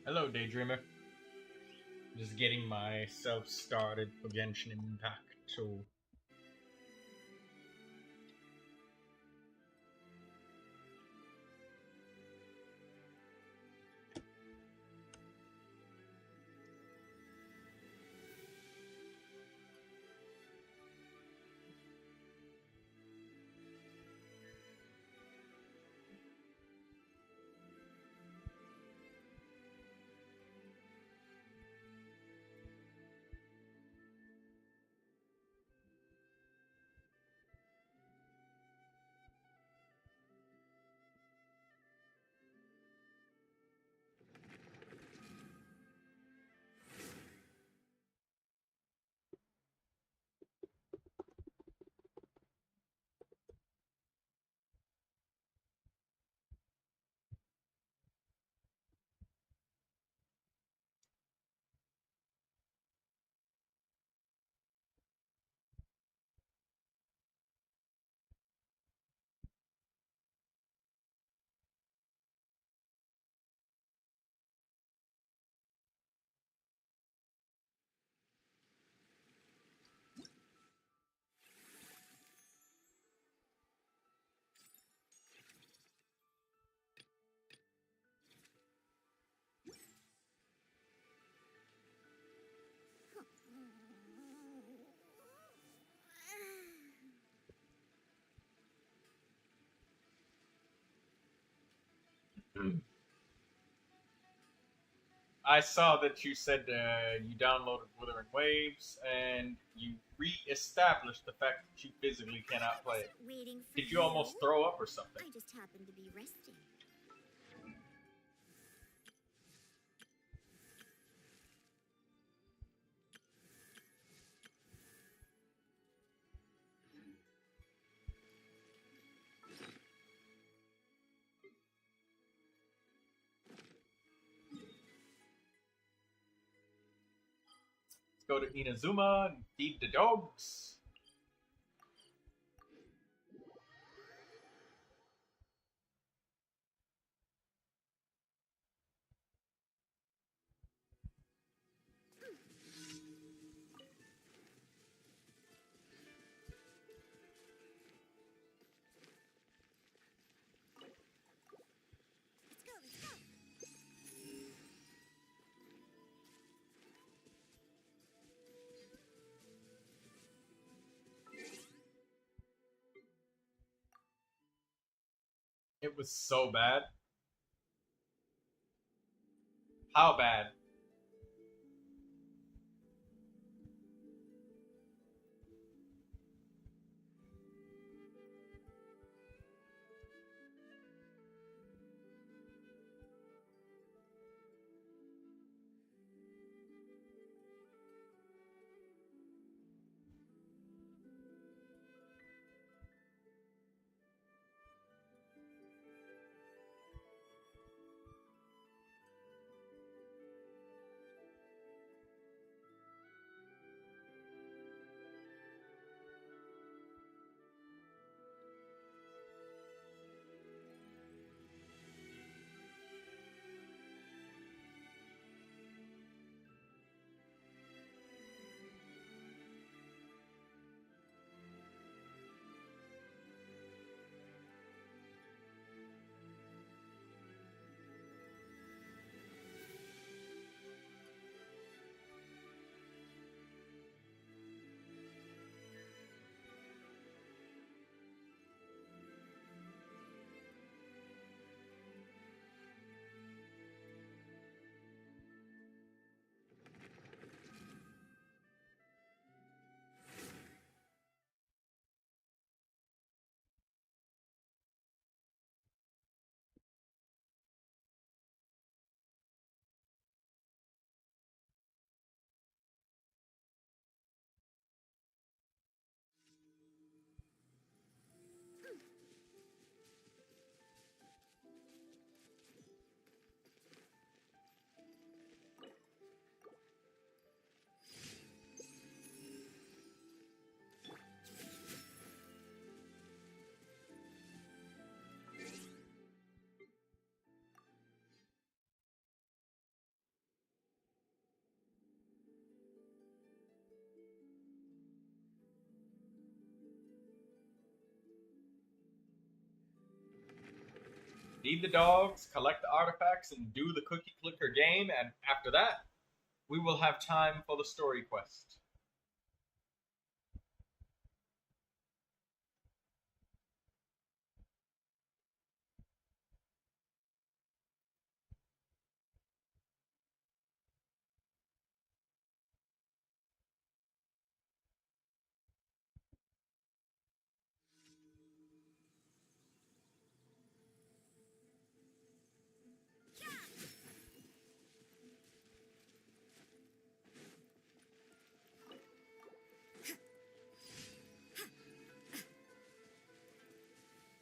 Hello, Daydreamer. Just getting myself started for Genshin Impact 2. I saw that you said you downloaded Withering Waves and you re-established the fact that you physically cannot play it. Did you almost throw up or something? I just happened to be resting. Let's go to Inazuma and feed the dogs. Let's go. It was so bad. How bad? feed the dogs, collect the artifacts, and do the cookie clicker game, and after that, we will have time for the story quest.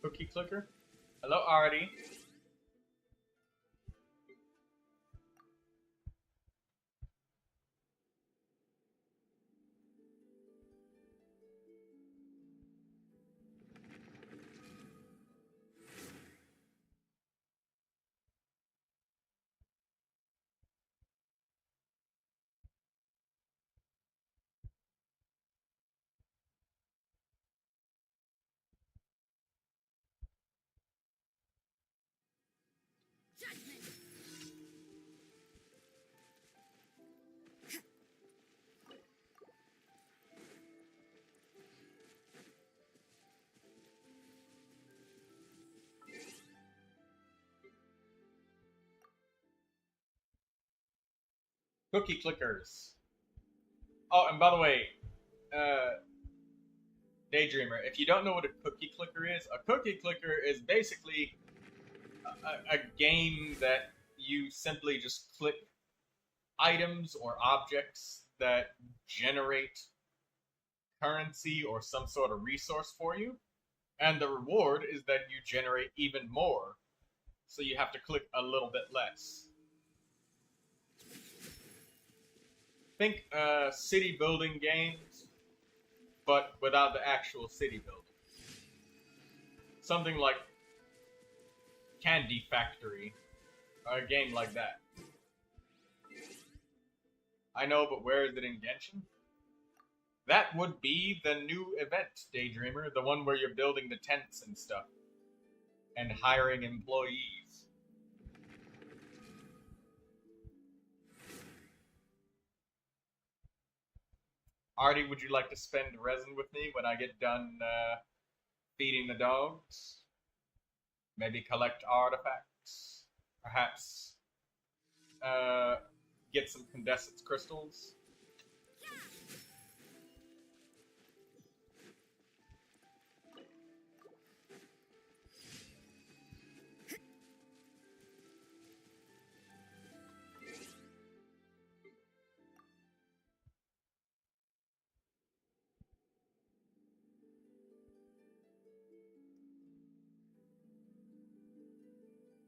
Cookie clicker. Hello, Artie. Cookie clickers. Oh, and by the way, Daydreamer, if you don't know what a cookie clicker is basically a game that you simply just click items or objects that generate currency or some sort of resource for you. And the reward is that you generate even more. So you have to click a little bit less. Think city building games, but without the actual city building. Something like Candy Factory, or a game like that. I know, but where is it in Genshin? That would be the new event, Daydreamer, the one where you're building the tents and stuff, and hiring employees. Artie, would you like to spend resin with me when I get done feeding the dogs? Maybe collect artifacts? Perhaps get some condensate crystals?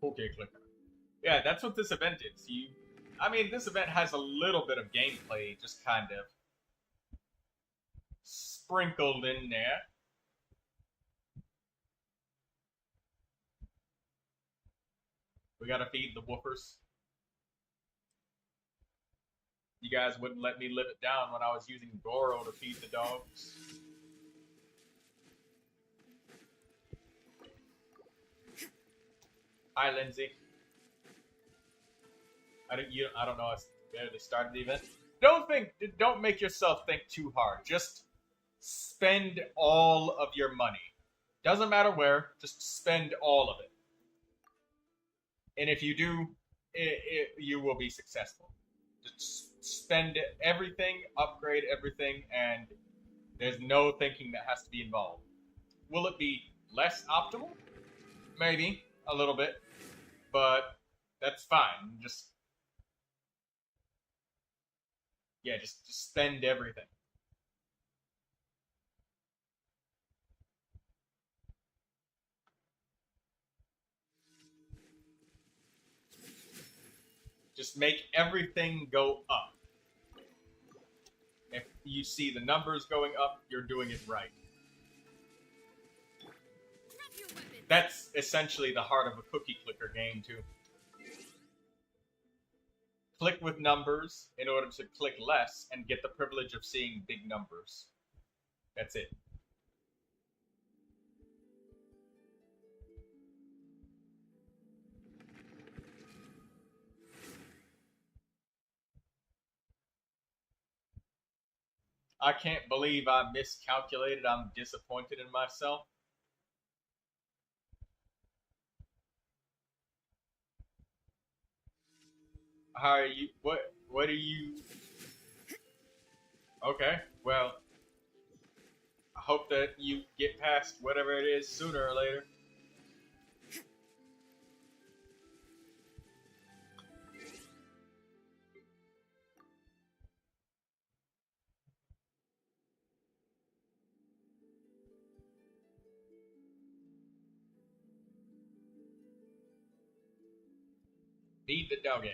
Okay, clicker. Yeah, that's what this event is. I mean, this event has a little bit of gameplay, just kind of sprinkled in there. We gotta feed the woofers. You guys wouldn't let me live it down when I was using Goro to feed the dogs. Hi, Lindsay. I don't know. I barely started the event. Don't make yourself think too hard. Just spend all of your money. Doesn't matter where. Just spend all of it. And if you do, you will be successful. Just spend everything, upgrade everything, and there's no thinking that has to be involved. Will it be less optimal? Maybe a little bit, but that's fine. Just spend everything. Just make everything go up. If you see the numbers going up, you're doing it right. That's essentially the heart of a cookie clicker game, too. Click with numbers in order to click less and get the privilege of seeing big numbers. That's it. I can't believe I miscalculated. I'm disappointed in myself. How are you? What are you? Okay, well, I hope that you get past whatever it is sooner or later. Feed the dog in.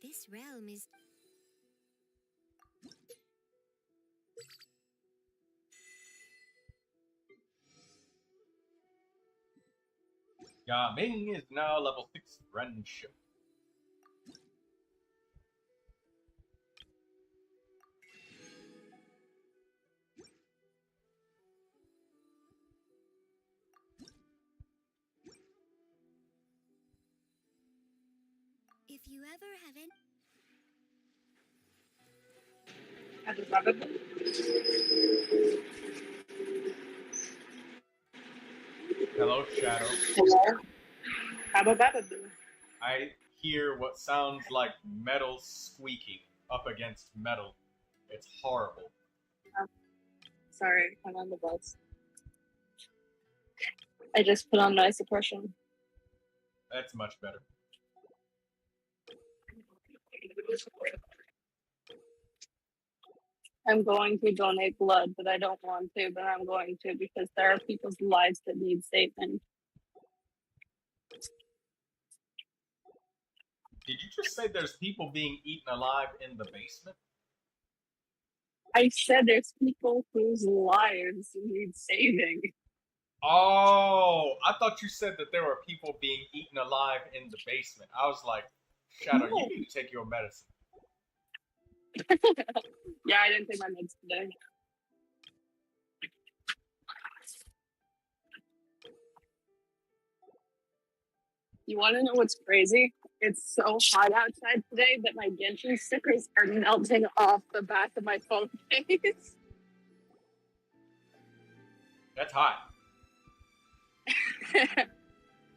This realm is... Ming is now level 6 friendship. If you ever have any... Hello, Shadow. Hello. Hababababoo. I hear what sounds like metal squeaking up against metal. It's horrible. Sorry, I'm on the bus. I just put on noise suppression. That's much better. I'm going to donate blood, but I don't want to, but I'm going to because there are people's lives that need saving. Did you just say there's people being eaten alive in the basement? I said there's people whose lives need saving. Oh, I thought you said that there were people being eaten alive in the basement. I was like, Shadow, No. you need to take your medicine. Yeah, I didn't take my meds today. You want to know what's crazy? It's so hot outside today that my Genshin stickers are melting off the back of my phone case. That's hot.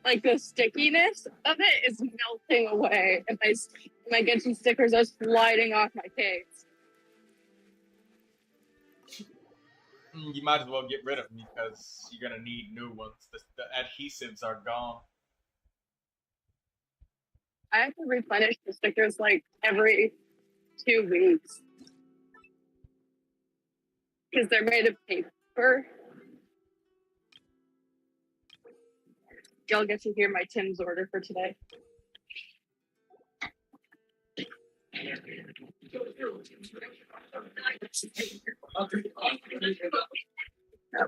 Like the stickiness of it is melting away, and my Genshin stickers are sliding off my case. You might as well get rid of them because you're gonna need new ones. The adhesives are gone. I have to replenish the stickers like every 2 weeks because they're made of paper. Y'all get to hear my Tim's order for today. Oh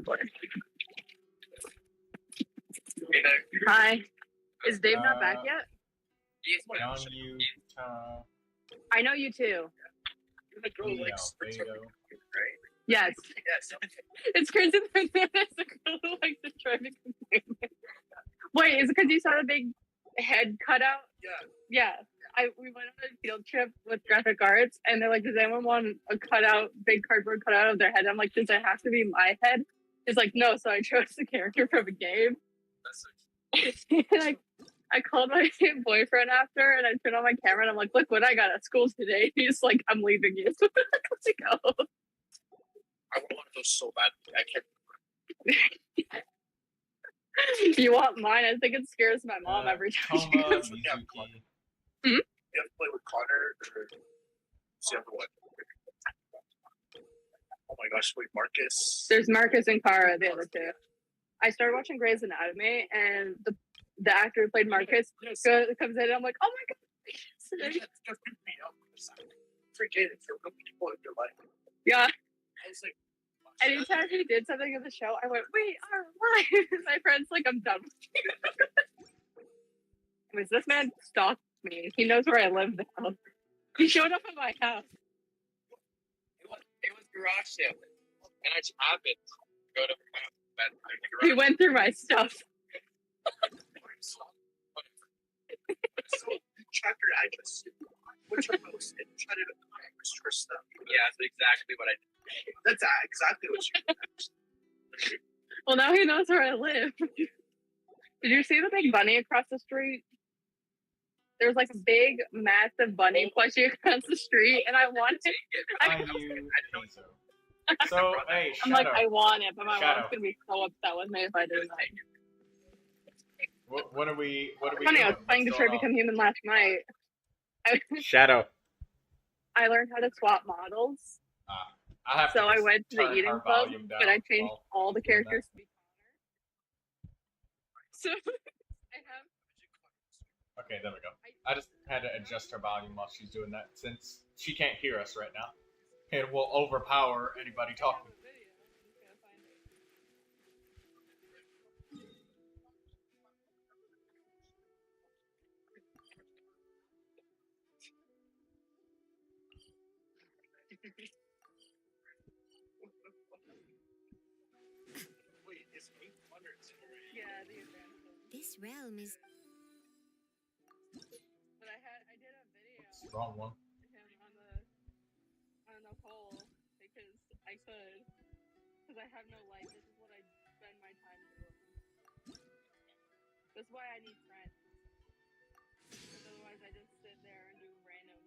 boy. Hi. Is Dave not back yet? Young you, I know you too. Albedo. Yes. It's crazy that there's a girl who likes to try to complain. Wait, is it because you saw the big head cutout? Yeah. We went on a field trip with graphic arts, and they're like, "Does anyone want a cutout, big cardboard cutout of their head?" I'm like, "Does it have to be my head?" It's like, "No." So I chose the character from a game. And I called my boyfriend after, and I turned on my camera, and I'm like, "Look what I got at school today." He's like, "I'm leaving you." Let's go. I want one of those so badly. I can't. You want mine? I think it scares my mom every time. She Toma, goes, Mizuki. You have to play with Connor or what's the other one? Oh my gosh, wait, Marcus. There's Marcus and Kara, the other two. I started watching Grey's Anatomy, and the actor who played Marcus comes in, and I'm like, "Oh my god!" Forget it. There are real people in your life. Yeah. I was like, Anytime he did something in the show, I went, "We are live." My friend's like, "I'm done with you." Was this man stalked me? He knows where I live now. He showed up at my house. it was garage sale, and I just happened to go to the garage. He went through my stuff. So check your address. What's your house? And try to her stuff. Yeah, that's exactly what I did. That's exactly what you did. Well, now he knows where I live. Did you see the big bunny across the street? There's like a big, massive bunny plushie across the street, and I want it. So, hey, I'm Shadow. like, I want it, but my Shadow. mom's gonna be so upset with me if I do that. What are we Funny, I was doing? playing What's Detroit going Become Human last night. Shadow. I learned how to swap models. I have So to I went to the turn eating her club, volume but down I changed while all the doing characters to be Connor. So I have. Okay, there we go. I just had to adjust her volume while she's doing that, since she can't hear us right now. It will overpower anybody talking. Wait, it's 800. Yeah, the advanced one. This realm is But I did a video Wrong one. of him on the pole because I could. Because I have no life. This is what I spend my time doing. That's why I need friends. Because otherwise I just sit there and do random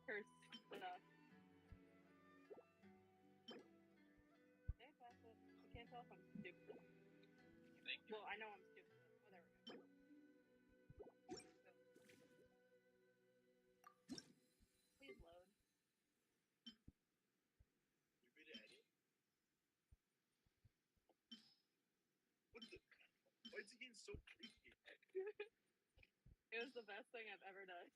curse stuff. Hey, Papa. I can't tell if I'm stupid. Well, I know I'm stupid. Oh, there we go. Please load. Why is it getting so creepy? It was the best thing I've ever done.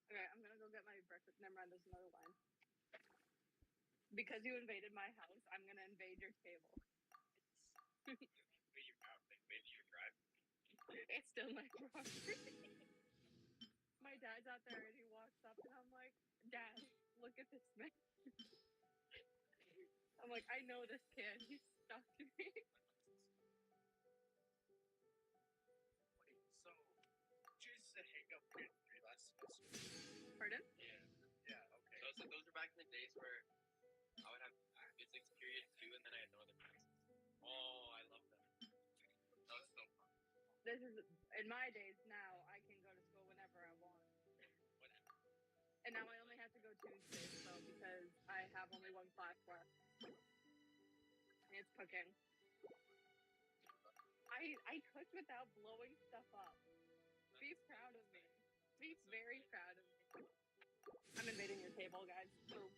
Okay, I'm gonna go get my breakfast. Never mind, there's another line. Because you invaded my house, I'm gonna invade your table. It's still my property. My dad's out there and he walks up and I'm like, "Dad, look at this man." I'm like, "I know this kid. He's stuck to me." So, you used to hang up with your last semester? Pardon? Yeah, okay. Those are back in the days where I would have physics period 2 and then I had no other classes. Oh, I love that. That was so fun. This is in my days now. I can go to school whenever I want. And now I only have to go Tuesdays though because I have only one class left. And it's cooking. I cook without blowing stuff up. Be proud of me. Be very proud of me. I'm invading your table, guys. Boom.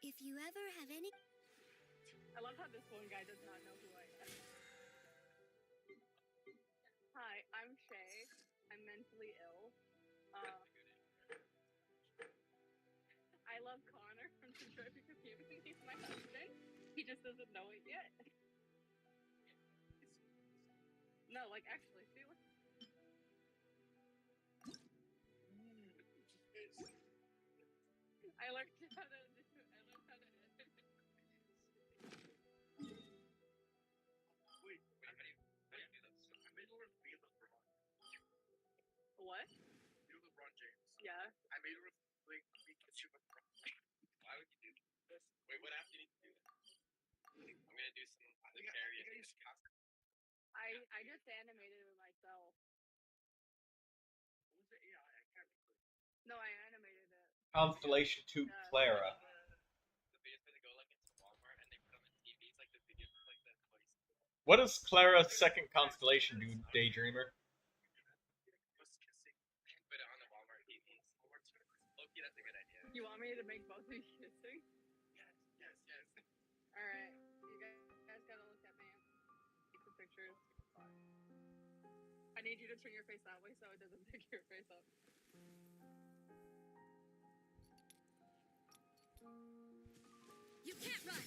if you ever have any I love how this one guy does not know who I am. Hi, I'm the trophy community. He's my husband. He just doesn't know it yet. No, like actually, see, look. I learned how to edit. Wait, how do you do this? I made her be LeBron. What? You're LeBron James. Yeah. I made her like because you're LeBron. Why would you do this? Wait, what app do you need to do this? I'm gonna do some nefarious. I just animated it myself. What was the AI? I can't remember. No, I animated it. Constellation 2 Yeah. Clara. The videos where they go like into Walmart and they put on the TVs like the videos like that place. What does Clara's second constellation do, Daydreamer? Was kissing. Put it on the Walmart TVs. Loki, that's a good idea. You want me to make both of you kissing? Yes. Alright, you guys gotta look at me. Take the pictures. I need you to turn your face that way so it doesn't pick your face up. You can't run!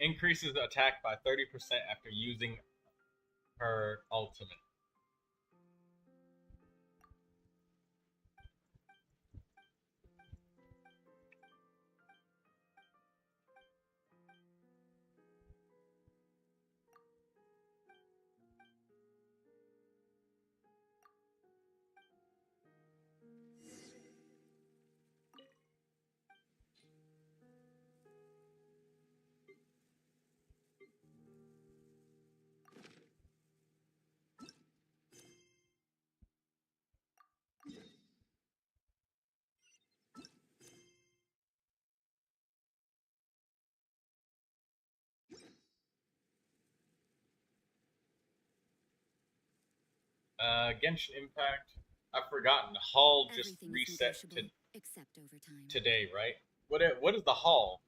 Increases attack by 30% after using her ultimate. Genshin Impact. I've forgotten. Hall just reset except overtime. today, right? What is the Hall?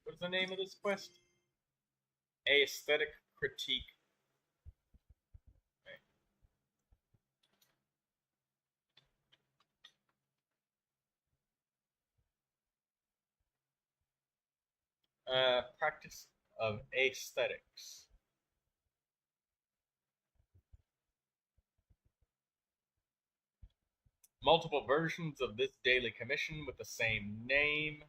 What's the name of this quest? Aesthetic critique. Practice of aesthetics. Multiple versions of this daily commission with the same name.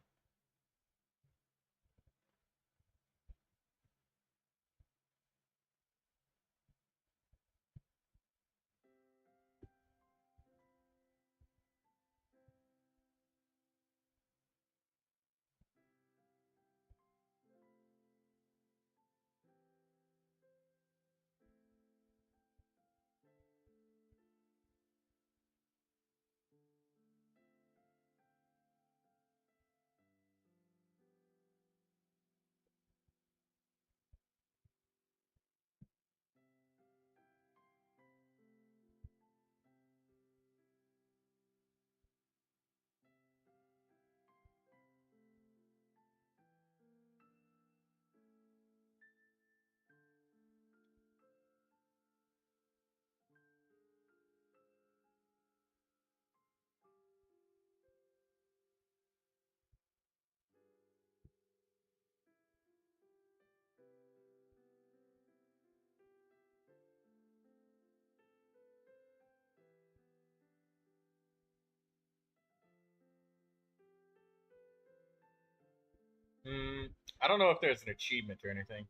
I don't know if there's an achievement or anything.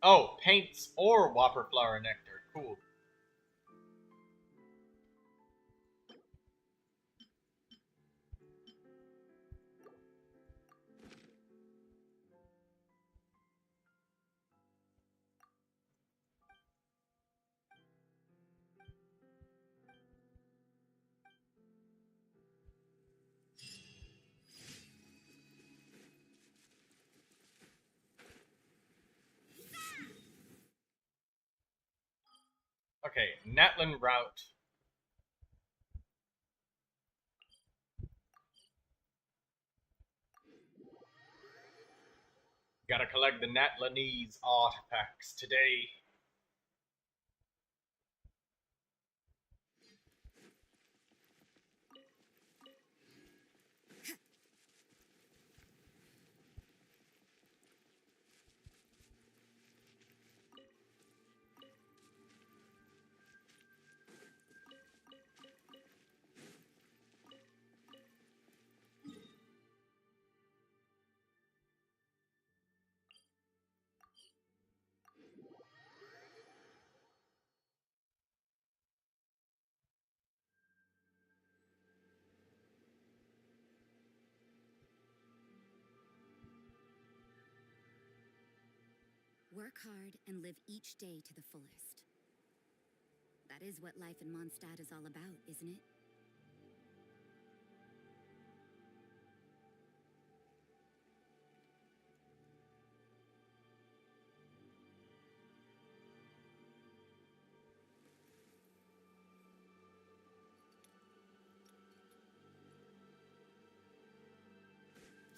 Oh, paints or Whopper Flower Nectar. Cool. Okay, Natlin route. Gotta collect the Natlinese artifacts today. Work hard and live each day to the fullest. That is what life in Mondstadt is all about, isn't it?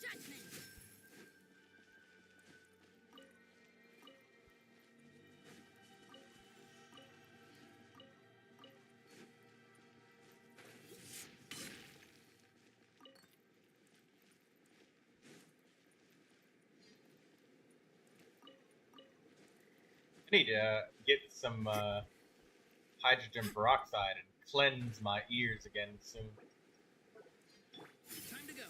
Judgment! I need to get some hydrogen peroxide and cleanse my ears again soon. Time to go.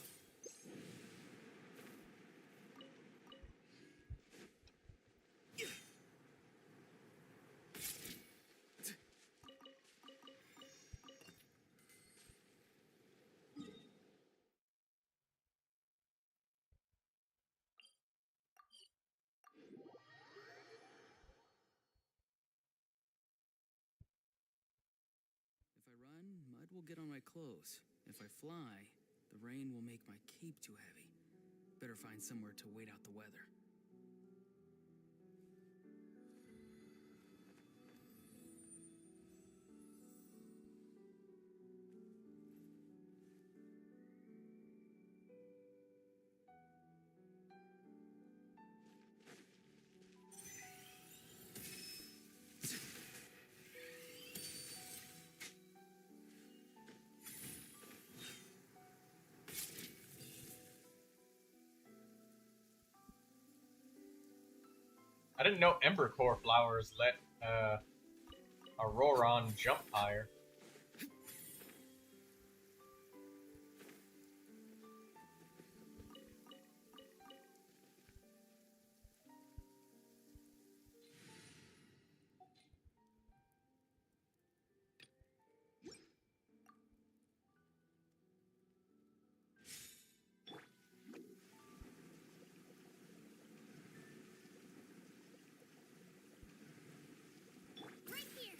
If I run, mud will get on my clothes. If I fly, the rain will make my cape too heavy. Better find somewhere to wait out the weather. I didn't know Embercore flowers let Auroron jump higher. Right here!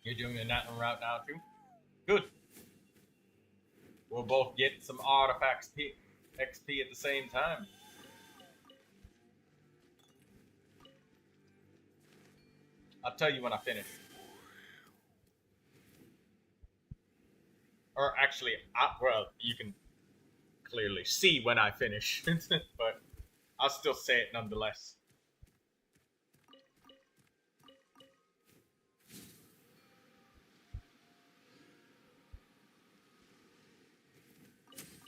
You're doing the Natlin route now too? Good. We'll both get some artifacts XP at the same time. I'll tell you when I finish. Or actually, well, you can clearly see when I finish, but I'll still say it nonetheless.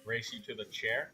Race you to the chair.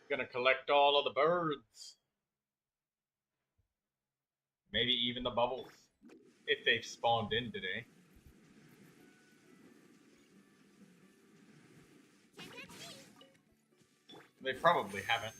Gonna collect all of the birds. Maybe even the bubbles. If they've spawned in today. They probably haven't.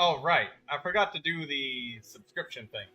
Oh, right. I forgot to do the subscription thing.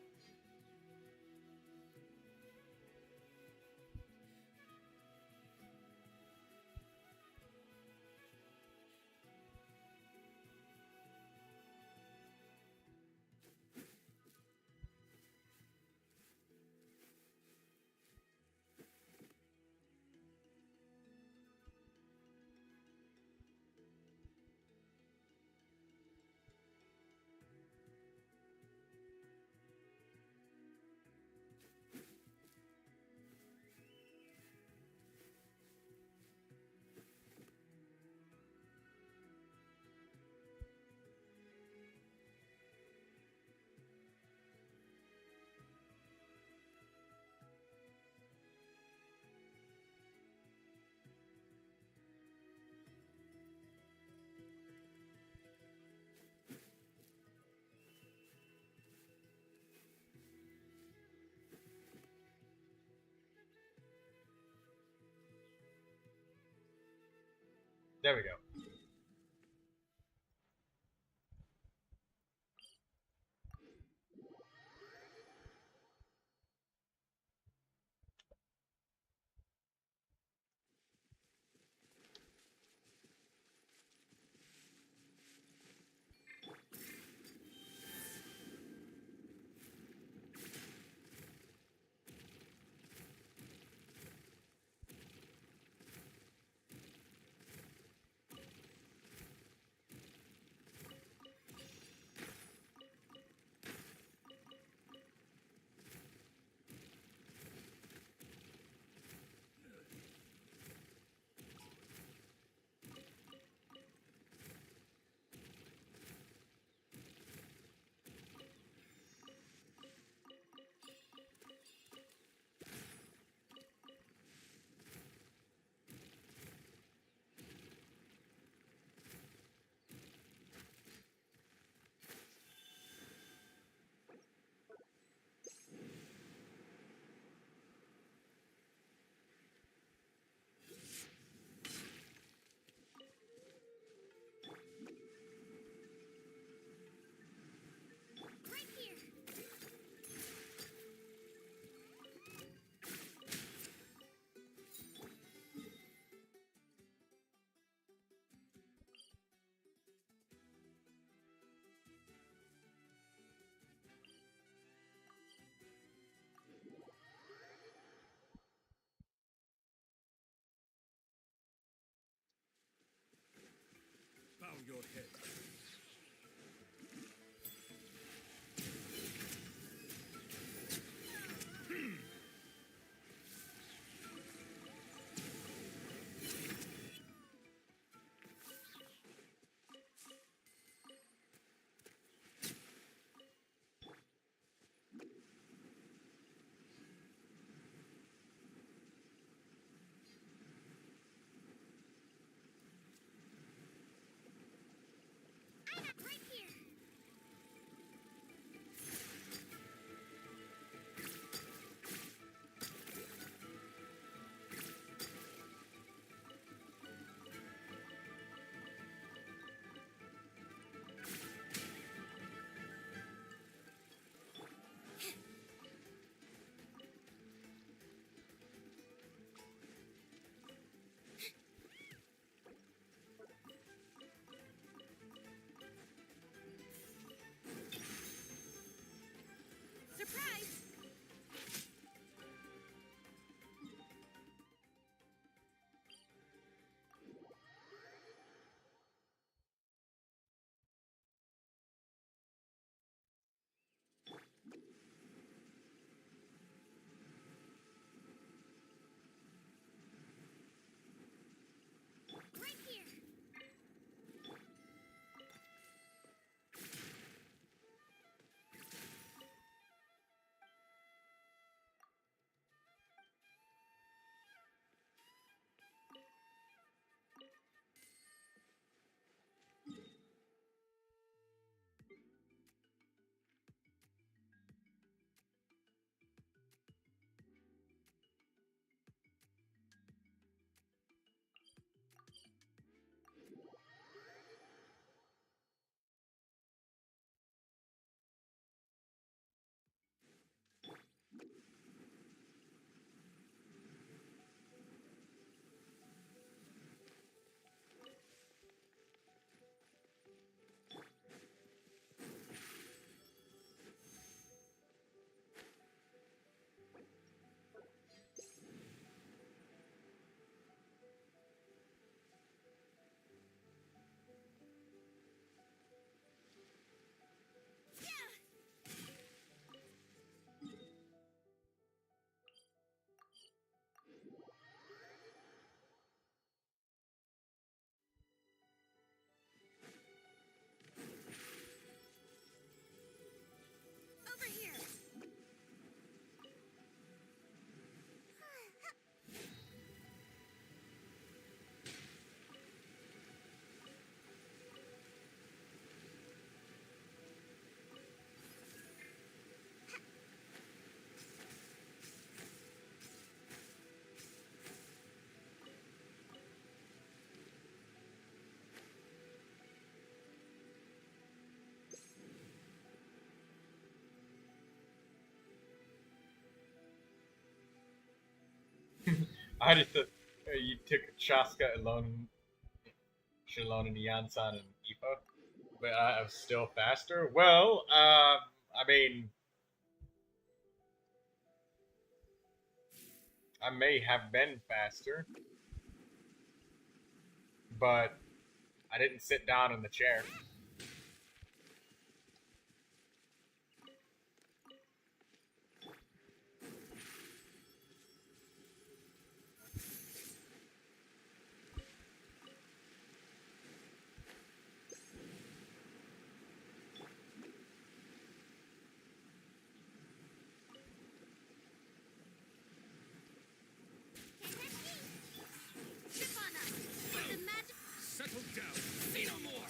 There we go. your head. Right here. Surprise! Right here. Over here. I just thought you took Chaska alone, Shalon and Yansan and Ipa, but I was still faster. Well, I mean, I may have been faster, but I didn't sit down in the chair. Ship on us. The magic. Settle down. Say no more.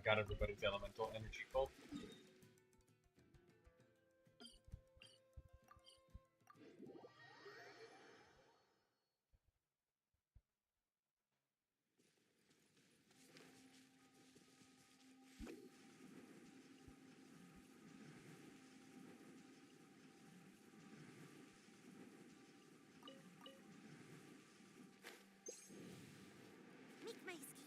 got everybody's elemental energy full. Make my escape.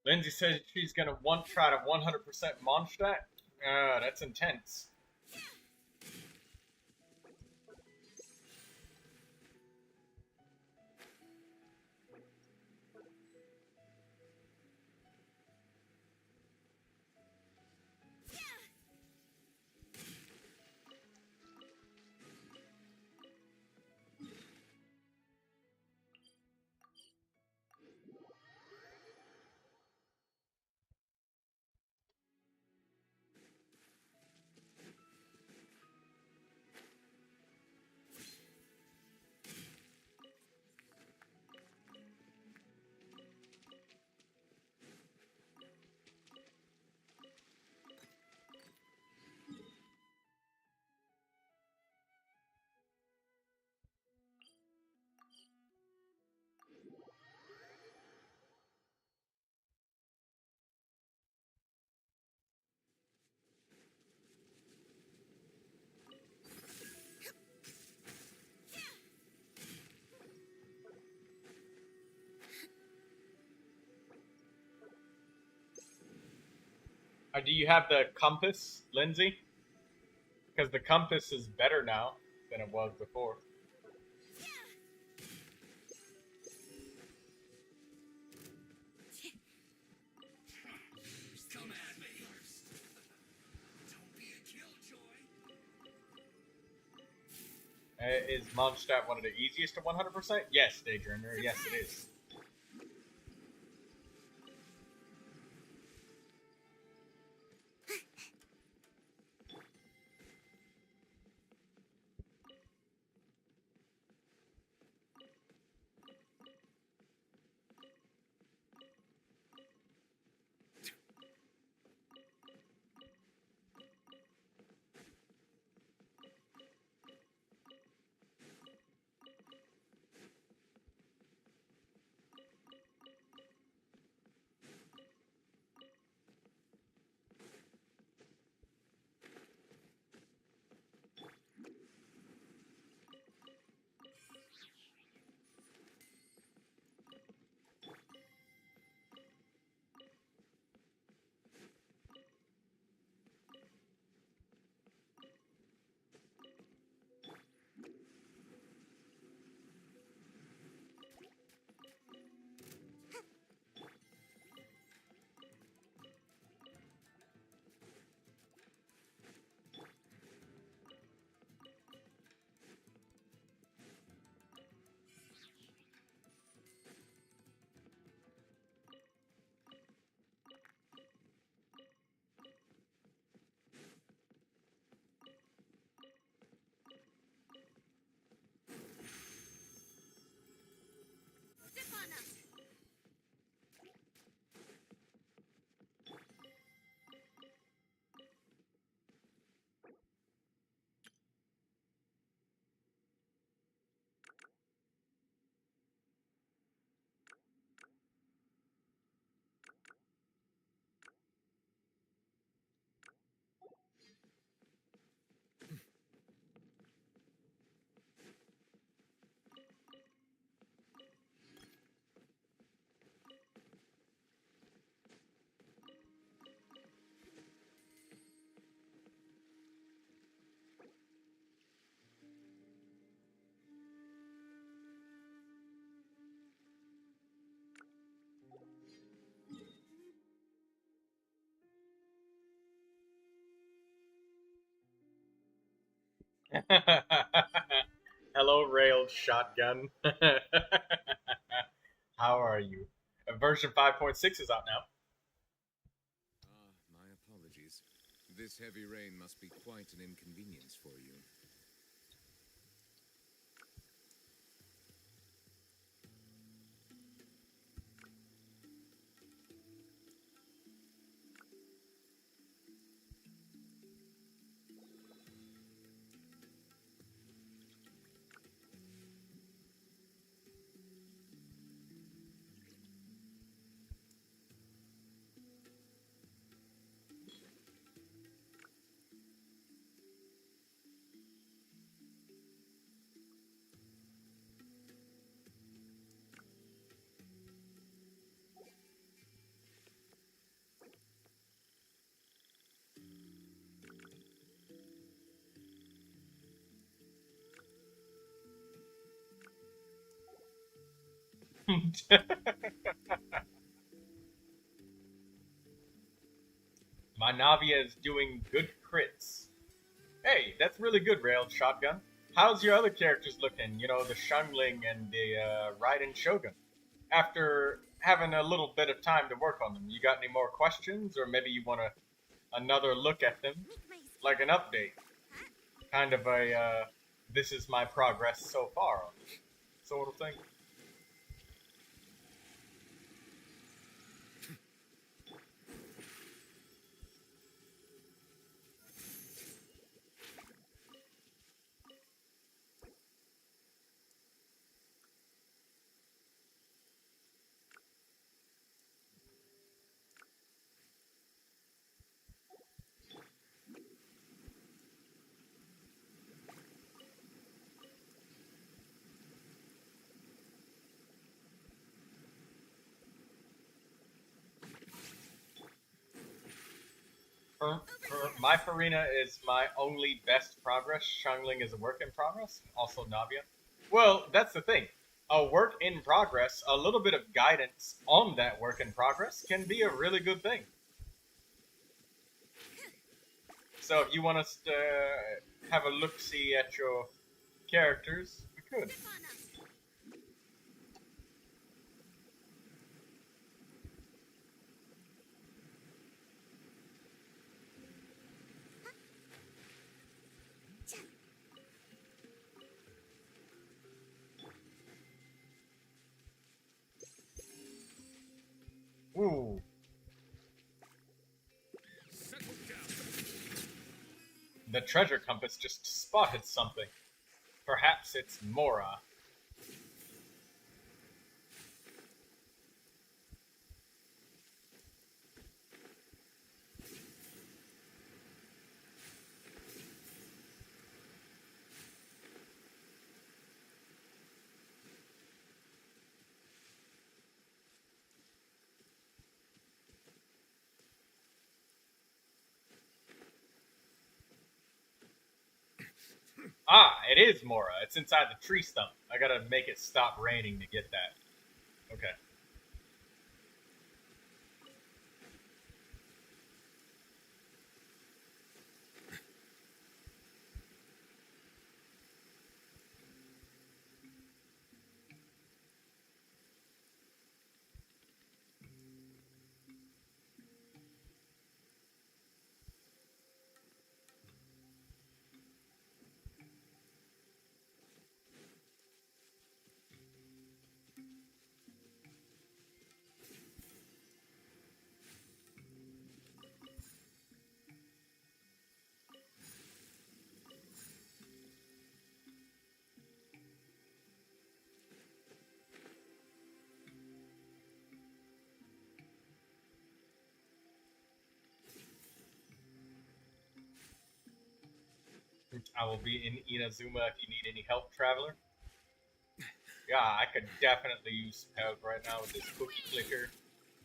Lindsay says she's gonna try to 100% Mondstadt. That's intense. Do you have the compass, Lindsay? Because the compass is better now than it was before. Come at me. Don't be a killjoy. Is Mondstadt one of the easiest to 100%? Yes, Daydreamer. Yes, it is. Hello, railed shotgun. How are you? Version 5.6 is out now. My apologies. This heavy rain must be quite an inconvenience for you. My Navia is doing good crits. Hey, that's really good, railed shotgun. How's your other characters looking? You know, the Shungling and the Raiden Shogun. After having a little bit of time to work on them, you got any more questions, or maybe you want another look at them, like an update, kind of a this is my progress so far sort of thing. My Farina is my only best progress. Shangling is a work in progress. Also Navia. Well, that's the thing. A work in progress, a little bit of guidance on that work in progress can be a really good thing. So if you want us to have a look-see at your characters, we could. Ooh. The treasure compass just spotted something. Perhaps it's Mora. Ah, it is Mora. It's inside the tree stump. I gotta make it stop raining to get that. Okay. I will be in Inazuma if you need any help, traveler. Yeah, I could definitely use some help right now with this cookie clicker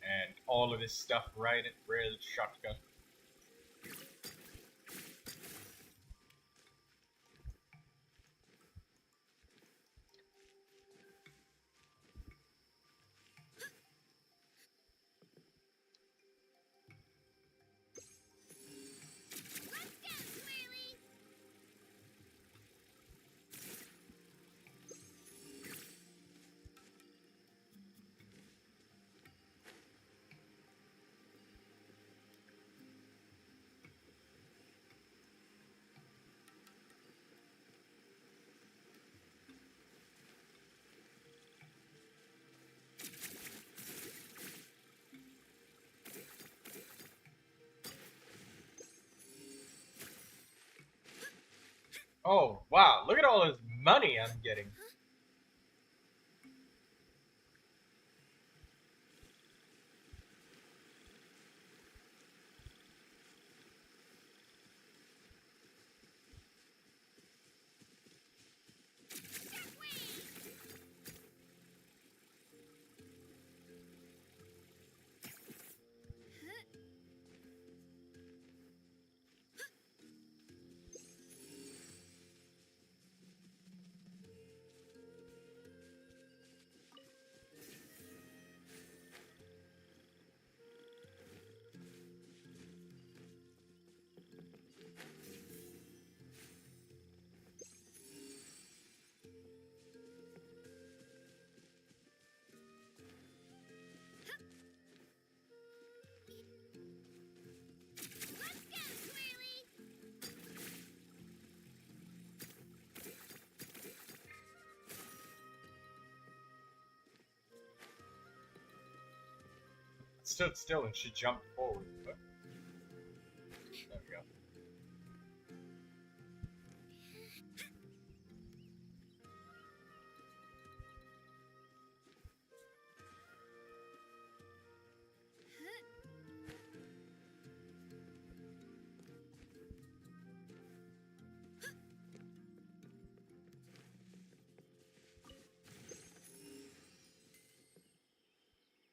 and all of this stuff right at railed shotgun. Oh, wow. Look at all this money I'm getting. Stood still and she jumped forward. What? There we go.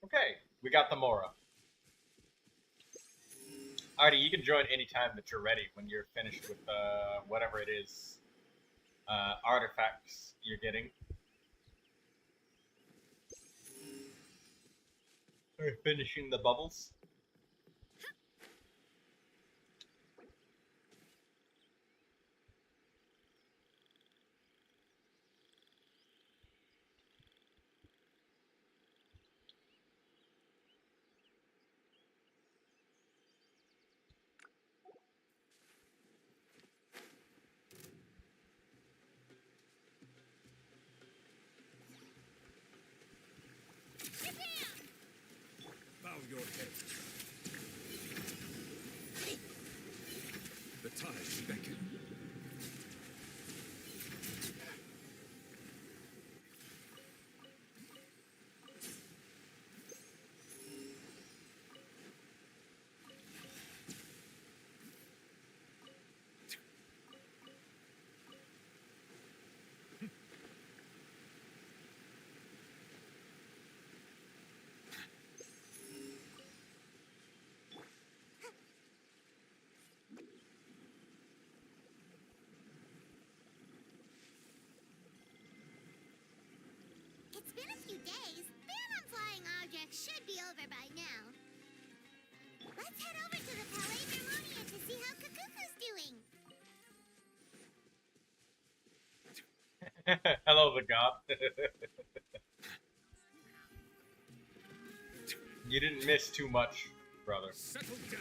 Okay, we got the Mora. Artie, you can join anytime that you're ready when you're finished with whatever it is artifacts you're getting. Or finishing the bubbles. Bow your head. The tides beckon. It's been a few days. Ban on flying objects should be over by now. Let's head over to the Palais Harmonia to see how Kakuku's doing. Hello, the god. You didn't miss too much, brother. Settle down.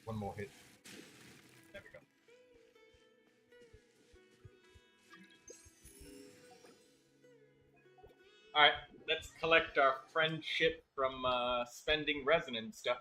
One more hit. There we go. Alright, let's collect our friendship from spending resin and stuff.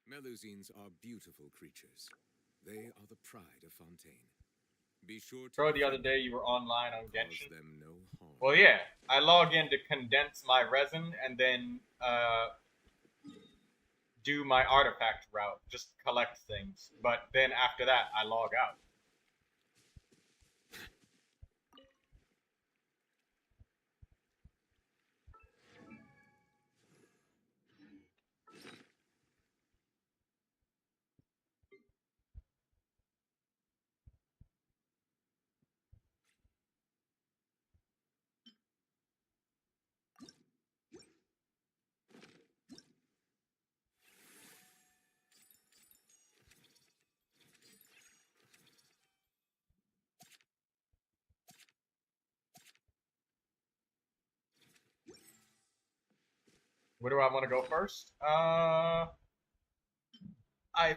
Melusines are beautiful creatures. They are the pride of Fontaine. Be sure to Bro, the other day you were online on Genshin. cause them no harm. Well, yeah, I log in to condense my resin and then do my artifact route, just collect things. But then after that, I log out. Where do I want to go first? I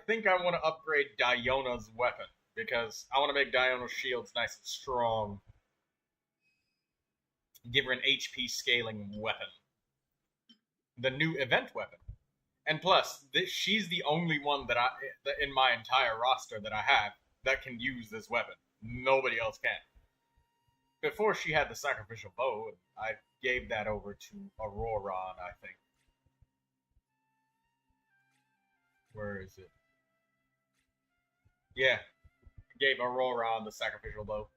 think I want to upgrade Diona's weapon, because I want to make Diona's shields nice and strong. Give her an HP scaling weapon. The new event weapon. And plus, she's the only one that in my entire roster that I have that can use this weapon. Nobody else can. Before she had the sacrificial bow, I gave that over to Auroron, I think. Where is it? Yeah. Gave Auroron the sacrificial bow.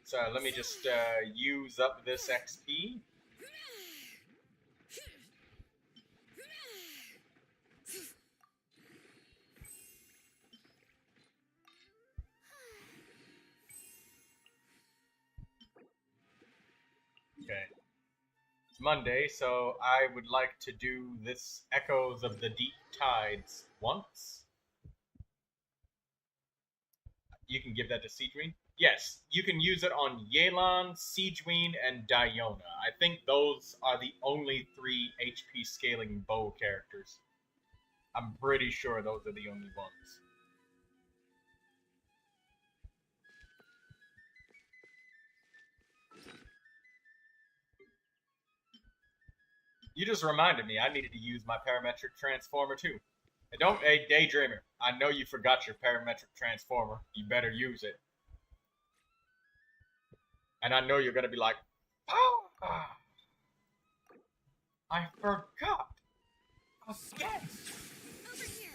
So let me just use up this XP. Okay. It's Monday, so I would like to do this Echoes of the Deep Tides once. You can give that to Siegeween? Yes, you can use it on Yelan, Siegeween, and Diona. I think those are the only 3 HP scaling bow characters. I'm pretty sure those are the only ones. You just reminded me I needed to use my parametric transformer too. Hey, Daydreamer, I know you forgot your parametric transformer. You better use it. And I know you're gonna be like, oh, I forgot again. Over here.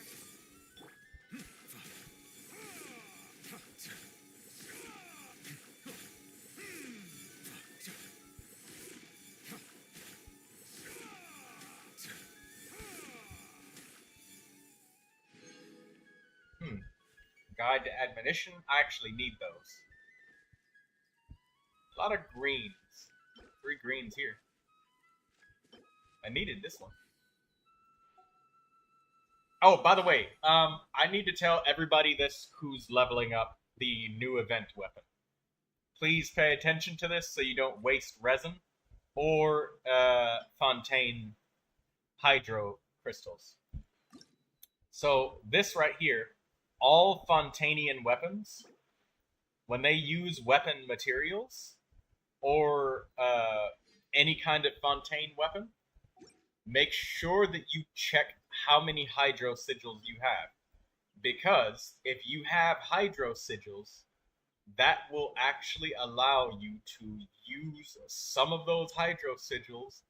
Guide to Admonition. I actually need those. A lot of greens. 3 greens here. I needed this one. Oh, by the way, I need to tell everybody this who's leveling up the new event weapon. Please pay attention to this so you don't waste resin or Fontaine hydro crystals. So this right here, all Fontainian weapons, when they use weapon materials or any kind of Fontaine weapon, make sure that you check how many hydro sigils you have. Because if you have hydro sigils, that will actually allow you to use some of those hydro sigils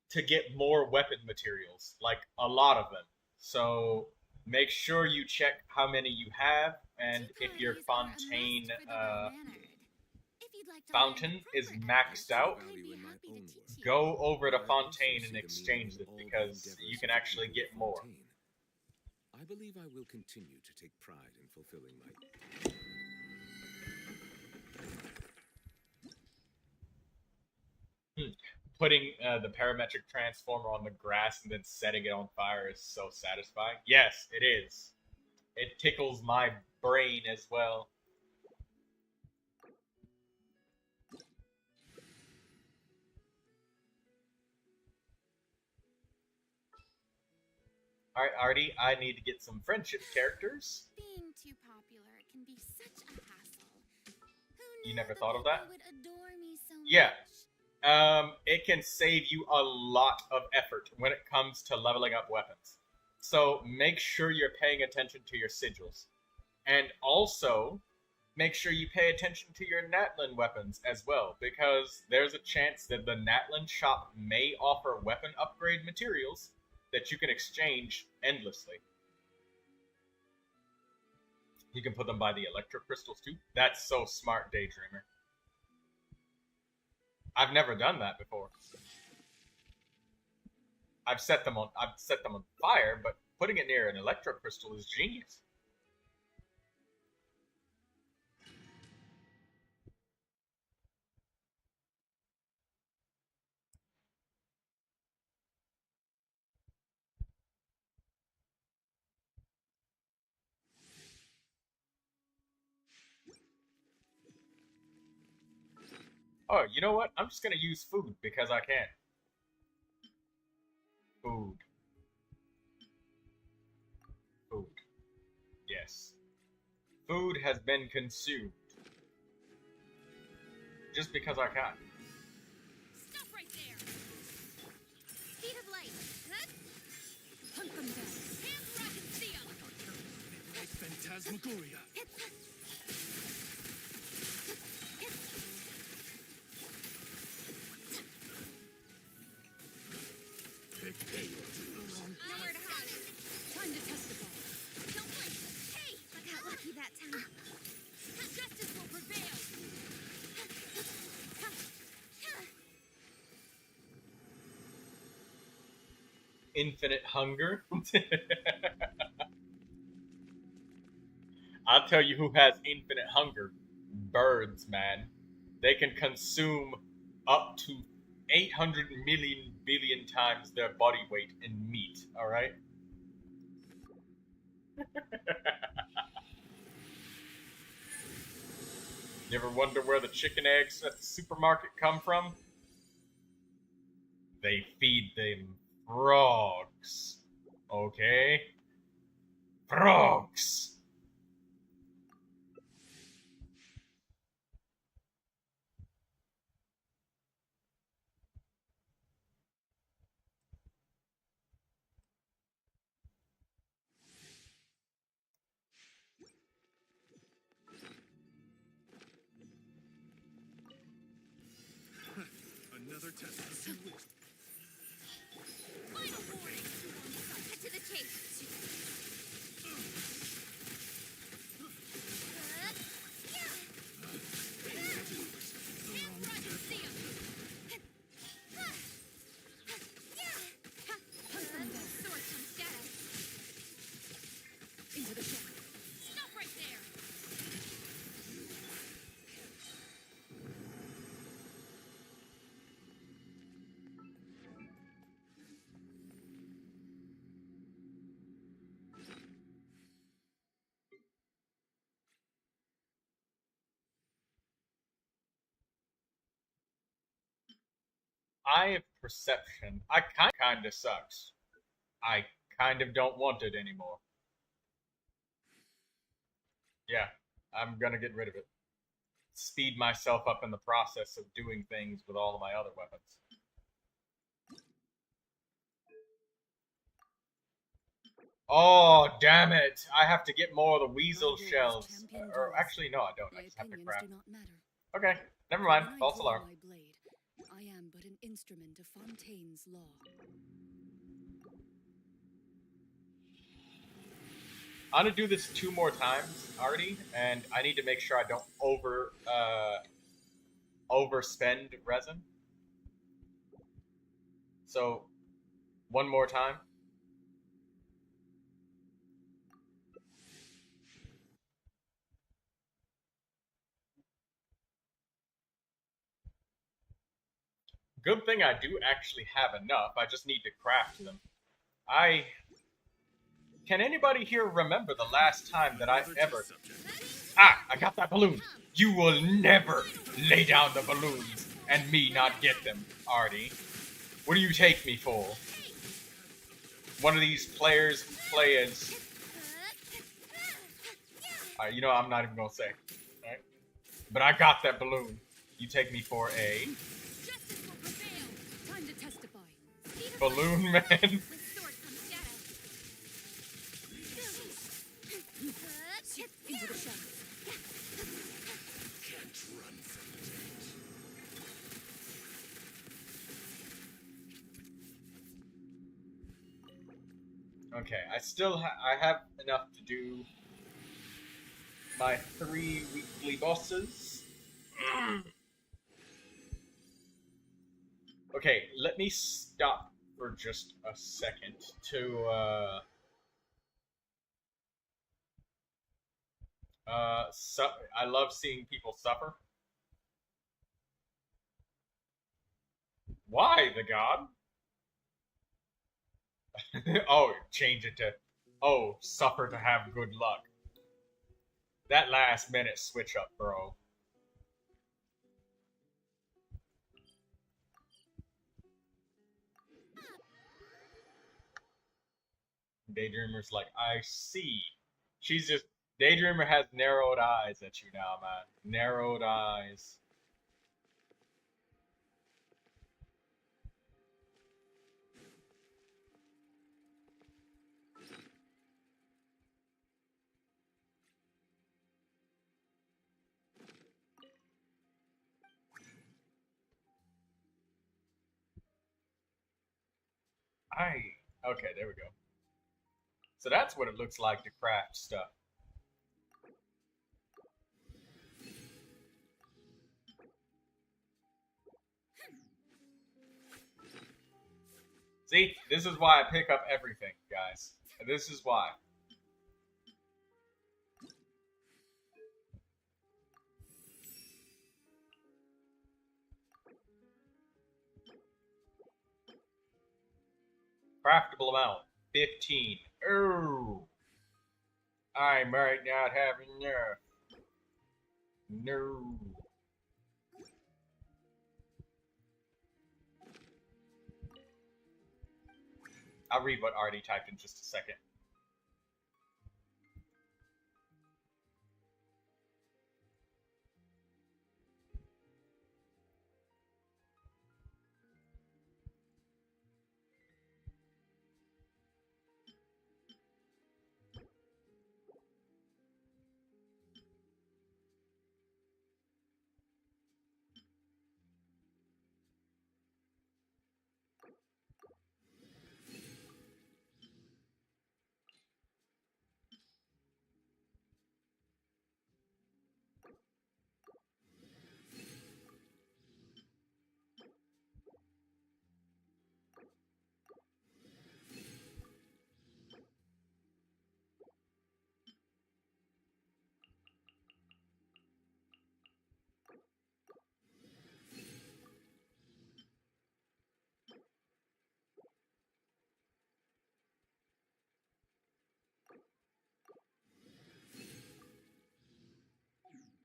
to get more weapon materials, like a lot of them. So make sure you check how many you have, and if your Fontaine fountain is maxed out, go over to Fontaine and exchange it, because you can actually get more. I believe I will continue to take pride in fulfilling my... Putting the parametric transformer on the grass and then setting it on fire is so satisfying. Yes, it is. It tickles my brain as well. Alright, Artie, I need to get some friendship characters. Being too popular can be such a hassle. Who You knew never the thought of people that? would adore me so Yeah. much? It can save you a lot of effort when it comes to leveling up weapons. So make sure you're paying attention to your sigils. And also, make sure you pay attention to your Natlin weapons as well, because there's a chance that the Natlin shop may offer weapon upgrade materials that you can exchange endlessly. You can put them by the electro crystals too. That's so smart, Daydreamer. I've never done that before. I've set them on fire, but putting it near an electro crystal is genius. Oh, you know what? I'm just gonna use food because I can. Food. Food. Yes. Food has been consumed. Just because I can. Stop right there! Speed of light. Huh? Hunt them down. Hands rocket seal. Phantasmagoria. Nowhere to hide. Time to test the ball. Don't blink. Hey! I got lucky that time. Justice will prevail. Infinite hunger. I'll tell you who has infinite hunger. Birds, man. They can consume up to 800 million billion times their body weight in meat, alright? You ever wonder where the chicken eggs at the supermarket come from? They feed them frogs. Okay? Frogs! Another test. Final warning. Cut to the chase. Hands rocket seal. Source some status. Into the shadow. Stop right there. Eye of Perception. I kind of sucks. I kind of don't want it anymore. Yeah, I'm gonna get rid of it. Speed myself up in the process of doing things with all of my other weapons. Oh, damn it! I have to get more of the weasel shells. Or actually, no, I don't. I just have to craft. Okay, never mind. False alarm. I am but an instrument of Fontaine's law. I'm gonna do this 2 more times already, and I need to make sure I don't overspend resin. So, 1 more time. Good thing I do actually have enough. I just need to craft them. Can anybody here remember the last time that I ever... Ah, I got that balloon. You will never lay down the balloons and me not get them, Artie. What do you take me for? One of these players who play as... you know, I'm not even gonna say. Right? But I got that balloon. You take me for a... Justice will prevail. Time to testify. balloon man. Shift into the shadows. Okay, I still I have enough to do my 3 weekly bosses. Okay, let me stop for just a second to I love seeing people suffer. Why, the god? Oh, change it to, oh, suffer to have good luck. That last minute switch up, bro. Daydreamer's like, I see. She's just, Daydreamer has narrowed eyes at you now, man. Narrowed eyes. Okay, there we go. So that's what it looks like to craft stuff. See, this is why I pick up everything, guys. This is why. Craftable amount, 15. Oh, I might not have enough. No. I'll read what Artie typed in just a second.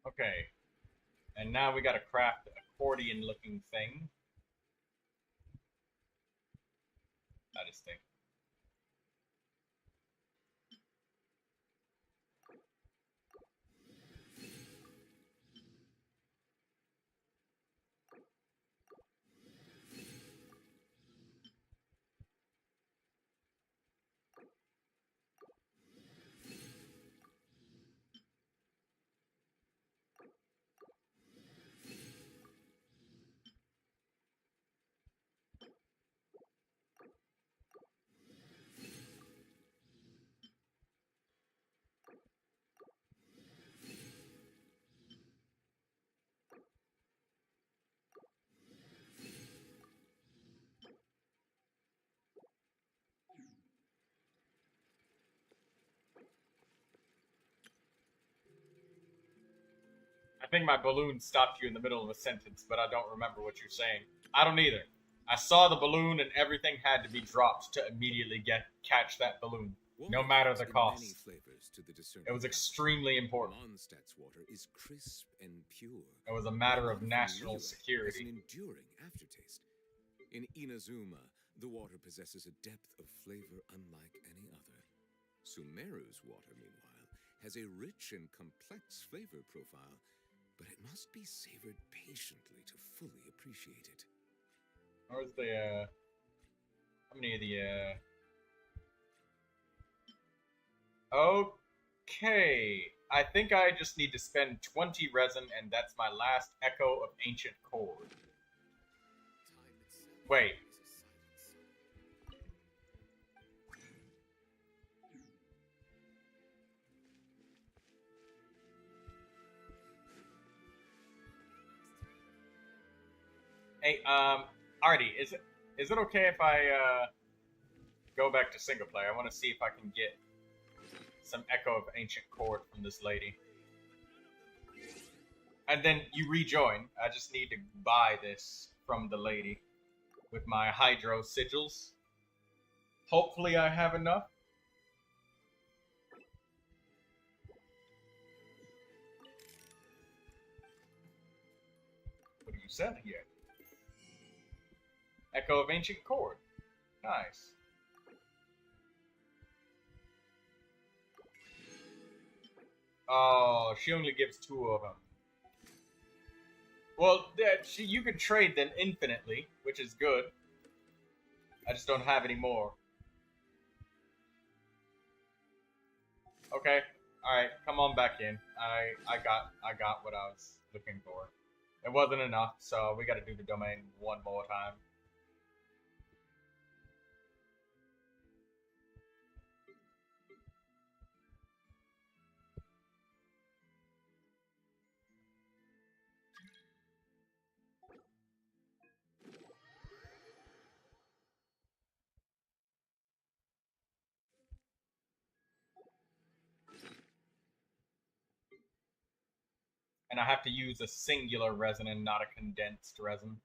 Okay. And now we gotta craft an accordion looking thing. I just think. think my balloon stopped you in the middle of a sentence, but I don't remember what you're saying. I don't either. I saw the balloon and everything had to be dropped to immediately catch that balloon, no matter the cost. It was extremely important. Mondstadt's water is crisp and pure. It was a matter of national security. An enduring aftertaste. In Inazuma, the water possesses a depth of flavor unlike any other. Sumeru's water, meanwhile, has a rich and complex flavor profile, but it must be savored patiently to fully appreciate it. Where's the, how many of the, Okay, I think I just need to spend 20 resin, and that's my last Echo of Ancient Chord. Wait. Hey, Artie, is it okay if I, go back to single player? I want to see if I can get some Echo of Ancient Chord from this lady. And then you rejoin. I just need to buy this from the lady with my Hydro Sigils. Hopefully I have enough. What do you sell here? Echo of Ancient Chord. Nice. Oh, she only gives 2 of them. Well, you can trade them infinitely, which is good. I just don't have any more. Okay, all right, come on back in. I got what I was looking for. It wasn't enough, so we got to do the domain one more time. And I have to use a singular resin and not a condensed resin.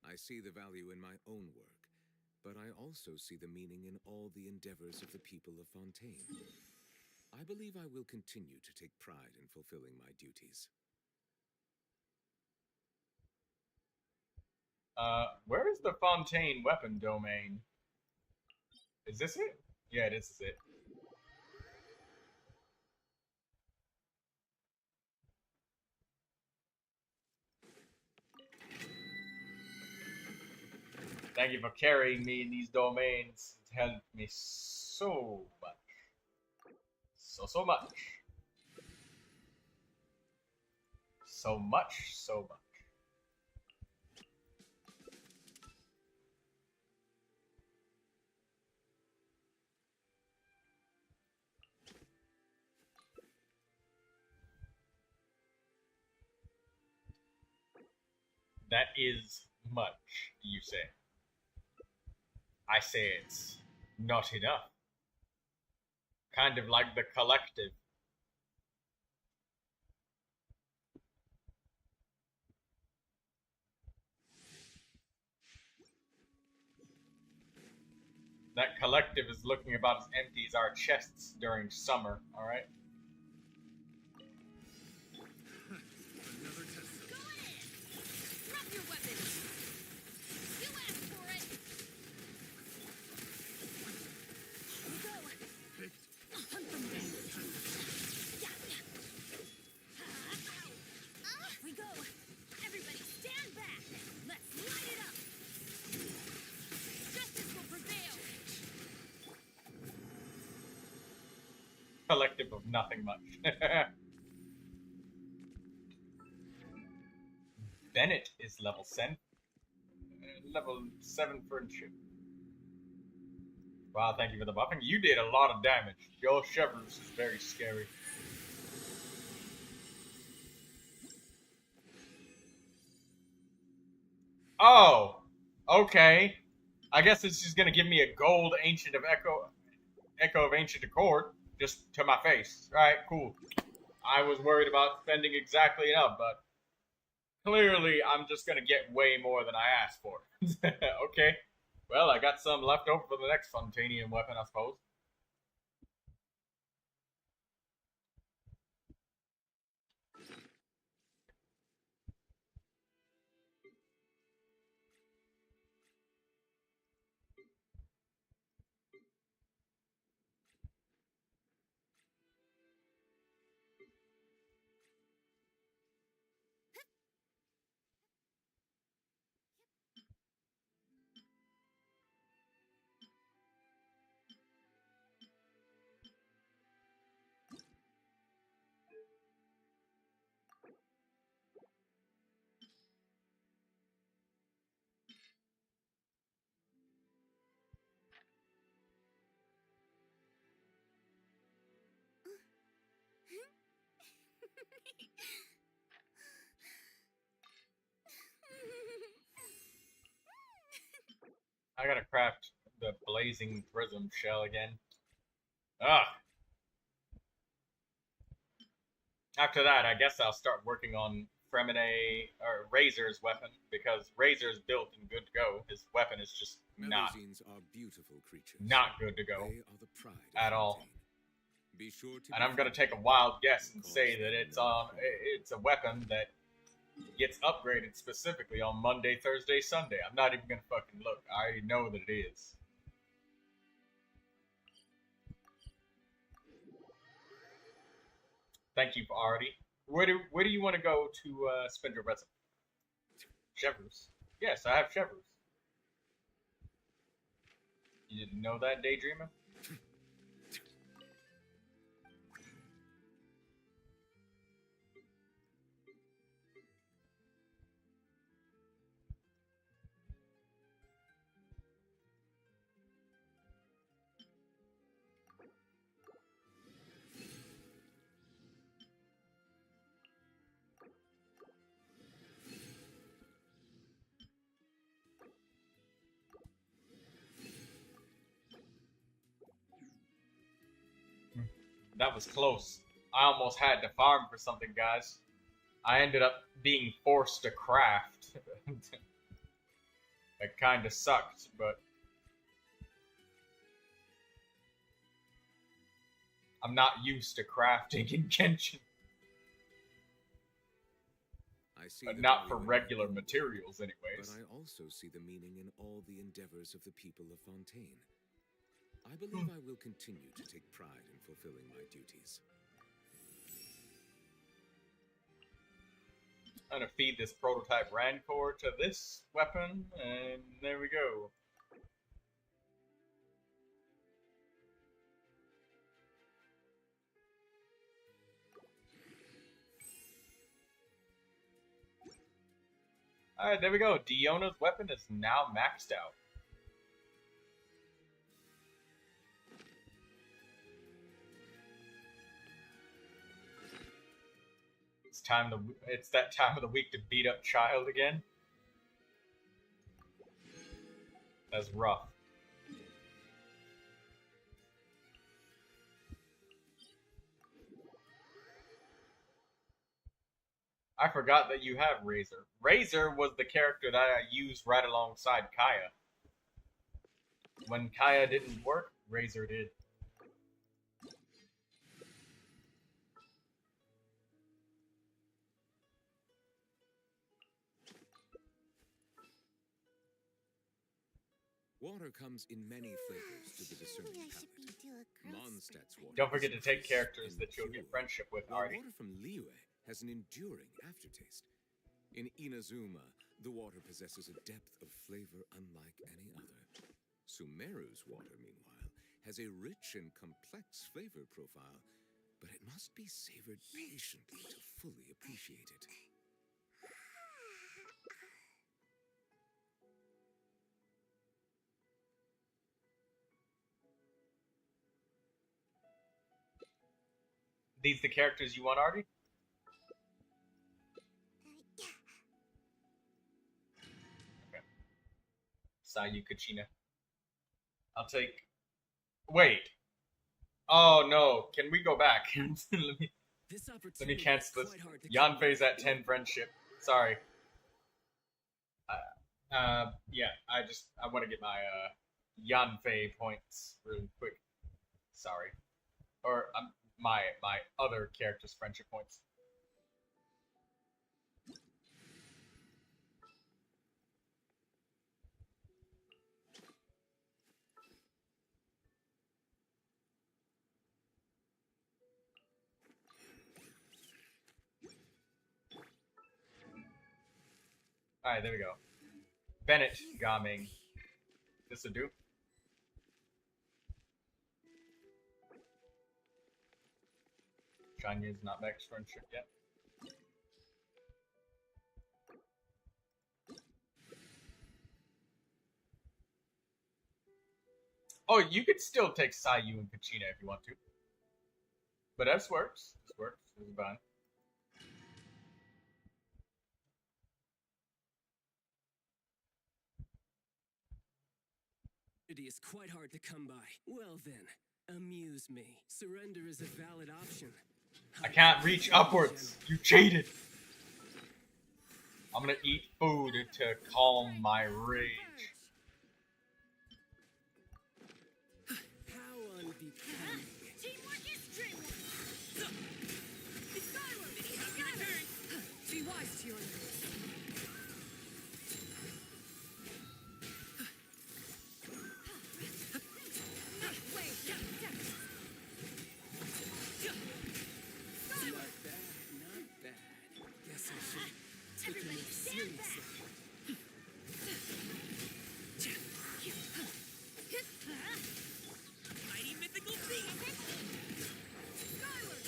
I see the value in my own work, but I also see the meaning in all the endeavors of the people of Fontaine. I believe I will continue to take pride in fulfilling my duties. Where is the Fontaine weapon domain? Is this it? Yeah, this is it. Thank you for carrying me in these domains. It helped me so much. So much. So much. That is much, you say. I say it's not enough. Kind of like the collective. That collective is looking about as empty as our chests during summer, alright? Collective of nothing much. Bennett is level 7. Level 7 friendship. Wow, thank you for the buffing. You did a lot of damage. Euorpe Servers is very scary. Oh! Okay. I guess it's just gonna give me a gold Ancient of Echo of Ancient Accord just to my face. Alright, cool. I was worried about spending exactly enough, but clearly I'm just gonna get way more than I asked for. Okay. Well, I got some left over for the next Fontanian weapon, I suppose. I gotta craft the Blazing Prism shell again. Ugh. After that, I guess I'll start working on Fremine, or Razor's weapon, because Razor's built and good to go. His weapon is just not beautiful creatures. Not good to go They are the pride at of all. Fontaine. Be sure to And I'm gonna take a wild guess and say that it's a weapon that gets upgraded specifically on Monday, Thursday, Sunday. I'm not even gonna fucking look. I already know that it is. Thank you, Artie. Where do you want to go to spend your resume? Chevers. Yes, I have Chevers. You didn't know that, Daydreamer? That was close. I almost had to farm for something, guys. I ended up being forced to craft. It kinda sucked, but I'm not used to crafting in Genshin. But not for regular materials, anyways. But I also see the meaning in all the endeavors of the people of Fontaine. I believe I will continue to take pride in fulfilling my duties. I'm gonna feed this prototype Rancor to this weapon, and there we go. Alright, there we go. Diona's weapon is now maxed out. It's that time of the week to beat up Child again. That's rough. I forgot that you have Razor. Razor was the character that I used right alongside Kaya. When Kaya didn't work, Razor did. Water comes in many flavors to the discerning palate. Mondstadt's water. Don't forget to take characters that you'll get friendship with, While Artie. water from Liyue has an enduring aftertaste. In Inazuma, the water possesses a depth of flavor unlike any other. Sumeru's water, meanwhile, has a rich and complex flavor profile, but it must be savored patiently to fully appreciate it. These the characters you want, Artie? Yeah. Okay. Sayu Kachina. I'll take... Wait. Oh, no. Can we go back? Let me cancel this. Yanfei's at 10 friendship. Sorry. Yeah, I want to get my, Yanfei points really quick. Sorry. Or, my other character's friendship points. Alright, there we go. Bennett Gaming. This'll do. Shanya's not max friendship yet. Oh, you could still take Sayu and Kachina if you want to. But this works. This works. This is fine. It is quite hard to come by. Well then, amuse me. Surrender is a valid option. I can't reach upwards. You cheated. I'm gonna eat food to calm my rage. How unbecoming. Teamwork is dreamwork. It's Skyward. He's got her. Be wise to your leaders. Not bad, not bad. Guess I should take it seriously. Mighty mythical beast. Skyward.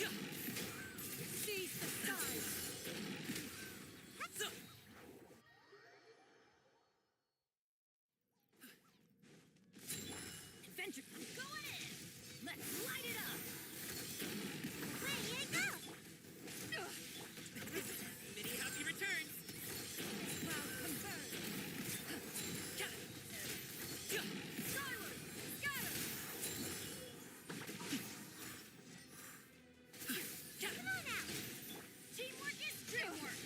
Seize the skies. Adventure going in. Let's light it up. Ready to go. Many happy returns. Cloud confirmed. Skyward. Scatter. Come on out. Teamwork is dreamwork.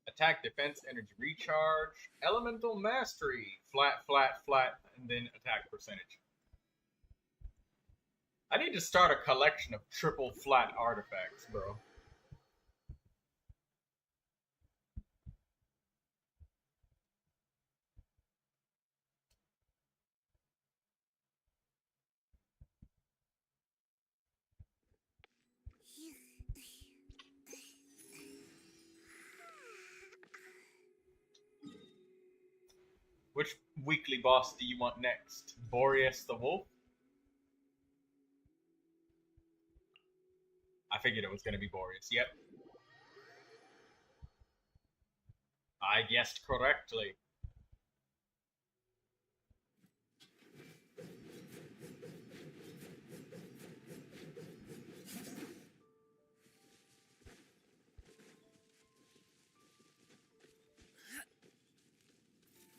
Attack, defense, energy recharge, elemental mastery, flat, flat, flat, and then attack percentage. I need to start a collection of triple flat artifacts, bro. Which weekly boss do you want next? Boreas the Wolf? I figured it was going to be Boreas, yep. I guessed correctly.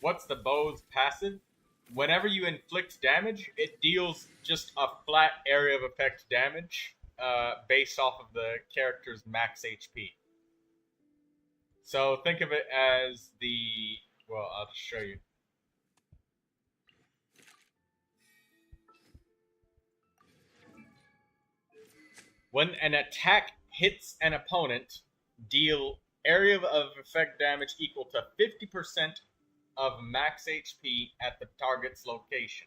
What's the bow's passive? Whenever you inflict damage, it deals just a flat area of effect damage based off of the character's max HP. So think of it as the... Well, I'll just show you. When an attack hits an opponent, deal area of effect damage equal to 50% of max HP at the target's location.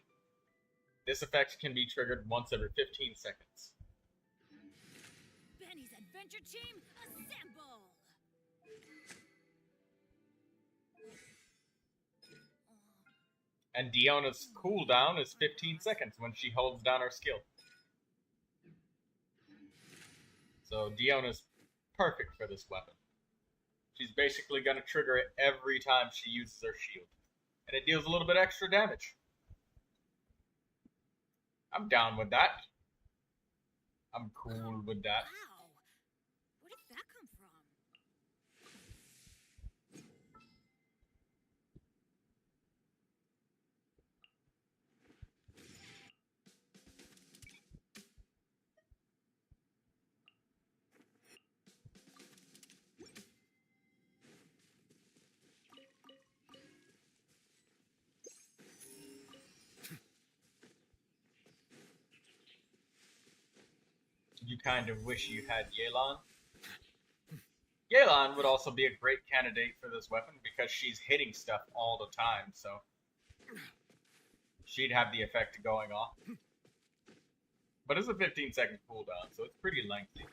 This effect can be triggered once every 15 seconds. Benny's adventure team, assemble! And Diona's cooldown is 15 seconds when she holds down her skill. So Diona's perfect for this weapon. She's basically going to trigger it every time she uses her shield. And it deals a little bit extra damage. I'm down with that. I'm cool with that. Wow. Where did that come from? You kind of wish you had Yelan. Yelan would also be a great candidate for this weapon because she's hitting stuff all the time, so she'd have the effect going off. But it's a 15-second cooldown, so it's pretty lengthy.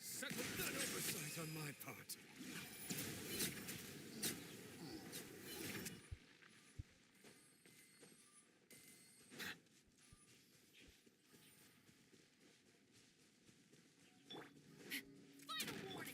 Settle that oversight on my part. Final warning.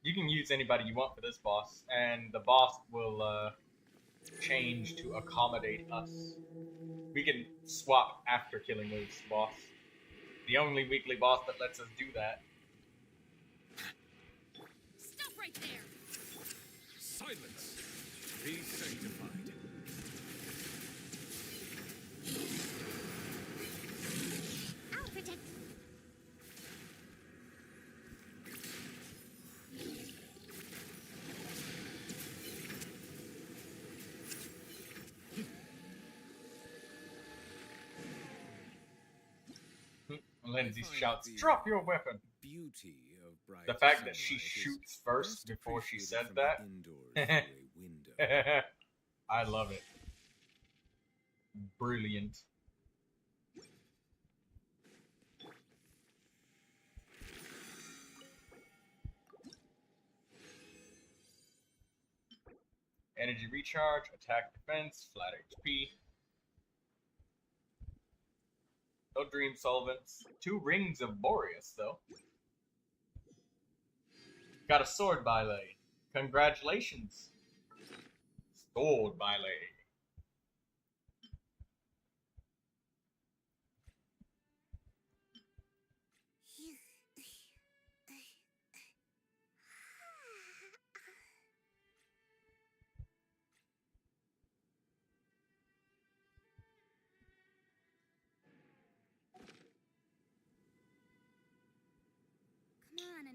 You can use anybody you want for this boss, and the boss will change to accommodate us. We can swap after killing this boss. The only weekly boss that lets us do that. Stop right there. Silence! Be sanctified. I'll protect. Lindsay shouts, "Drop your weapon!" Beauty of bright The fact that she sunlight is shoots first best before she appreciated said from that. indoors through a window. I love it. Brilliant. Energy recharge, attack defense, flat HP. No dream solvents. 2 rings of Boreas, though. Got a sword bilay. Congratulations. Sword bilay.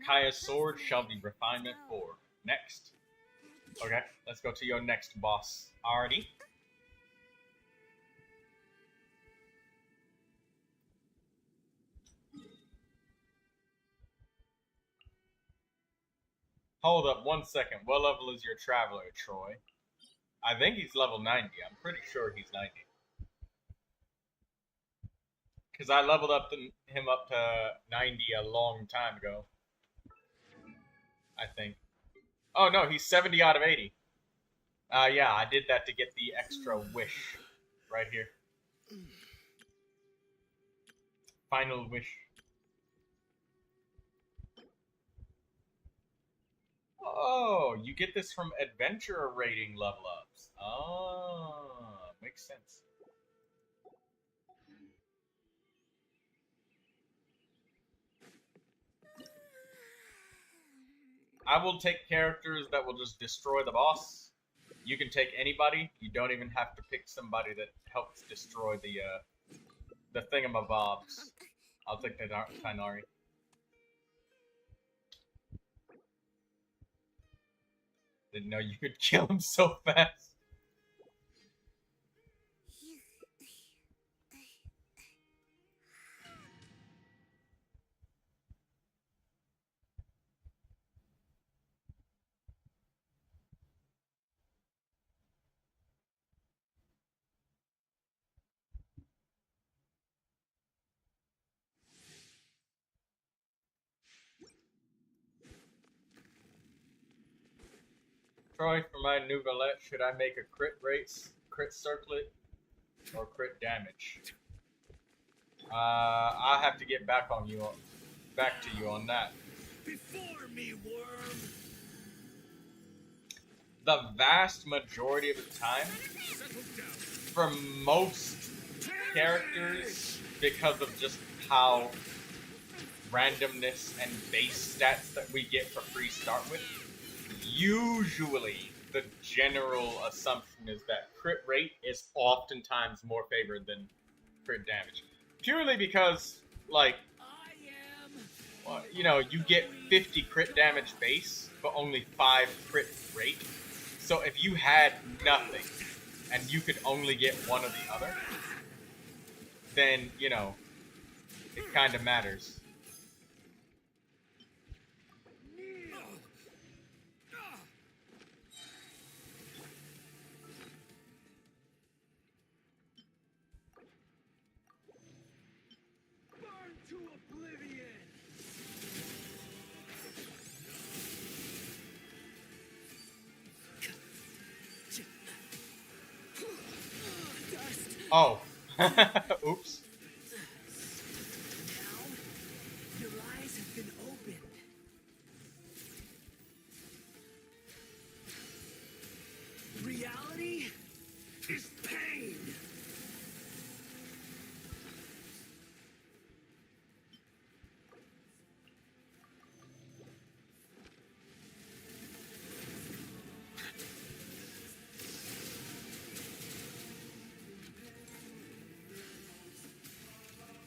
Kaya's sword shall be refinement 4. Next. Okay, let's go to your next boss. Artie. Hold up 1 second. What level is your traveler, Troy? I think he's level 90. I'm pretty sure he's 90. Because I leveled him up to 90 a long time ago. I think. Oh no, he's 70 out of 80. Yeah, I did that to get the extra wish. Right here. Final wish. Oh, you get this from adventurer rating level ups. Oh, makes sense. I will take characters that will just destroy the boss. You can take anybody. You don't even have to pick somebody that helps destroy the thingamabobs. I'll take the Tainari. Didn't know you could kill him so fast. Troy, for my Neuvilette, should I make a crit race, crit circlet, or crit damage? I'll have to get back to you on that. Before me, worm. The vast majority of the time, for most characters, because of just how randomness and base stats that we get for free start with, usually the general assumption is that crit rate is oftentimes more favored than crit damage. Purely because, like, well, you know, you get 50 crit damage base, but only 5 crit rate. So if you had nothing, and you could only get one or the other, then, you know, it kind of matters. Burn to oblivion. Oh. Oops. Now, your eyes have been opened. Reality is pain.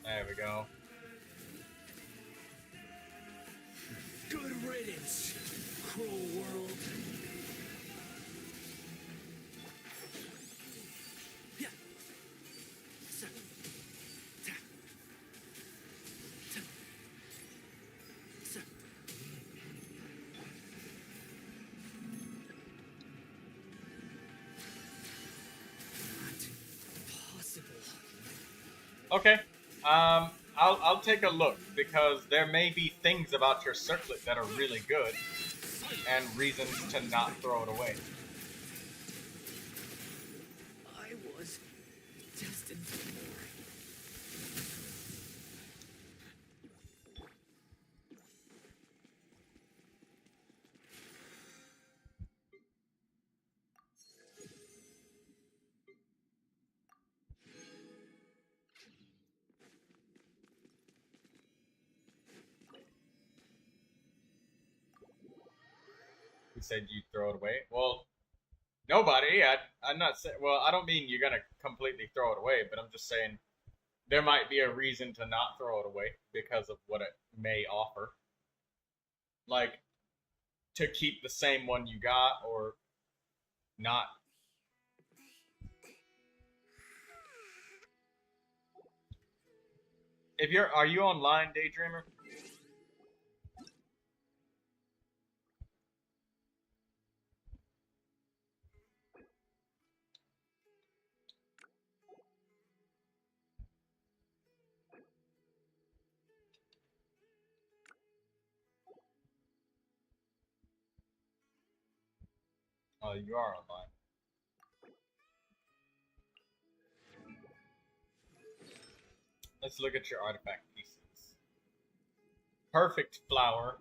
There we go. Good riddance, cruel world. Yeah. So- ta- ta- so- Not possible. Okay. I'll take a look, because there may be things about your circlet that are really good, and reasons to not throw it away. I was destined for more. You said you'd throw it away? Well, nobody. I'm not saying... Well, I don't mean you're going to completely throw it away, but I'm just saying there might be a reason to not throw it away because of what it may offer. Like, to keep the same one you got, or not. Are you online, Daydreamer? Oh, you are online. Let's look at your artifact pieces. Perfect flower.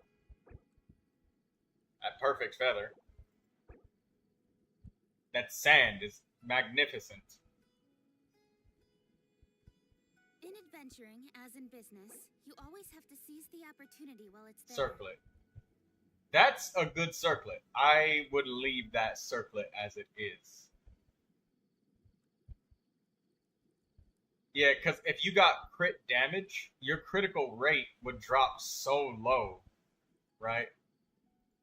That perfect feather. That sand is magnificent. In adventuring, as in business, you always have to seize the opportunity while it's there. Circlet. That's a good circlet. I would leave that circlet as it is. Yeah, because if you got crit damage, your critical rate would drop so low, right?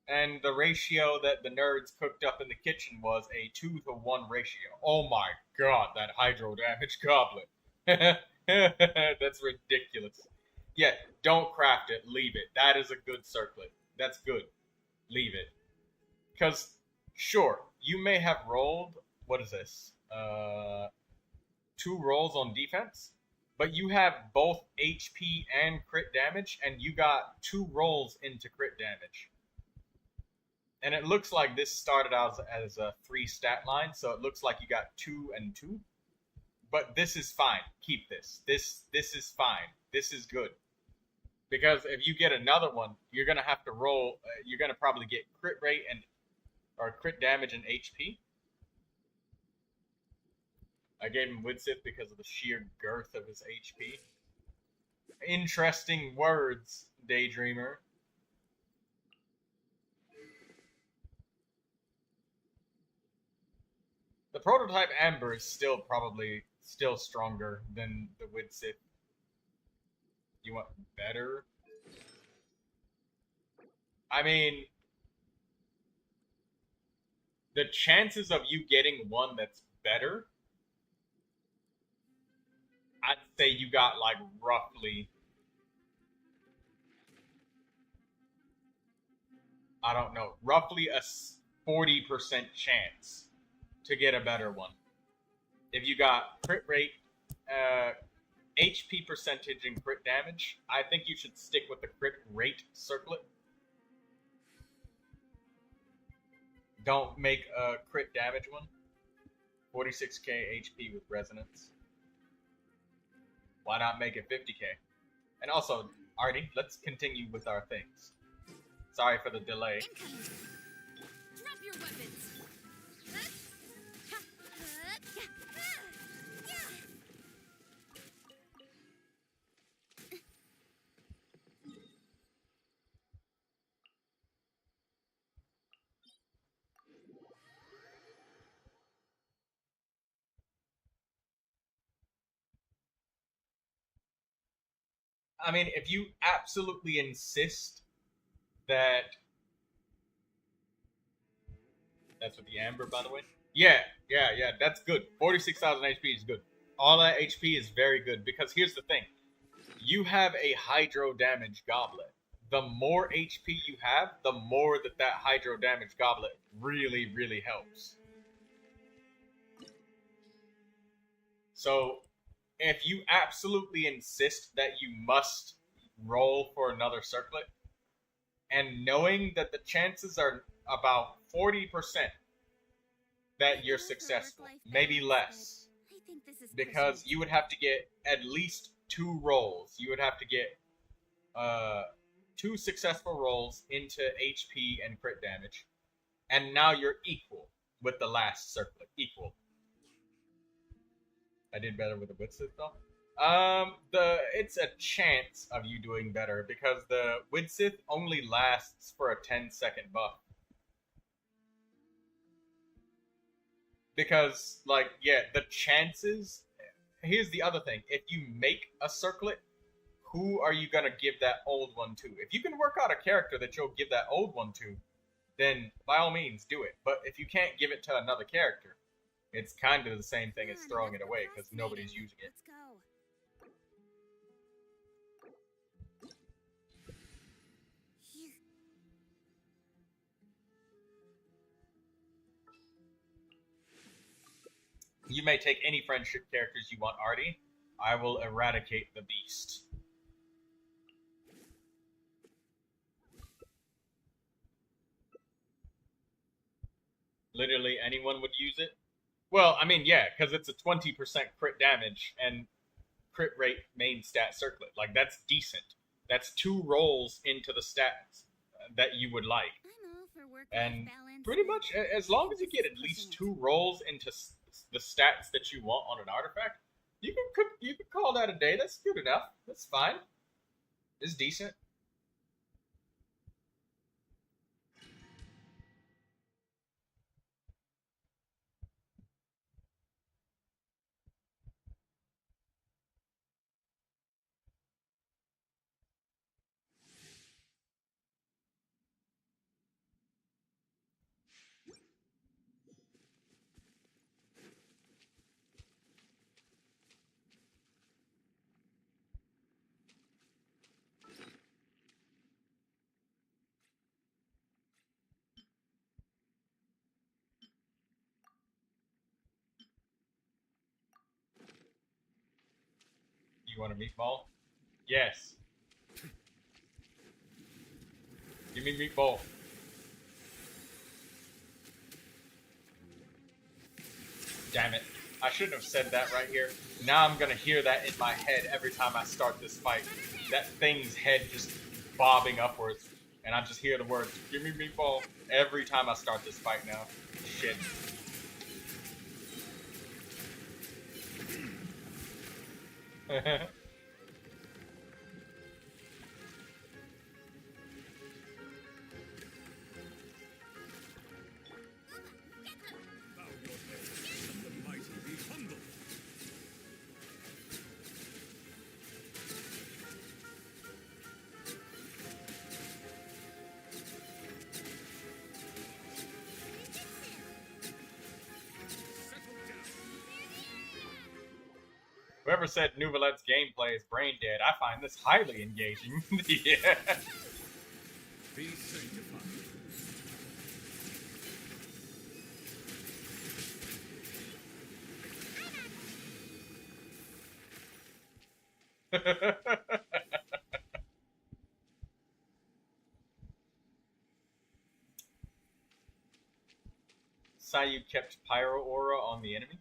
And the ratio that the nerds cooked up in the kitchen was a 2-to-1 ratio. Oh my god, that hydro damage goblet. That's ridiculous. Yeah, don't craft it, leave it. That is a good circlet. That's good. Leave it. Because, sure, you may have rolled, what is this? 2 rolls on defense, but you have both HP and crit damage, and you got 2 rolls into crit damage. And it looks like this started out as a 3 stat line, so it looks like you got 2 and 2. But this is fine. Keep this. This is fine. This is good. Because if you get another one, you're gonna have to roll. You're gonna probably get crit rate or crit damage and HP. I gave him Widsith because of the sheer girth of his HP. Interesting words, Daydreamer. The prototype Amber is still stronger than the Widsith. You want better? I mean, the chances of you getting one that's better, I'd say you got like roughly, I don't know, roughly a 40% chance to get a better one. If you got crit rate, HP percentage, and crit damage, I think you should stick with the crit rate circlet. Don't make a crit damage one. 46k HP with resonance. Why not make it 50k? And also, Artie, let's continue with our things. Sorry for the delay. Incoming. Drop your weapons. I mean, if you absolutely insist that... That's with the Amber, by the way? Yeah, that's good. 46,000 HP is good. All that HP is very good, because here's the thing. You have a Hydro Damage Goblet. The more HP you have, the more that Hydro Damage Goblet really, really helps. So, if you absolutely insist that you must roll for another circlet, and knowing that the chances are about 40% that you're successful, maybe less, because you would have to get at least 2 rolls. You would have to get 2 successful rolls into HP and crit damage, and now you're equal with the last circlet. Equal. I did better with the Widsith though. It's a chance of you doing better because the Widsith only lasts for a 10-second buff. Because, like, yeah, the chances... Here's the other thing. If you make a circlet, who are you going to give that old one to? If you can work out a character that you'll give that old one to, then by all means do it. But if you can't give it to another character, it's kind of the same thing as throwing it away because nobody's using it. Let's go. You may take any friendship characters you want, Artie. I will eradicate the beast. Literally anyone would use it? Well, I mean, yeah, because it's a 20% crit damage and crit rate main stat circlet. Like, that's decent. That's 2 rolls into the stats that you would like. I'm all for work-life And balance. pretty much, as long as you get at least 2 rolls into the stats that you want on an artifact, you can call that a day. That's good enough. That's fine. It's decent. You want a meatball? Yes. Give me meatball. Damn it. I shouldn't have said that right here. Now I'm gonna hear that in my head every time I start this fight. That thing's head just bobbing upwards. And I just hear the words, "Give me meatball," every time I start this fight now. Shit. Whoever said Neuvilette's gameplay is brain dead, I find this highly engaging. Yeah. Be sanctified. Sayu kept Pyro Aura on the enemy?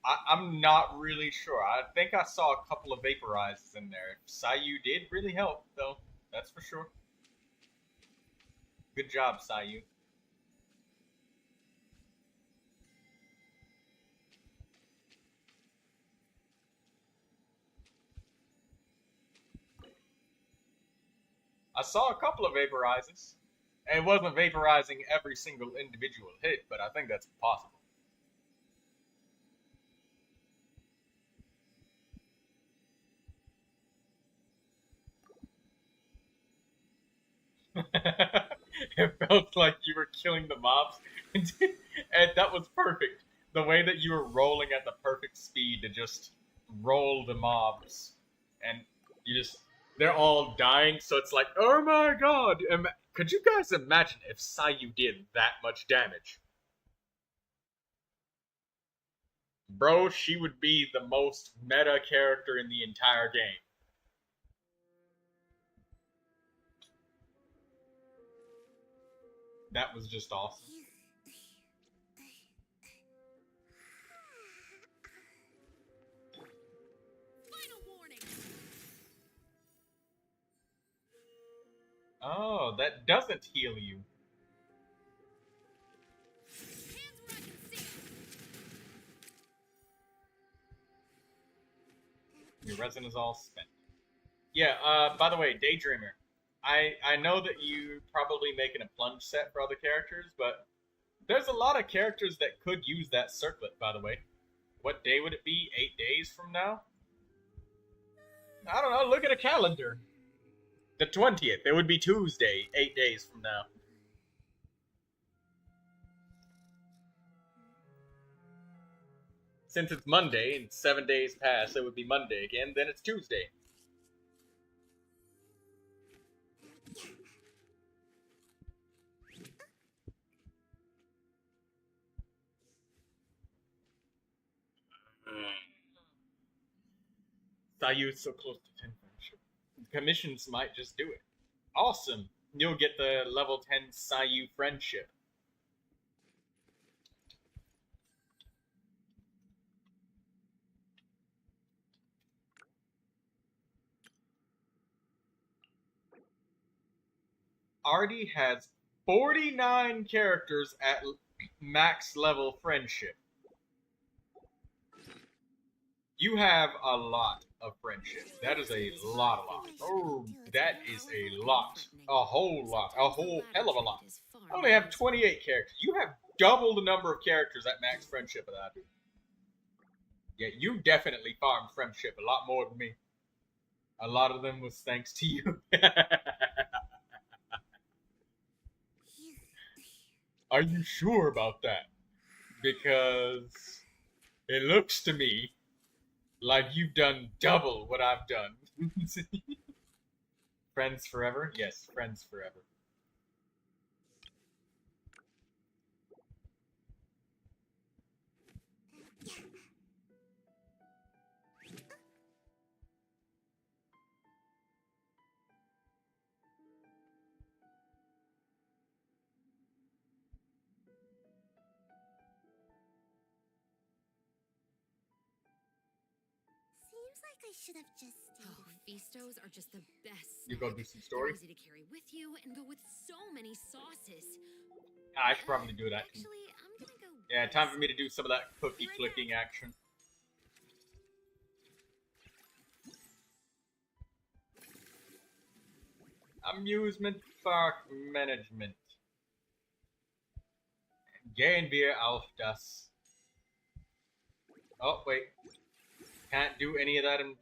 I'm not really sure. I think I saw a couple of vaporizes in there. Sayu did really help, though. That's for sure. Good job, Sayu. I saw a couple of vaporizes. It wasn't vaporizing every single individual hit, but I think that's possible. It felt like you were killing the mobs. And that was perfect. The way that you were rolling at the perfect speed to just roll the mobs. And you just... They're all dying, so it's like, oh my god! Could you guys imagine if Sayu did that much damage? Bro, she would be the most meta character in the entire game. That was just awesome. Final warning. Oh, that doesn't heal you. Hands where I can see 'em. Your resin is all spent. Yeah, by the way, Daydreamer. I know that you're probably making a plunge set for other characters, but there's a lot of characters that could use that circlet, by the way. What day would it be? 8 days from now? I don't know, look at a calendar. The 20th. It would be Tuesday, 8 days from now. Since it's Monday and 7 days pass, it would be Monday again, then it's Tuesday. Sayu is so close to 10 friendship. Commissions might just do it. Awesome! You'll get the level 10 Sayu friendship. Already has 49 characters at max level friendship. You have a lot of friendship. That is a lot. Oh, that is a lot. A whole lot. A whole hell of a lot. I only have 28 characters. You have double the number of characters at max friendship that I do. Yeah, you definitely farmed friendship a lot more than me. A lot of them was thanks to you. Are you sure about that? Because it looks to me like you've done double what I've done. Friends forever? Yes, friends forever. I should have just stayed. Oh, Feastos are just the best. You go do some story? They're easy to carry with you and go with so many sauces. I should probably do that too. Actually, I'm gonna go. Yeah, time for me to do some of that cookie clicking action. Amusement Park Management. Gehen wir auf das. Oh, wait. Can't do any of that in.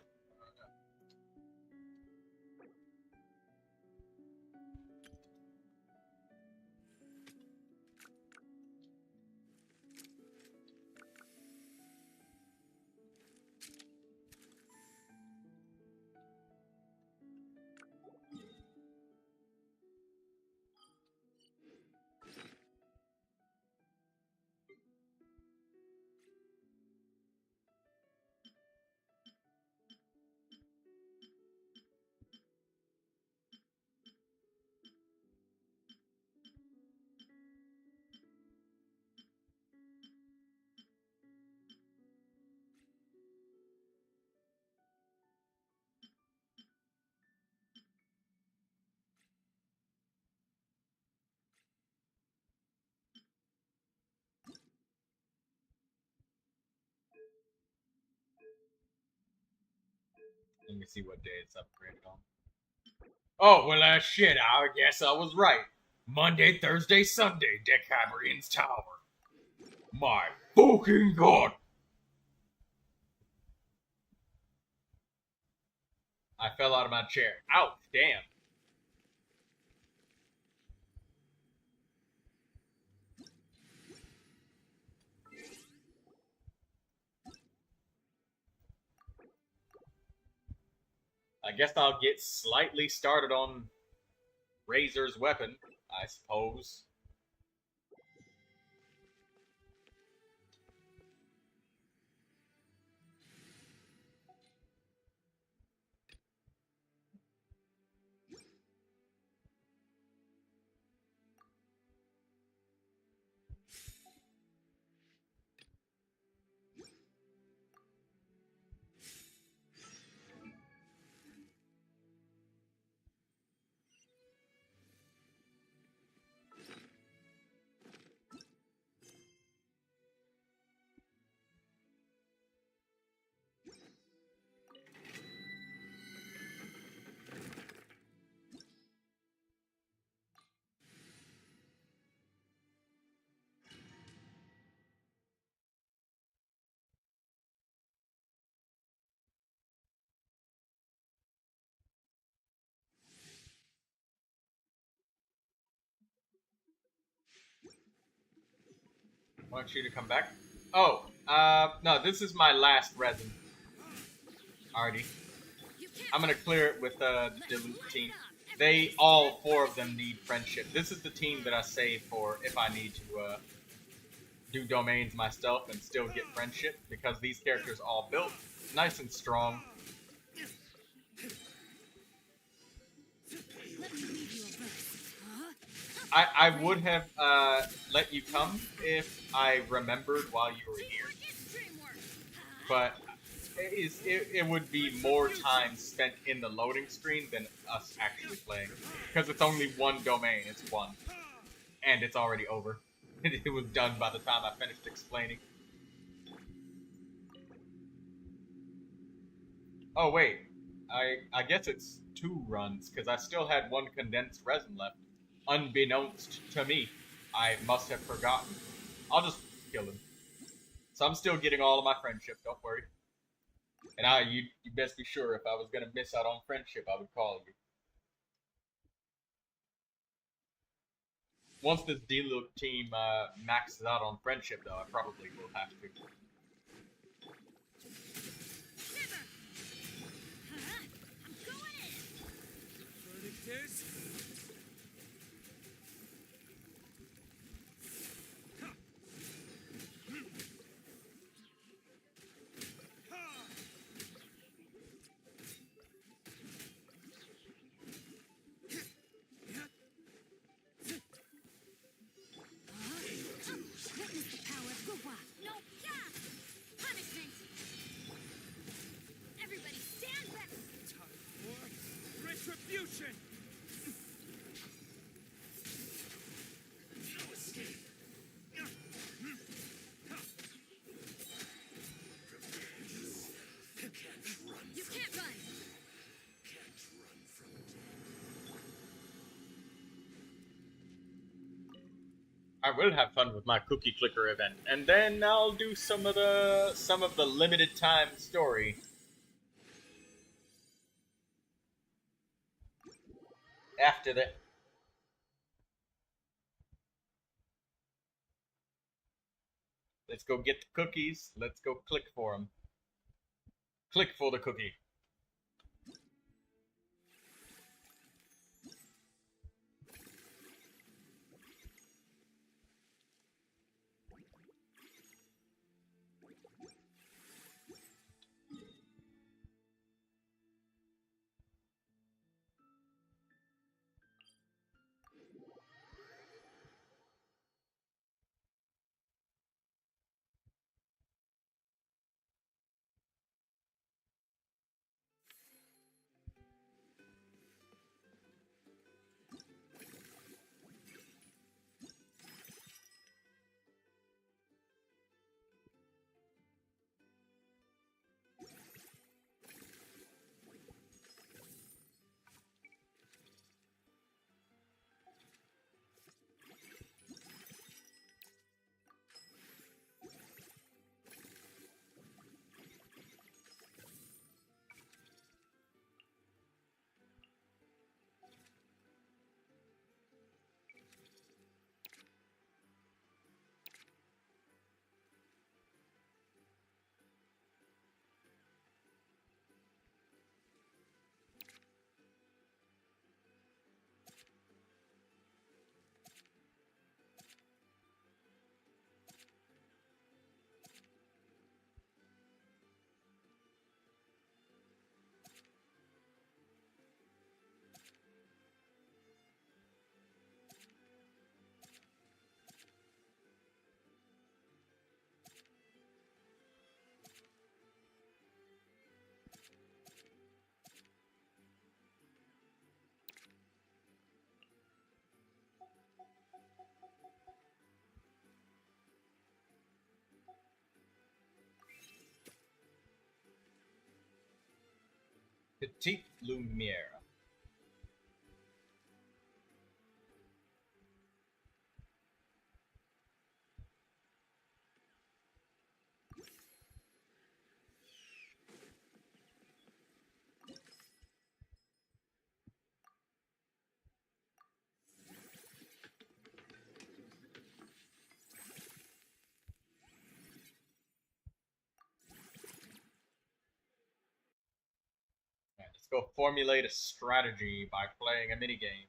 Let me see what day it's upgraded on. Oh, well, shit, I guess I was right. Monday, Thursday, Sunday, Decameron's Tower. My fucking god! I fell out of my chair. Ouch, damn. I guess I'll get slightly started on Razor's weapon, I suppose. Want you to come back? Oh, no, this is my last resin. Alrighty. I'm gonna clear it with the team. They, all four of them need friendship. This is the team that I save for if I need to, do domains myself and still get friendship, because these characters are all built nice and strong. I would have let you come if I remembered while you were here, but it would be more time spent in the loading screen than us actually playing, because it's only one domain, it's one, and it's already over. It was done by the time I finished explaining. Oh wait, I guess it's 2 runs, because I still had 1 condensed resin left. Unbeknownst to me, I must have forgotten. I'll just kill him. So I'm still getting all of my friendship, don't worry. And you best be sure, if I was gonna miss out on friendship, I would call you. Once this D-Look team maxes out on friendship, though, I probably will have to. Verdict is... No, yeah! Punishment! Everybody retribution! No escape. You can't run. I will have fun with my cookie clicker event, and then I'll do some of the limited time story. After that. Let's go get the cookies. Let's go click for them. Click for the cookie. Petite Lumiere. Alright, let's go formulate a strategy by playing a minigame.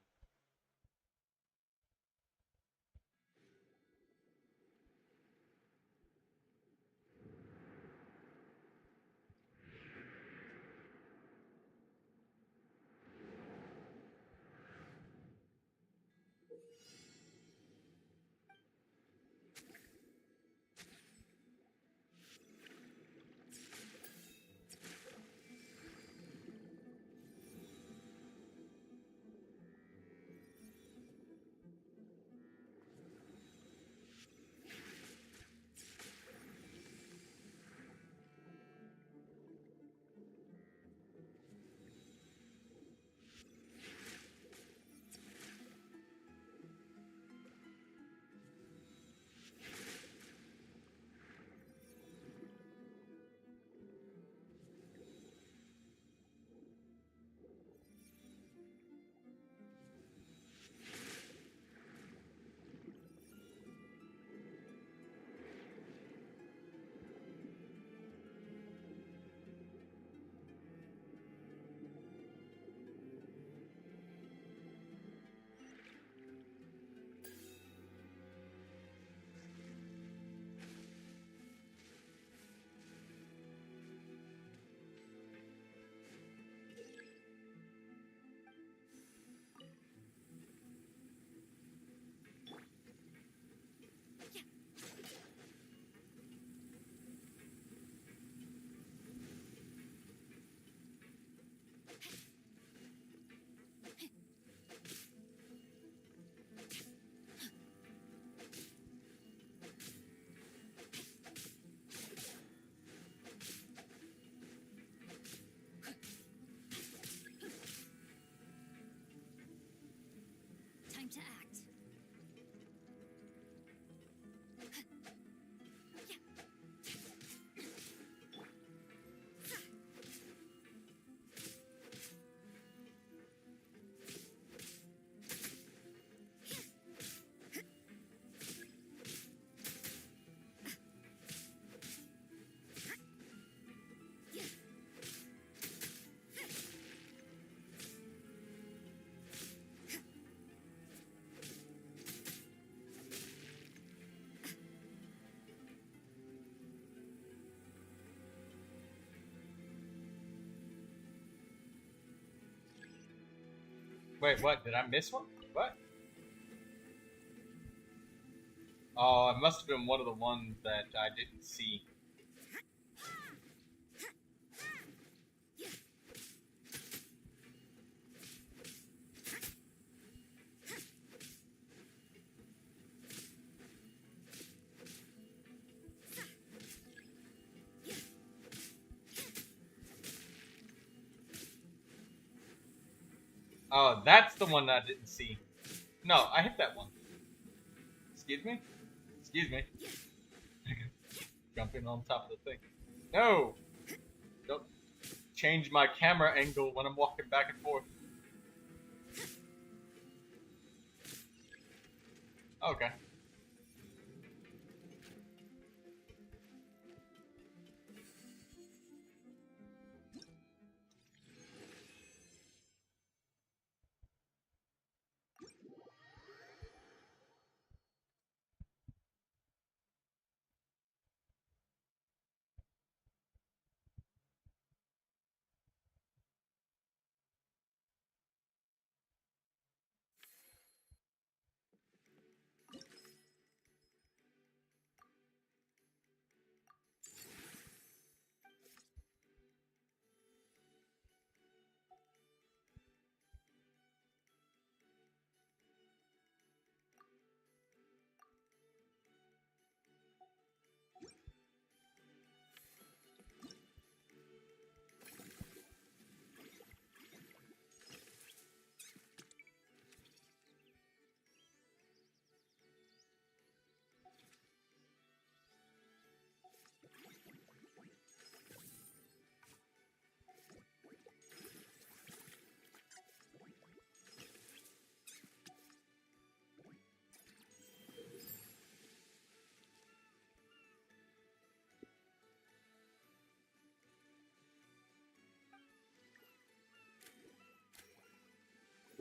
to act. Wait, what? Did I miss one? What? Oh, it must have been one of the ones that I didn't see. Oh, that's the one that I didn't see. No, I hit that one. Excuse me? Excuse me. Jumping on top of the thing. No! Don't change my camera angle when I'm walking back and forth. Okay.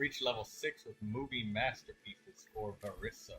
Reach level 6 with movie masterpieces for Barissa.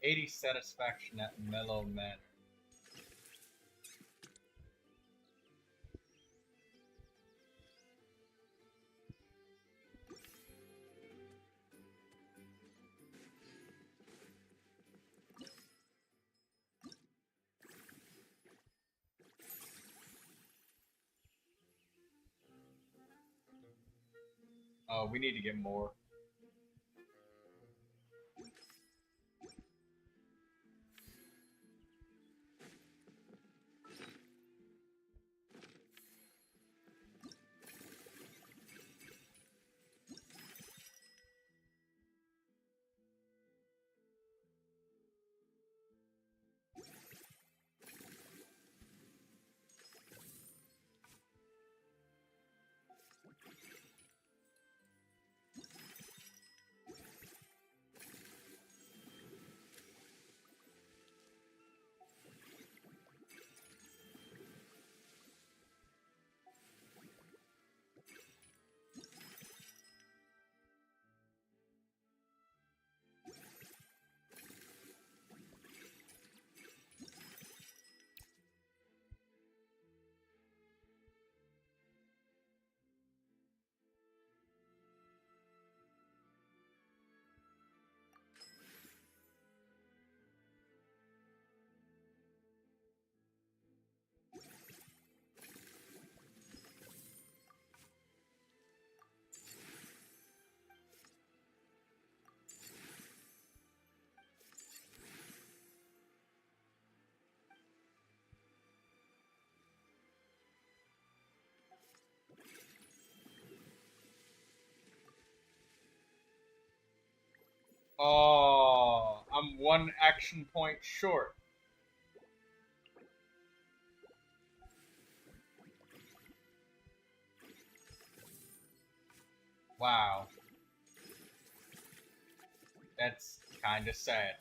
80 satisfaction at Mellow Manor. Oh, we need to get more. Oh, I'm one action point short. Wow. That's kinda sad.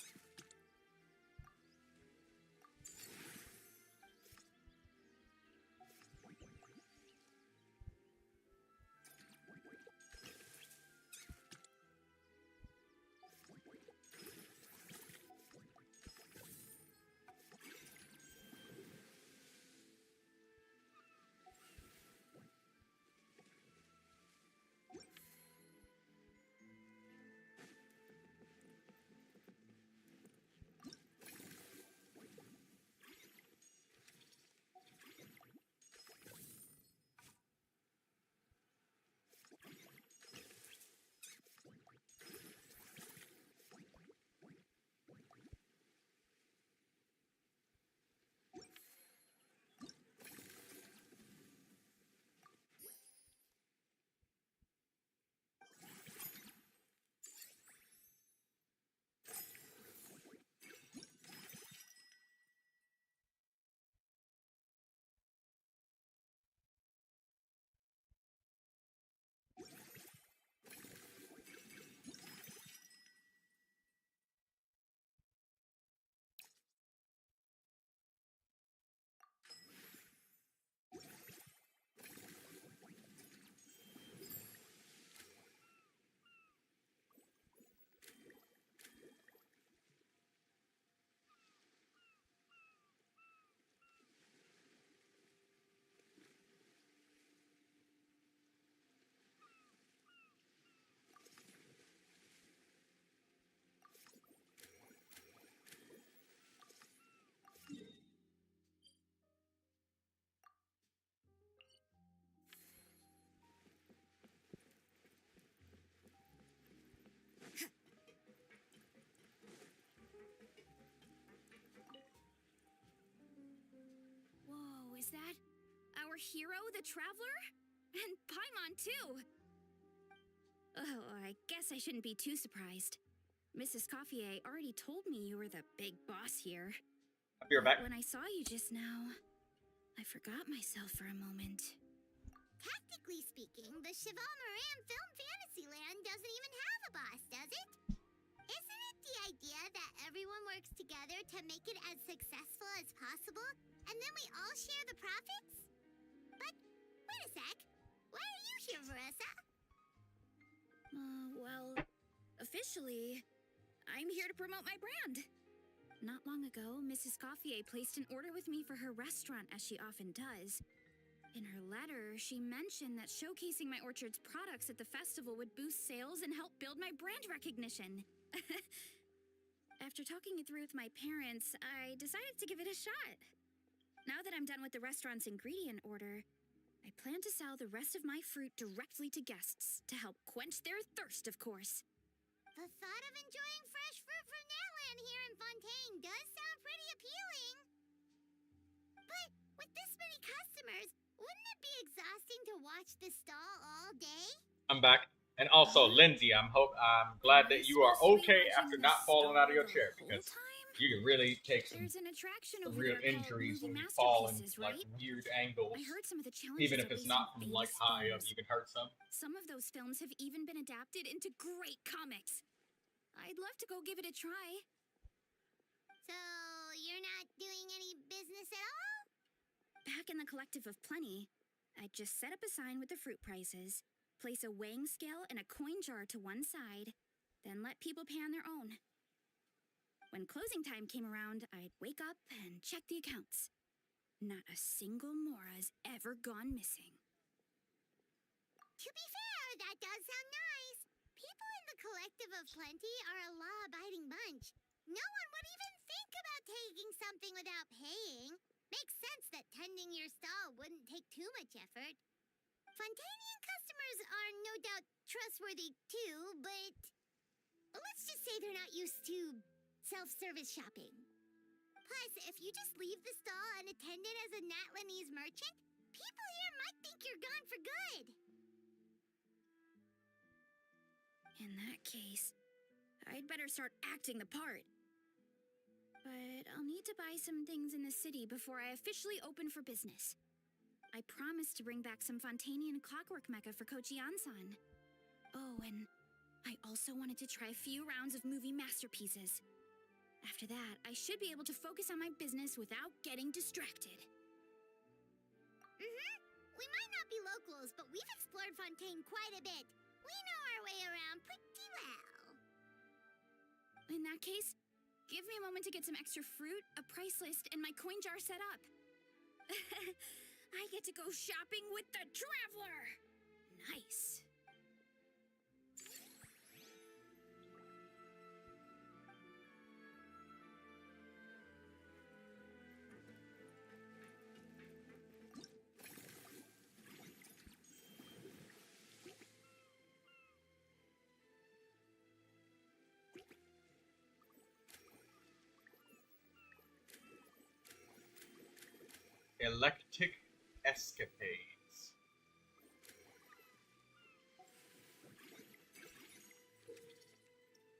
Whoa, is that our hero, the Traveler? And Paimon, too! Oh, I guess I shouldn't be too surprised. Mrs. Coiffier already told me you were the big boss here. I'll be right back. When I saw you just now, I forgot myself for a moment. Tactically speaking, the Cheval Moran Film Fantasyland doesn't even have a boss, does it? Isn't it the idea that everyone works together to make it as successful as possible, and then we all share the profits? But, wait a sec. Why are you here, Marissa? Well, officially, I'm here to promote my brand. Not long ago, Mrs. Gauffier placed an order with me for her restaurant, as she often does. In her letter, she mentioned that showcasing my orchard's products at the festival would boost sales and help build my brand recognition. After talking it through with my parents, I decided to give it a shot. Now that I'm done with the restaurant's ingredient order, I plan to sell the rest of my fruit directly to guests to help quench their thirst, of course. The thought of enjoying fresh fruit from Natlan here in Fontaine does sound pretty appealing. But with this many customers, wouldn't it be exhausting to watch the stall all day? I'm back. And also, Lindsay, I'm glad that you are okay after not falling out of your chair, because you can really take some real injuries when you fall in like weird angles. I heard some of the challenges Even if it's not from like high up, you can hurt some. Some of those films have even been adapted into great comics. I'd love to go give it a try. So, you're not doing any business at all? Back in the Collective of Plenty, I'd just set up a sign with the fruit prices, place a weighing scale and a coin jar to one side, then let people pay on their own. When closing time came around, I'd wake up and check the accounts. Not a single mora's ever gone missing. To be fair, that does sound nice. People in the Collective of Plenty are a law-abiding bunch. No one would even think about taking something without paying. Makes sense that tending your stall wouldn't take too much effort. Fontainian customers are no doubt trustworthy too, but let's just say they're not used to self-service shopping. Plus, if you just leave the stall unattended as a Natlanese merchant, people here might think you're gone for good. In that case, I'd better start acting the part. But I'll need to buy some things in the city before I officially open for business. I promised to bring back some Fontainian clockwork mecha for Coach Yansan. Oh, and I also wanted to try a few rounds of movie masterpieces. After that, I should be able to focus on my business without getting distracted. We might not be locals, but we've explored Fontaine quite a bit. We know our way around pretty well. In that case, give me a moment to get some extra fruit, a price list, and my coin jar set up. I get to go shopping with the Traveler! Nice. Electric escapades.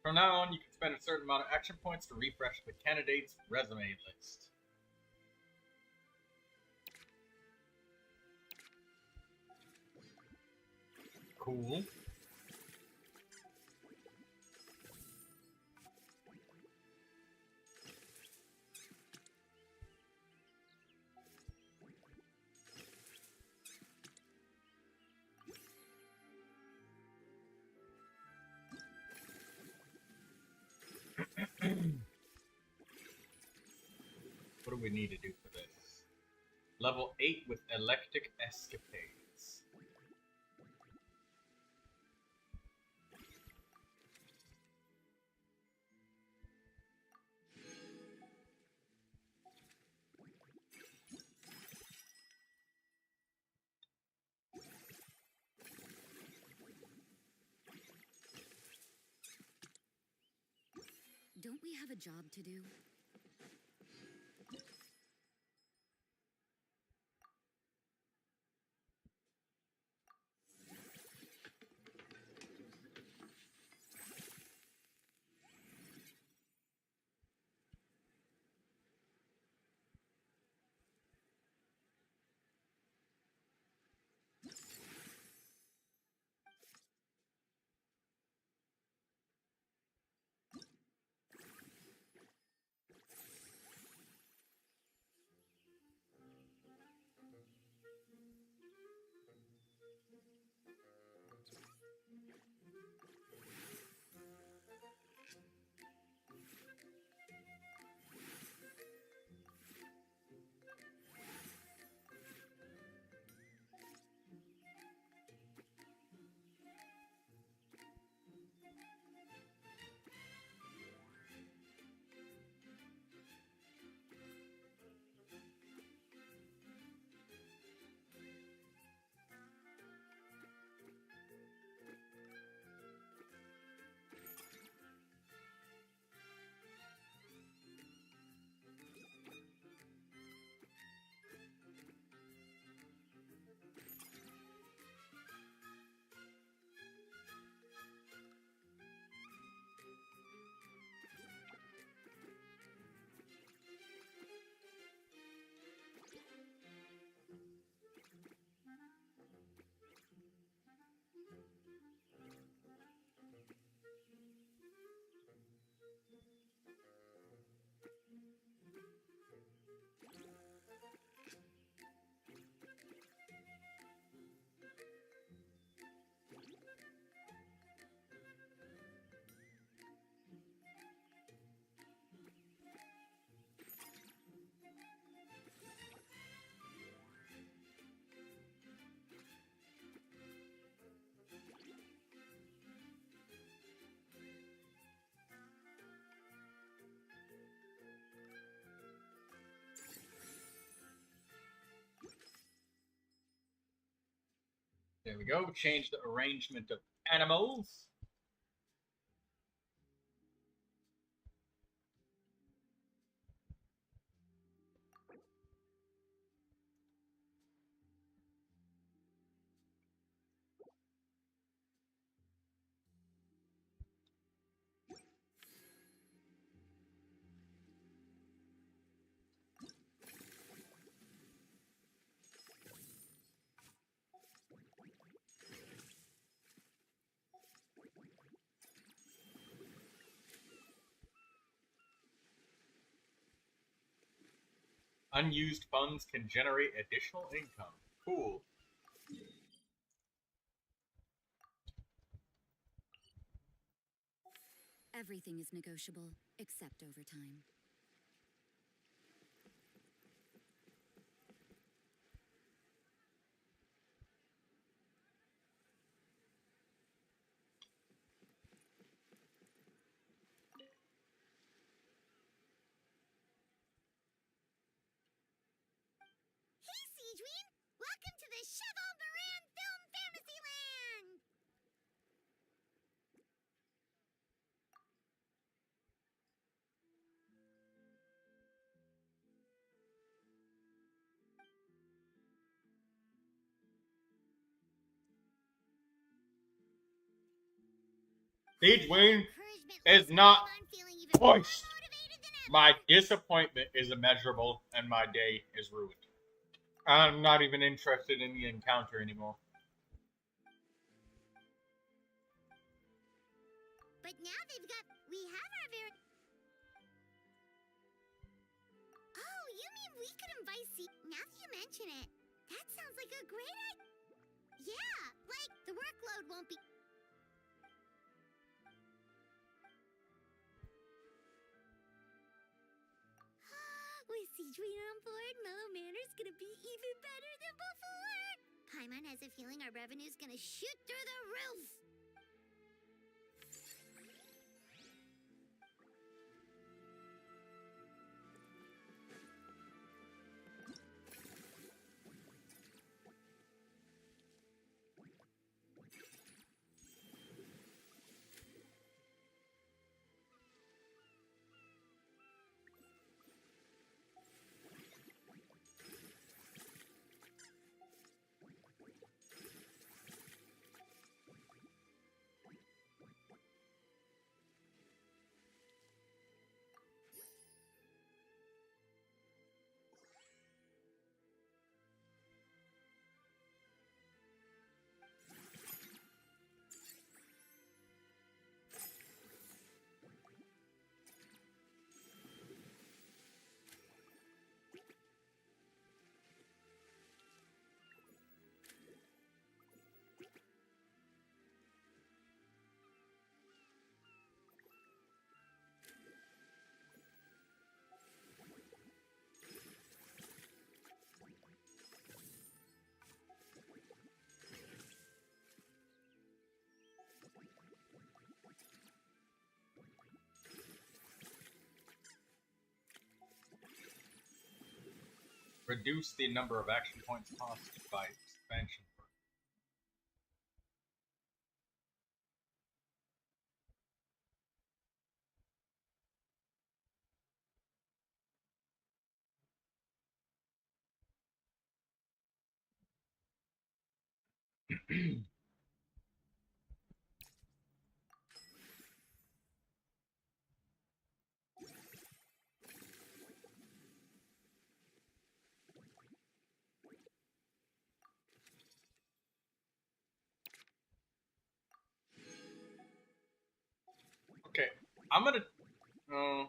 From now on, you can spend a certain amount of action points to refresh the candidate's resume list. Cool. What do we need to do for this? Level 8 with Electric Escapades. Don't we have a job to do? There we go. Change the arrangement of animals. Unused funds can generate additional income. Cool. Everything is negotiable, except overtime. Hey, Seedween! Welcome to the Cheval Moran Film Fantasyland! Seedween is not voiced. My disappointment is immeasurable, and my day is ruined. I'm not even interested in the encounter anymore. But now we have our very... Oh, you mean we could invite now that you mention it, that sounds like a great idea. Yeah, like, the workload won't be... With Seedween on board, Mellow Manor's gonna be even better than before! Paimon has a feeling our revenue's gonna shoot through the roof! Reduce the number of action points cost by expansion. Okay, I'm gonna. Nah.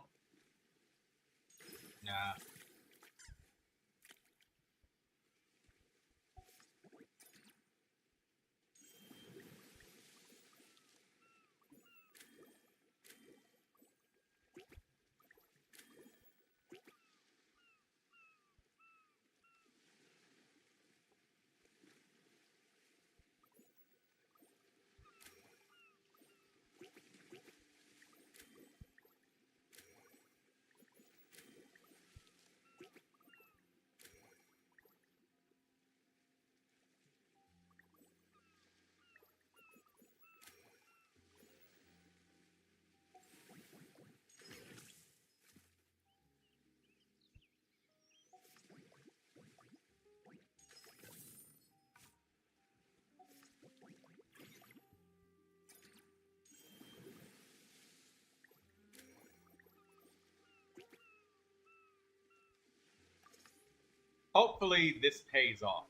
Hopefully this pays off.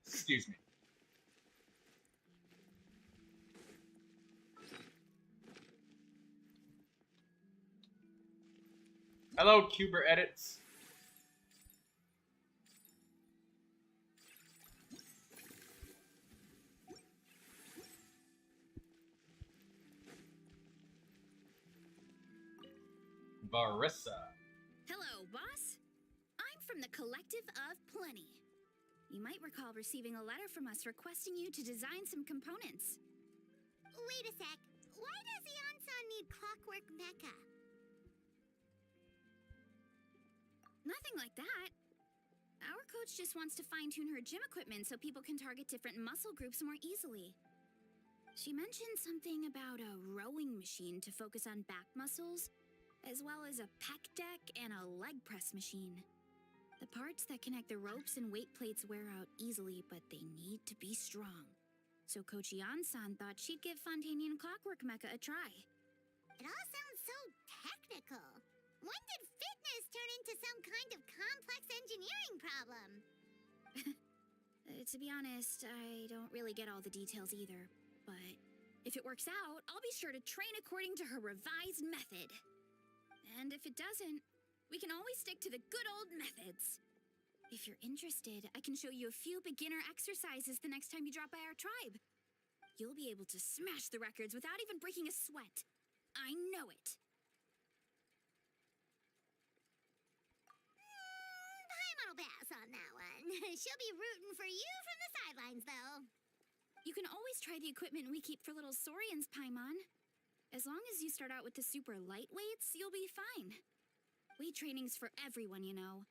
Excuse me. Hello, Cuber Edits. Barissa. Hello, boss. I'm from the Collective of Plenty. You might recall receiving a letter from us requesting you to design some components. Wait a sec. Why does Eon-san need clockwork mecha? Nothing like that. Our coach just wants to fine-tune her gym equipment so people can target different muscle groups more easily. She mentioned something about a rowing machine to focus on back muscles, as well as a pec deck and a leg press machine. The parts that connect the ropes and weight plates wear out easily, but they need to be strong. So Coach Yan-san thought she'd give Fontanian Clockwork Mecha a try. It all sounds so technical. When did fitness turn into some kind of complex engineering problem? To be honest, I don't really get all the details either. But if it works out, I'll be sure to train according to her revised method. And if it doesn't, we can always stick to the good old methods. If you're interested, I can show you a few beginner exercises the next time you drop by our tribe. You'll be able to smash the records without even breaking a sweat. I know it. Paimon will pass on that one. She'll be rooting for you from the sidelines, though. You can always try the equipment we keep for little Saurians, Paimon. As long as you start out with the super lightweights, you'll be fine. Weight training's for everyone, you know.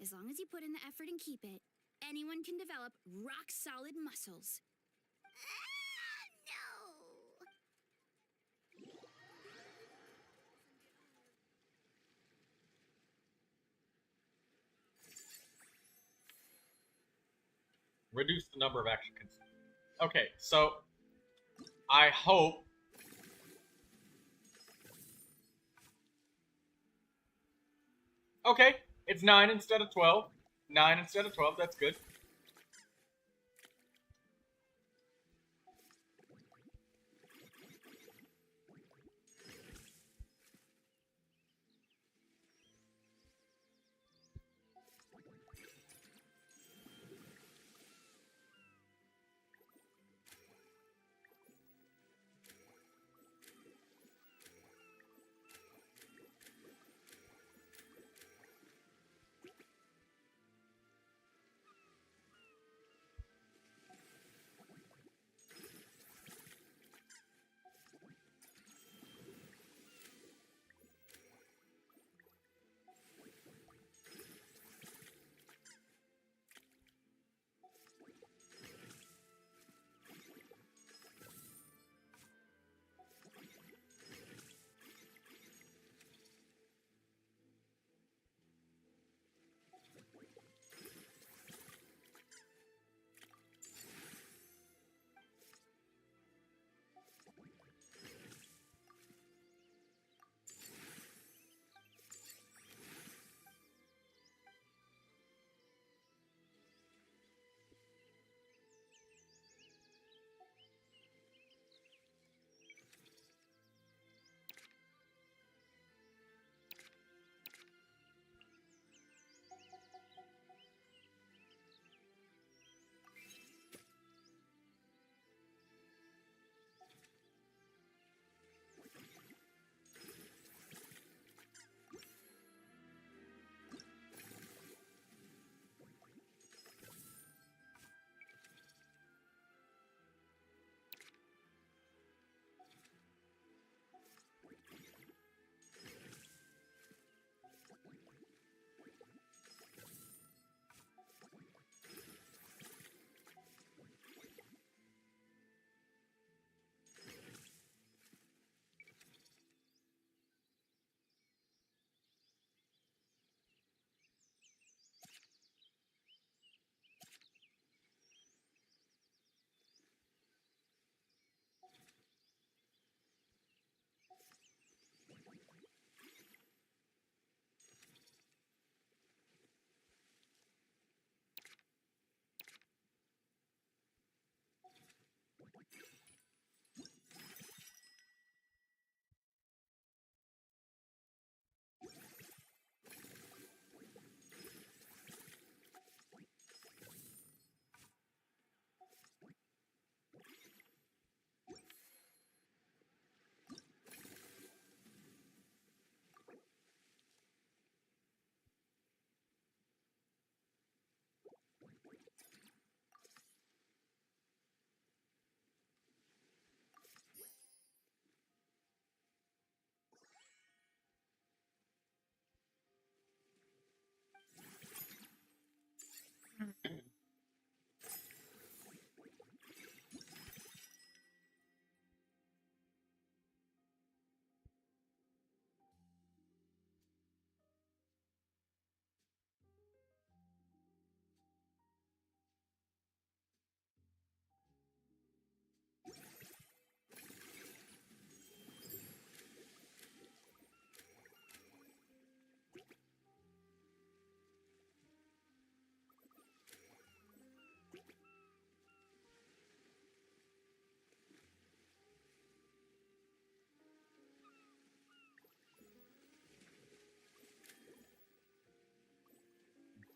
As long as you put in the effort and keep it, anyone can develop rock-solid muscles. No! Reduce the number of action consumed. Okay, so I hope okay, it's 9 instead of 12. 9 instead of 12, that's good.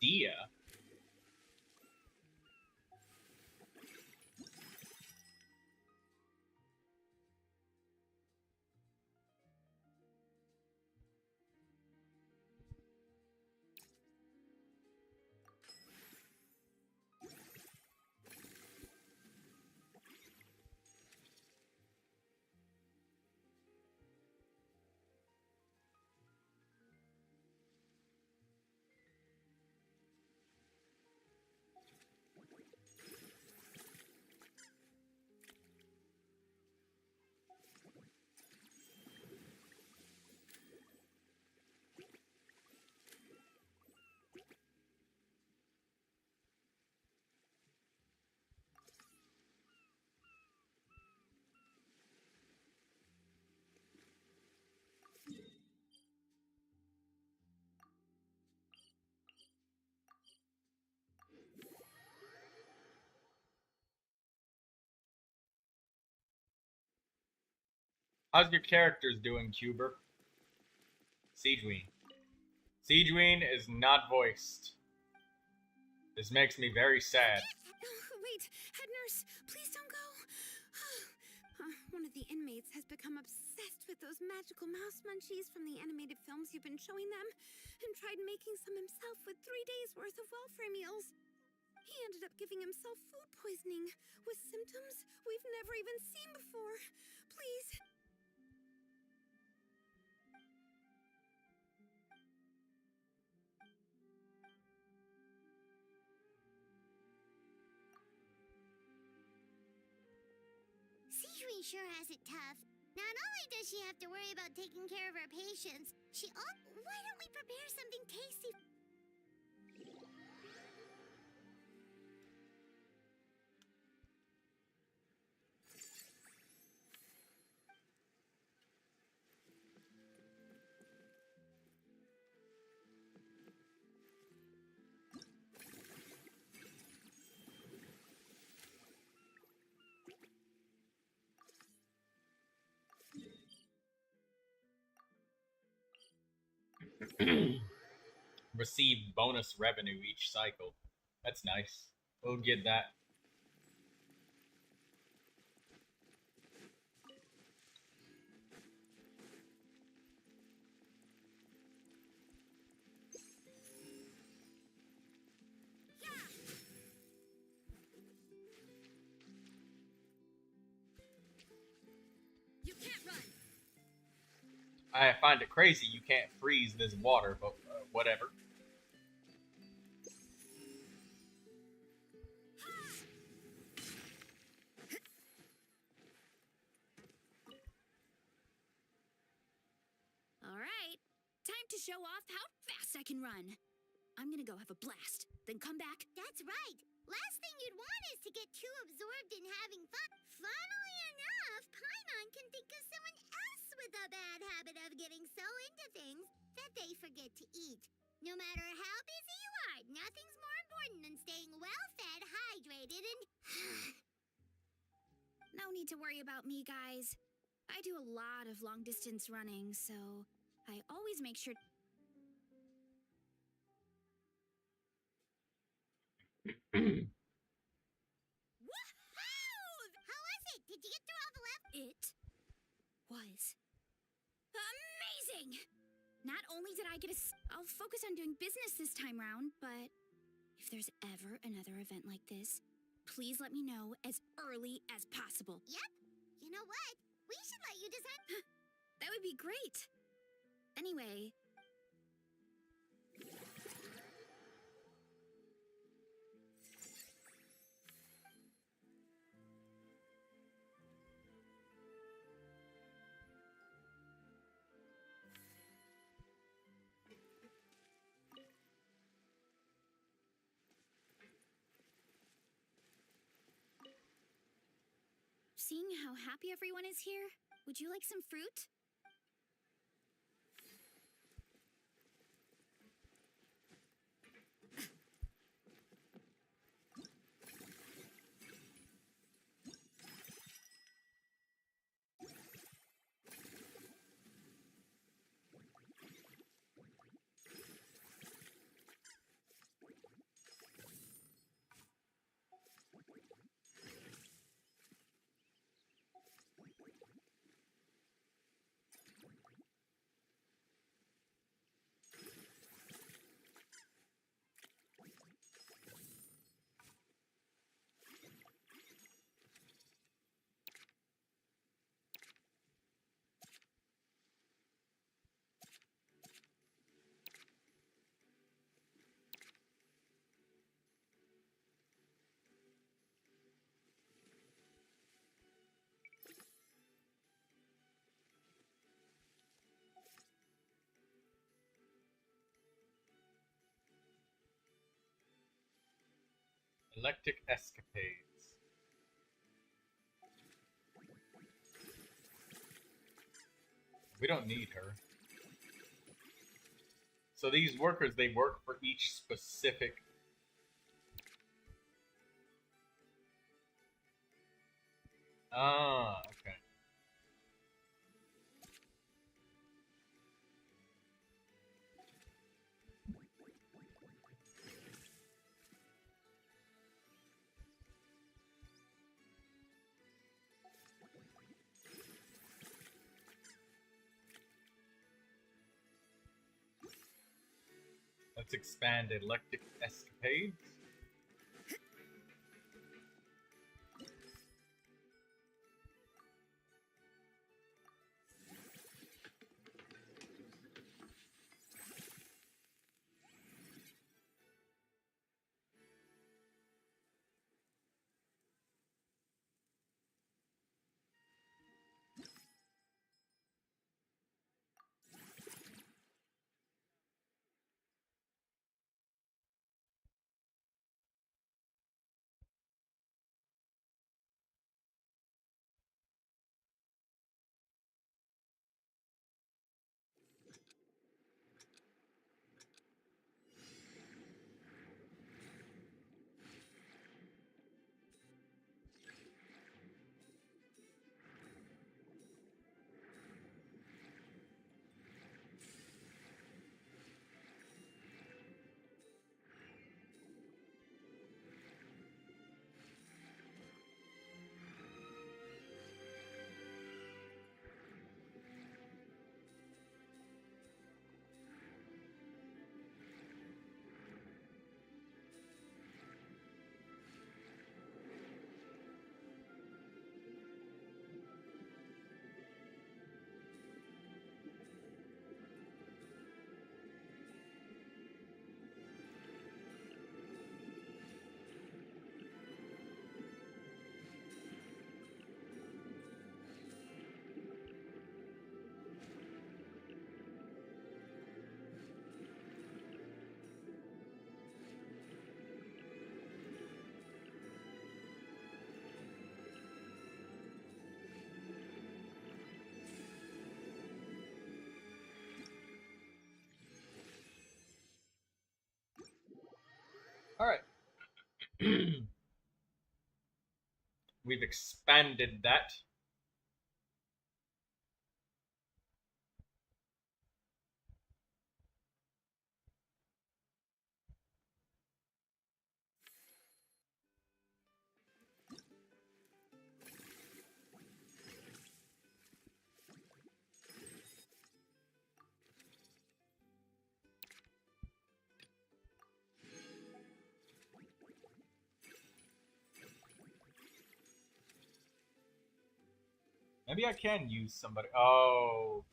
Dia. How's your characters doing, Cuber? Siegeween. Siegeween is not voiced. This makes me very sad. Wait, head nurse, please don't go. One of the inmates has become obsessed with those magical mouse munchies from the animated films you've been showing them, and tried making some himself with 3 days' worth of welfare meals. He ended up giving himself food poisoning, with symptoms we've never even seen before. Please. Siegeween sure has it tough. Not only does she have to worry about taking care of her patients, why don't we prepare something tasty? Receive bonus revenue each cycle. That's nice. We'll get that. You can't run. I find it crazy you can't freeze this water, but whatever. All right, time to show off how fast I can run. I'm gonna go have a blast, then come back. That's right. Last thing you'd want is to get too absorbed in having fun. Funnily enough, Paimon can think of someone else with a bad habit of getting so into things that they forget to eat. No matter how busy you are, nothing's more important than staying well-fed, hydrated, and... No need to worry about me, guys. I do a lot of long-distance running, so I always make sure... Woohoo! How was it? Did you get through all the levels? It was amazing! Not only did I get I'll focus on doing business this time round, but if there's ever another event like this, please let me know as early as possible. Yep. You know what? We should let you design... That would be great. Anyway... Seeing how happy everyone is here, would you like some fruit? Electric escapades. We don't need her. So these workers, they work for each specific... Ah, okay. Let's expand electric escapades. All right. We've expanded that. Maybe I can use somebody. Oh.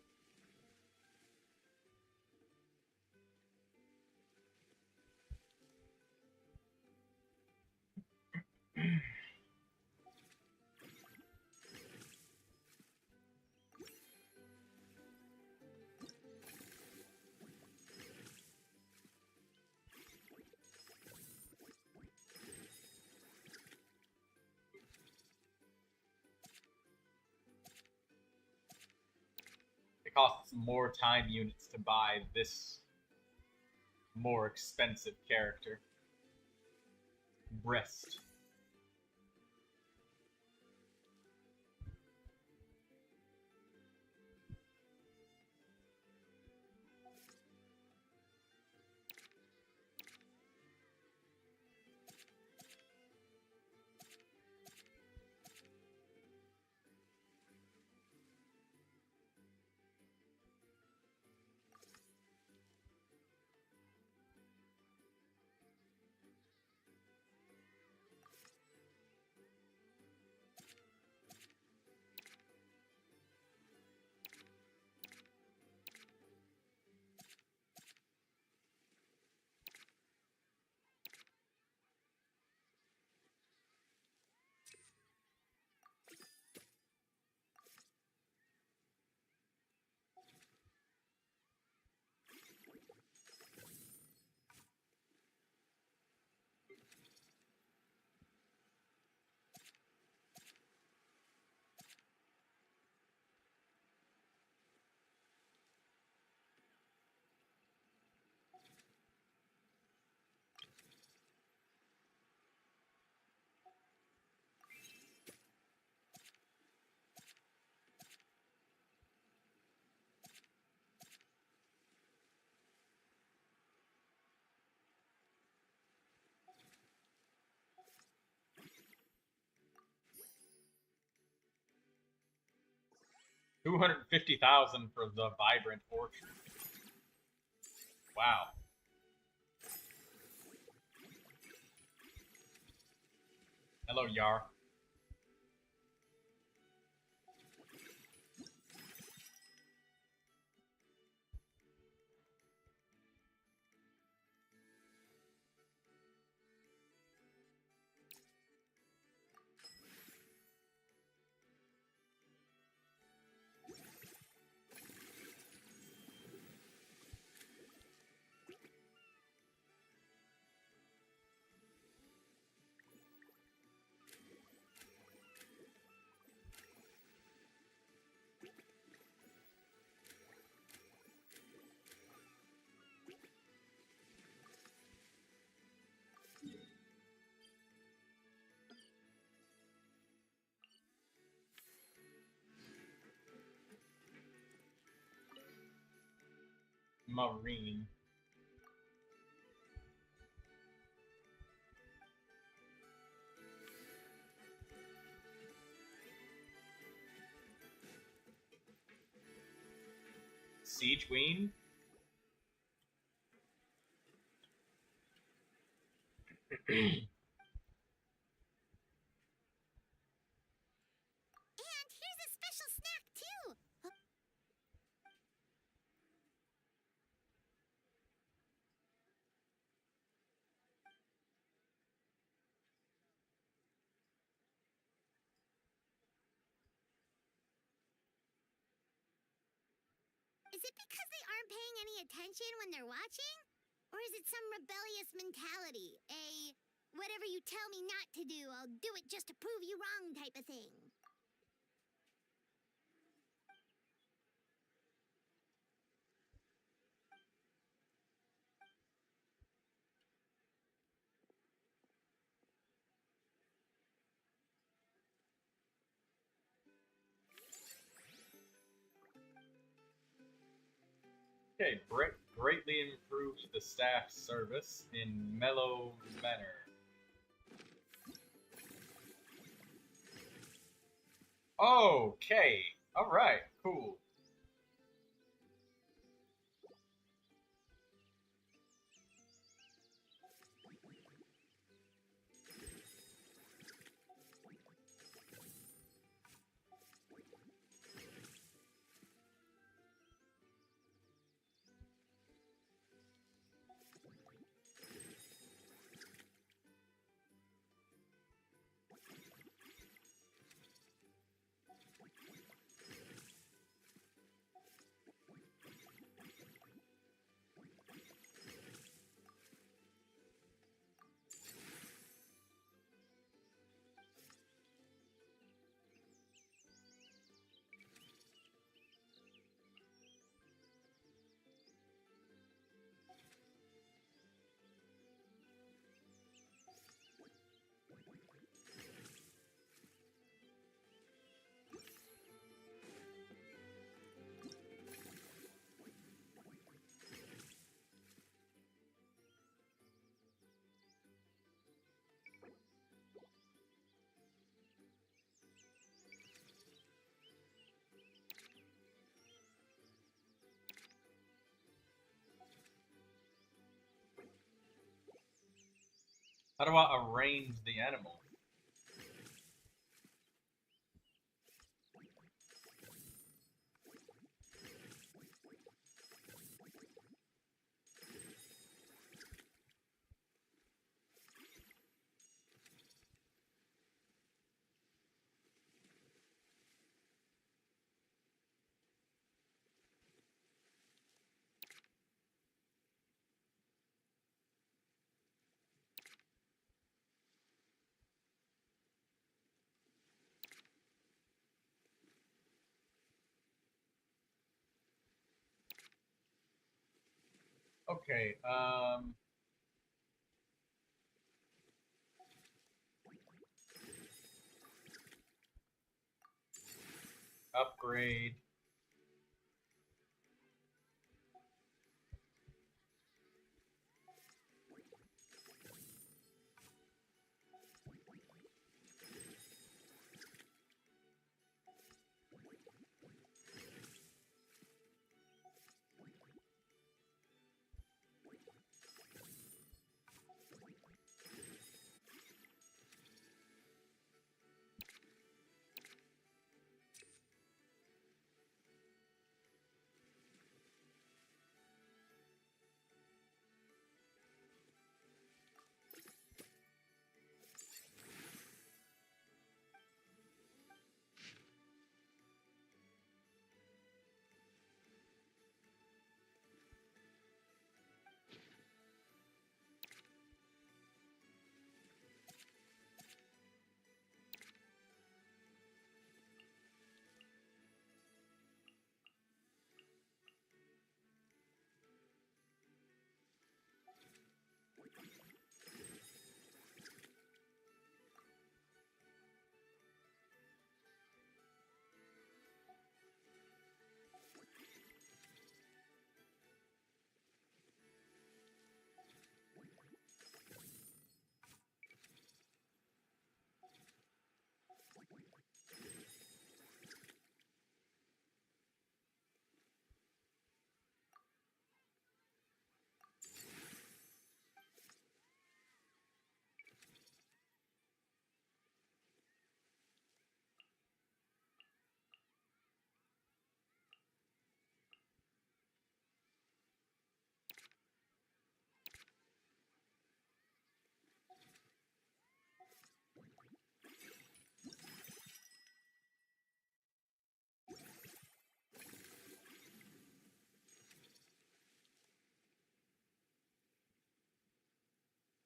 It costs more time units to buy this more expensive character. Breast. $250,000 for the Vibrant Orchard. Wow. Hello, Yar. Marine. Siege Queen. And here's a special snack, too. Is it because they aren't paying any attention when they're watching? Or is it some rebellious mentality? A whatever you tell me not to do, I'll do it just to prove you wrong type of thing? Okay, greatly improves the staff service in Mellow Manor. Okay, alright, cool. How do I arrange the animal? Okay, upgrade.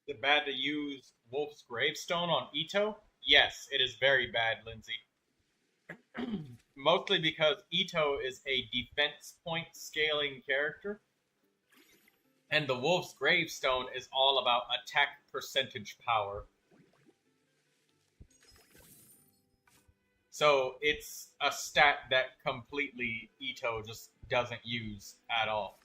Is it bad to use Wolf's Gravestone on Ito? Yes, it is very bad, Lindsay. Mostly because Ito is a defense point scaling character, and the Wolf's Gravestone is all about attack percentage power. So it's a stat that completely Ito just doesn't use at all.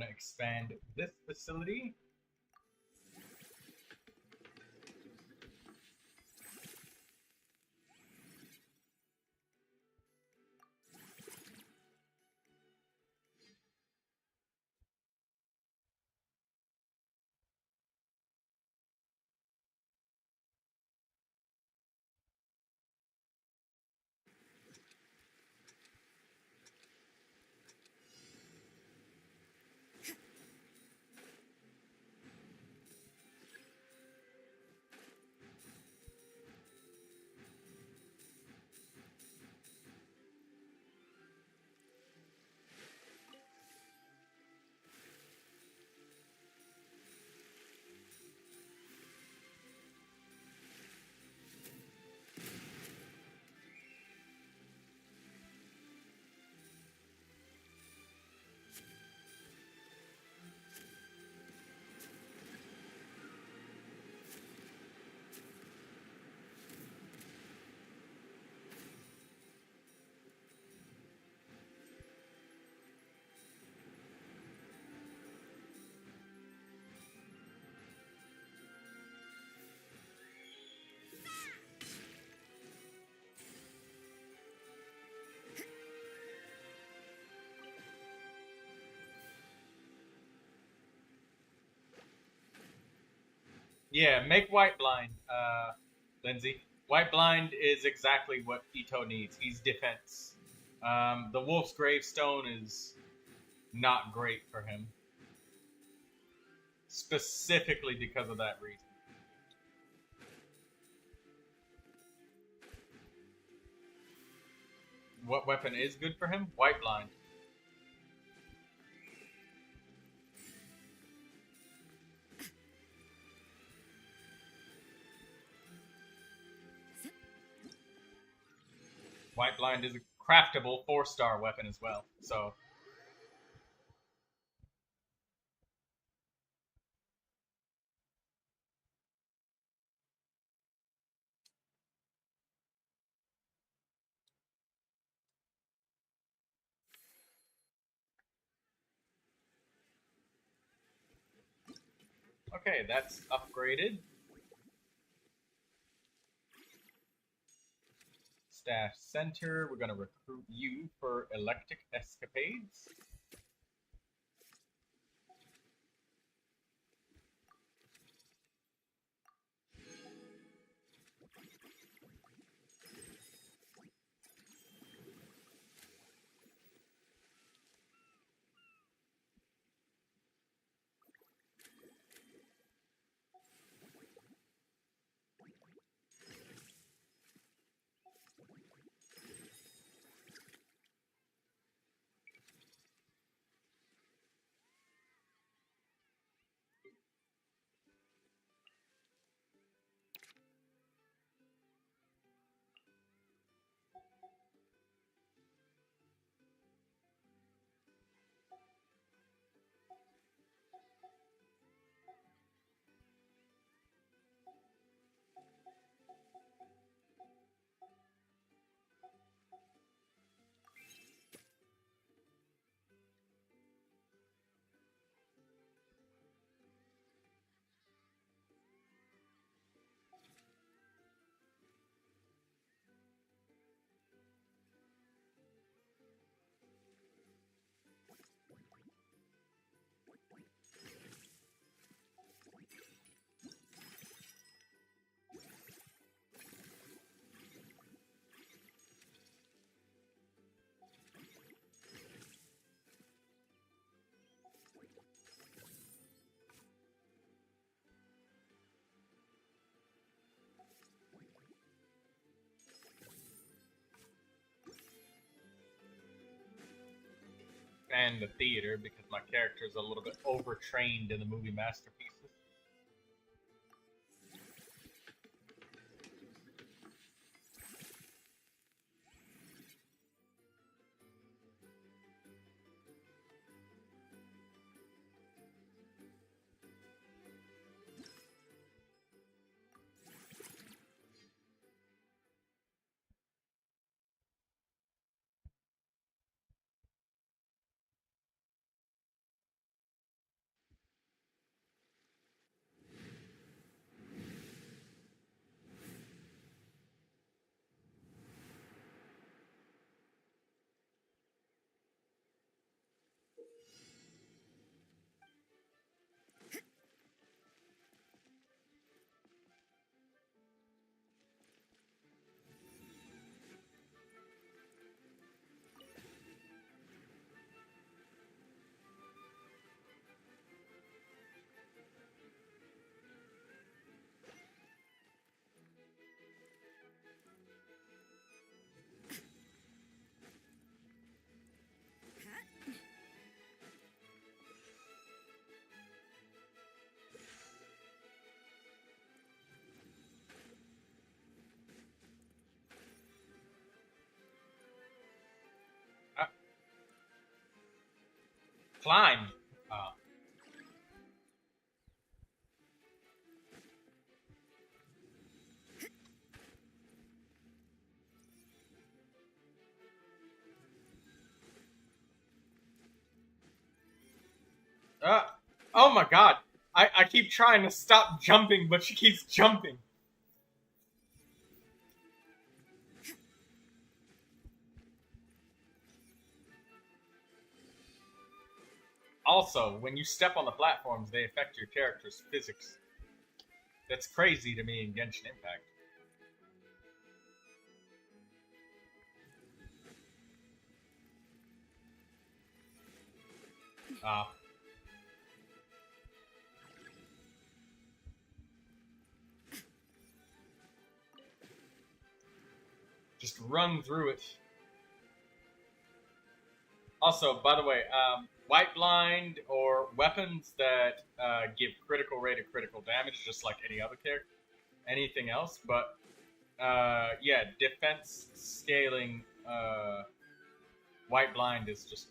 gonna expand this facility. Yeah, make white blind, Lindsay. White blind is exactly what Ito needs. He's defense. The Wolf's Gravestone is not great for him. Specifically because of that reason. What weapon is good for him? White blind. White blind is a craftable 4-star weapon as well. So okay, that's upgraded. Staff Center, we're going to recruit you for Electric Escapades. And the theater because my character is a little bit overtrained in the movie masterpieces. Climb. Oh my god. I keep trying to stop jumping, but she keeps jumping. Also, when you step on the platforms, they affect your character's physics. That's crazy to me in Genshin Impact. Just run through it. Also, by the way, White Blind or weapons that give critical rate of critical damage, just like any other character, anything else. But yeah, defense scaling White Blind is just,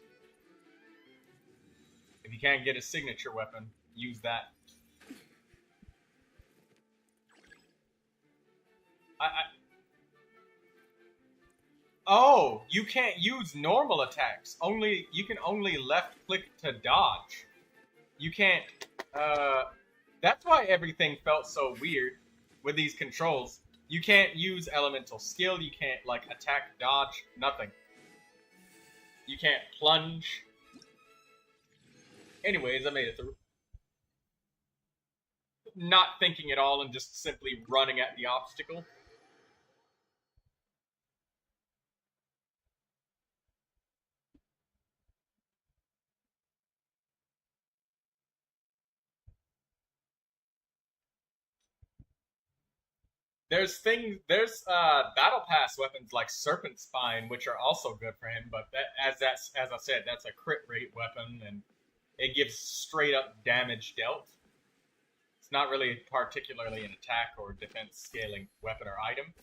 if you can't get a signature weapon, use that. Oh, you can't use normal attacks. You can only left click to dodge. You can't. That's why everything felt so weird with these controls. You can't use elemental skill. You can't like attack, dodge, nothing. You can't plunge. Anyways, I made it through. Not thinking at all and just simply running at the obstacle. There's battle pass weapons like Serpent Spine, which are also good for him, but as I said, that's a crit rate weapon, and it gives straight up damage dealt. It's not really particularly an attack or defense scaling weapon or item.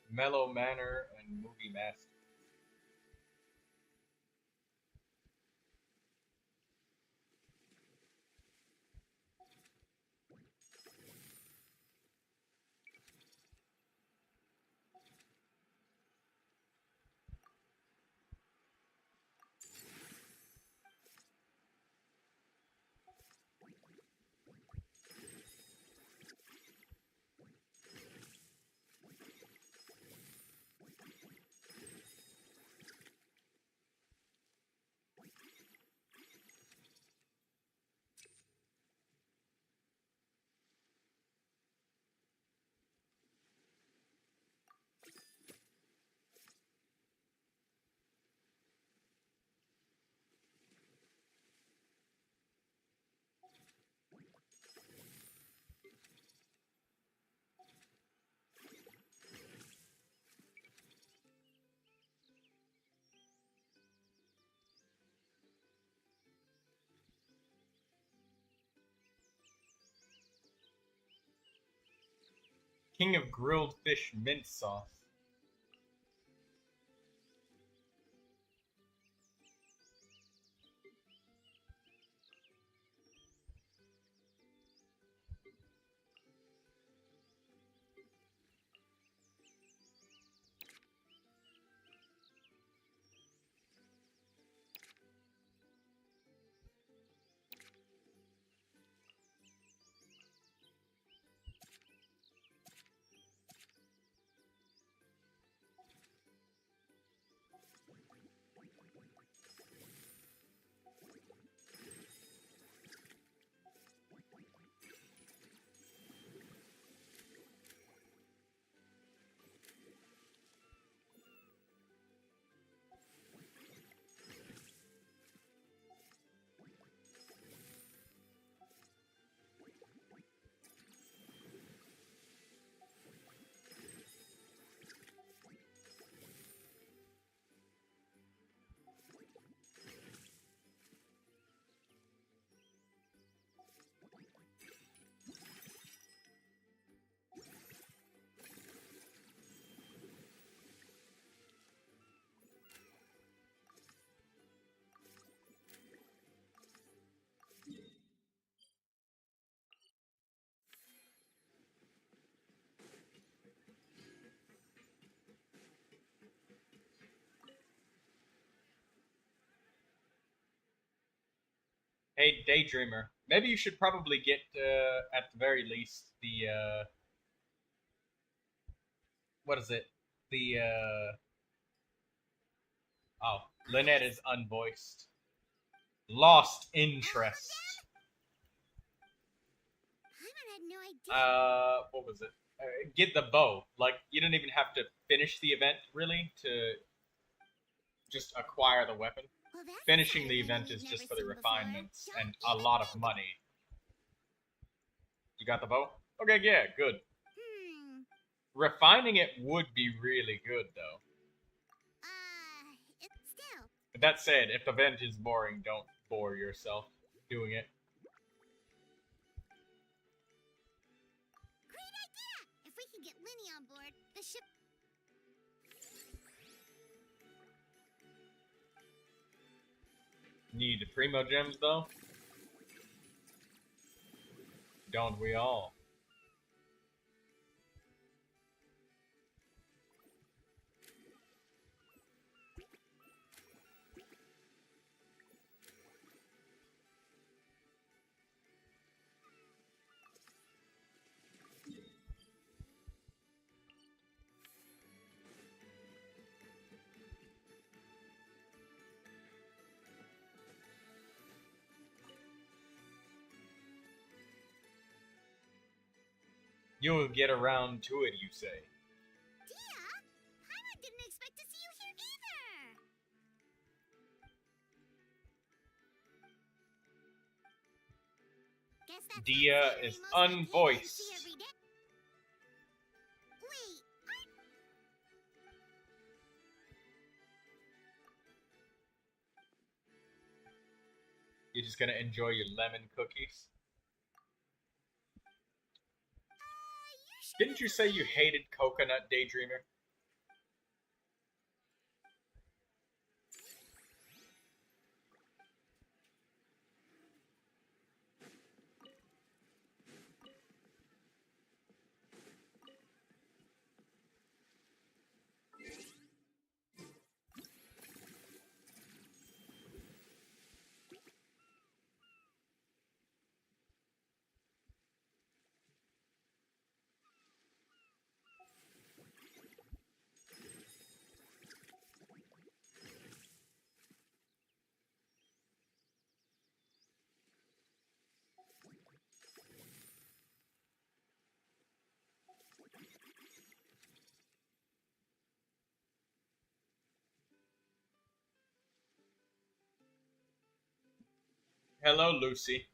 Mellow Manor and Movie Master. King of grilled fish mint sauce. Hey, Daydreamer. Maybe you should probably get, at the very least, the, what is it? The, oh, Lynette is unvoiced. Lost interest. Paimon had no idea. What was it? Get the bow. Like, you don't even have to finish the event, really, to just acquire the weapon. Well, that's Finishing a the side of event we've is never just for the seen before. refinements Don't and a even lot of think money. You got the bow? Okay, yeah, good. Refining it would be really good, though. It's still. But that said, if the event is boring, don't bore yourself doing it. Great idea! If we can get Linny on board, the ship. Need the primo gems, though? Don't we all? You'll get around to it, you say. Dia? Paimon didn't expect to see you here either! Guess that's Dia not is most like Dia you see unvoiced. every day. Wait, You're just gonna enjoy your lemon cookies? you sure Didn't you say you hated coconut, Daydreamer? Hello, Lucy.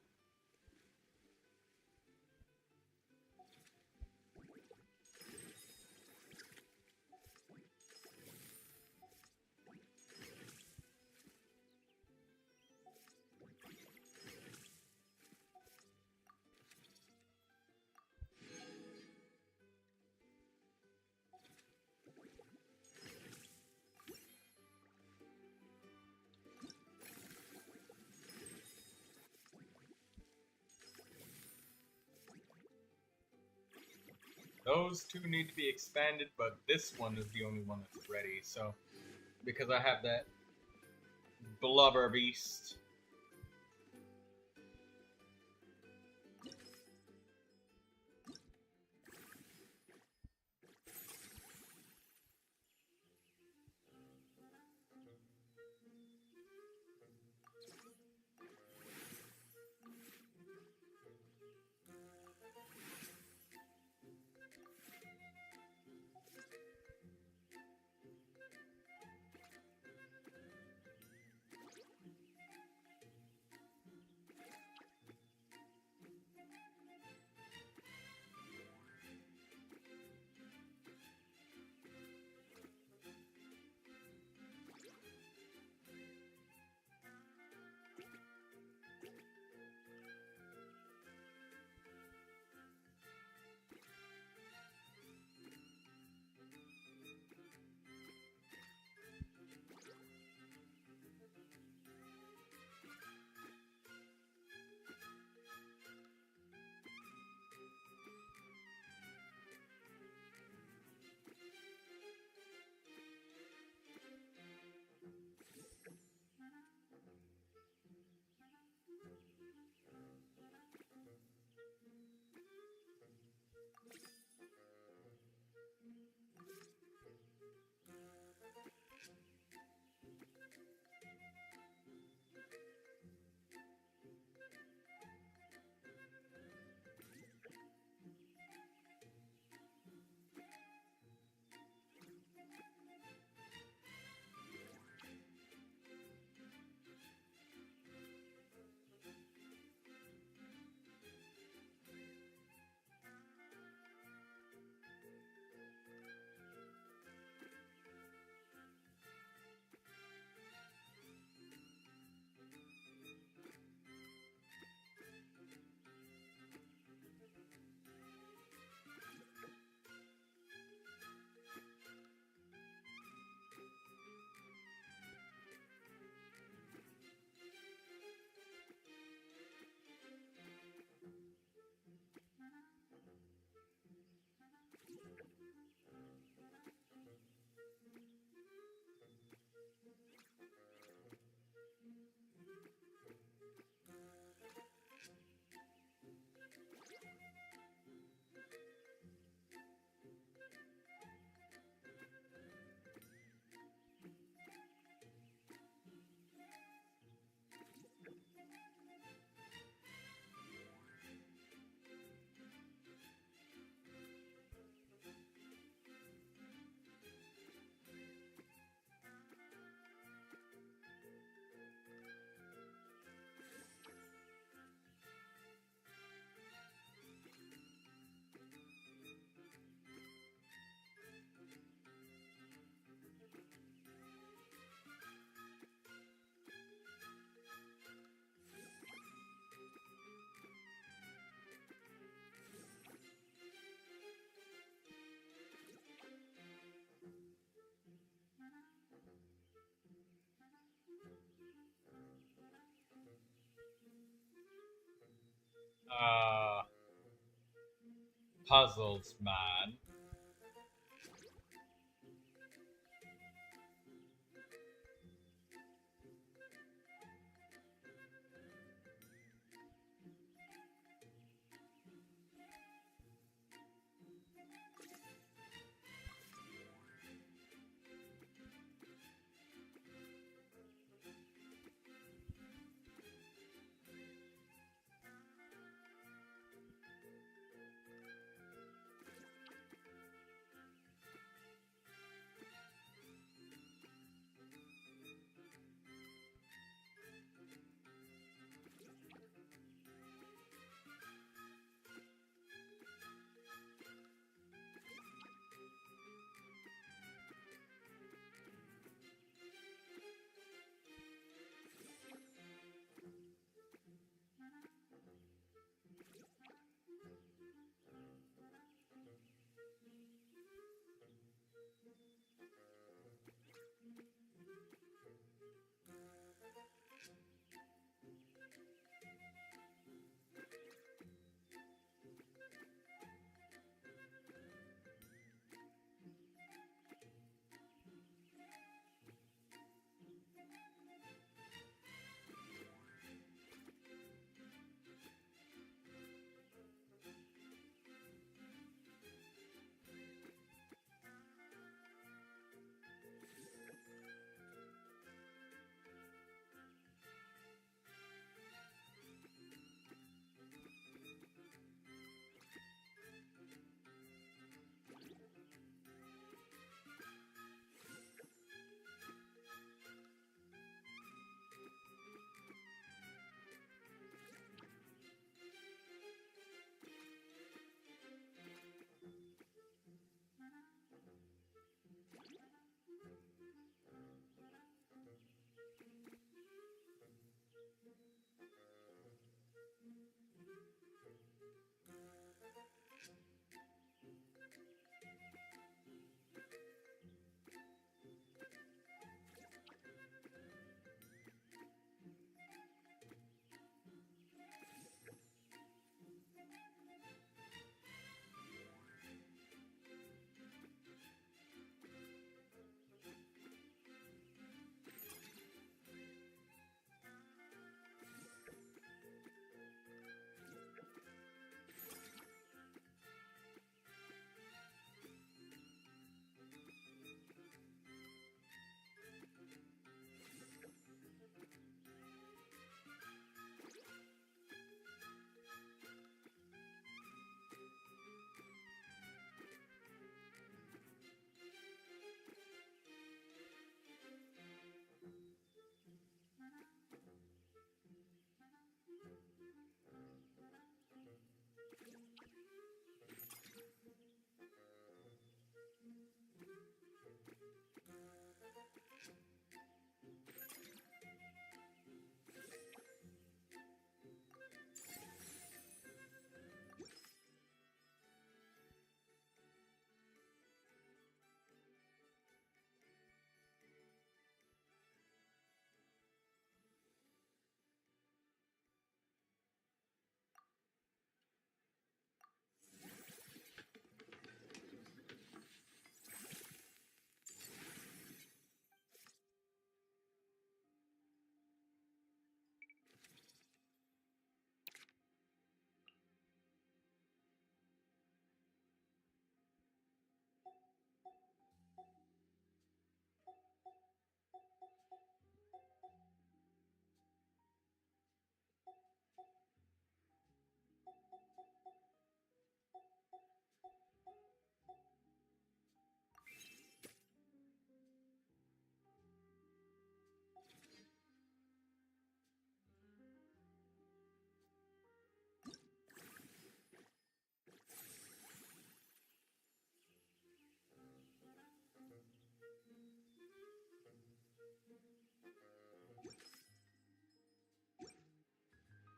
Those two need to be expanded, but this one is the only one that's ready. So, because I have that blubber beast. Puzzles, man.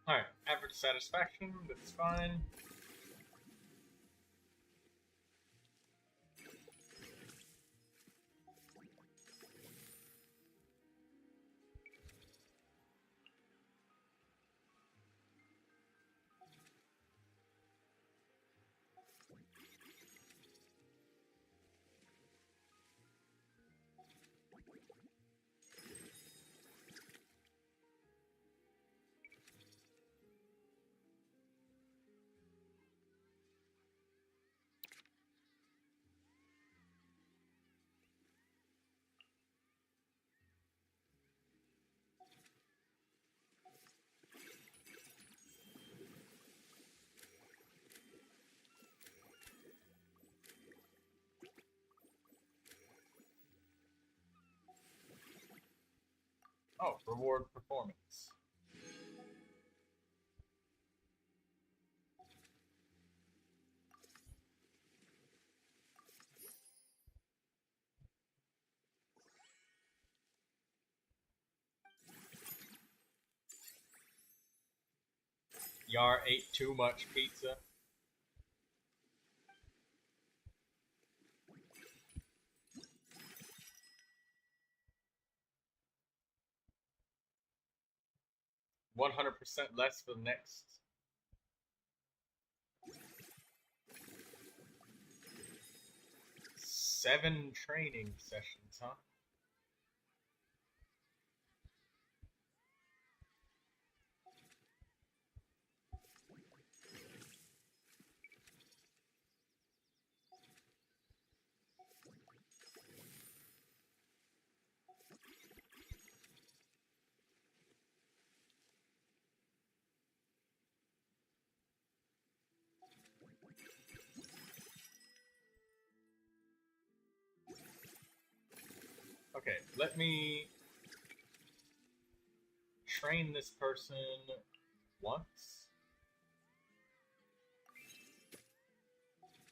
Alright, average satisfaction, that's fine. Oh, reward performance. Yar ate too much pizza. %100 less for the next. Seven training sessions, huh? Okay, let me train this person once.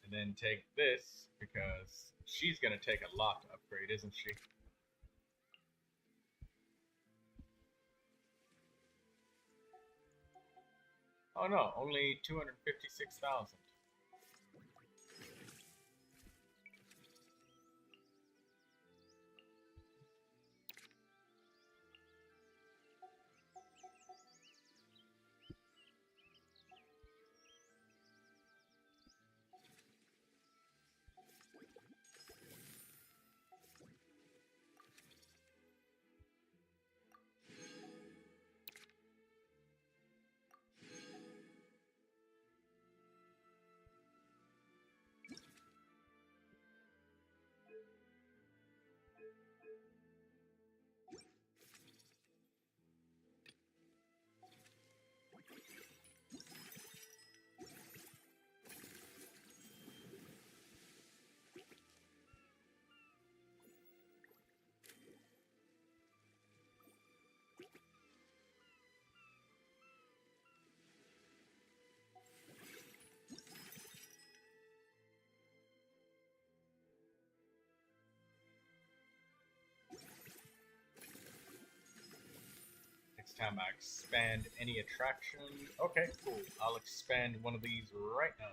And then take this, because she's gonna take a lot to upgrade, isn't she? Oh no, only 256,000. Next time I expand any attraction. Okay, cool. I'll expand one of these right now.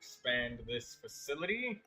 Expand this facility.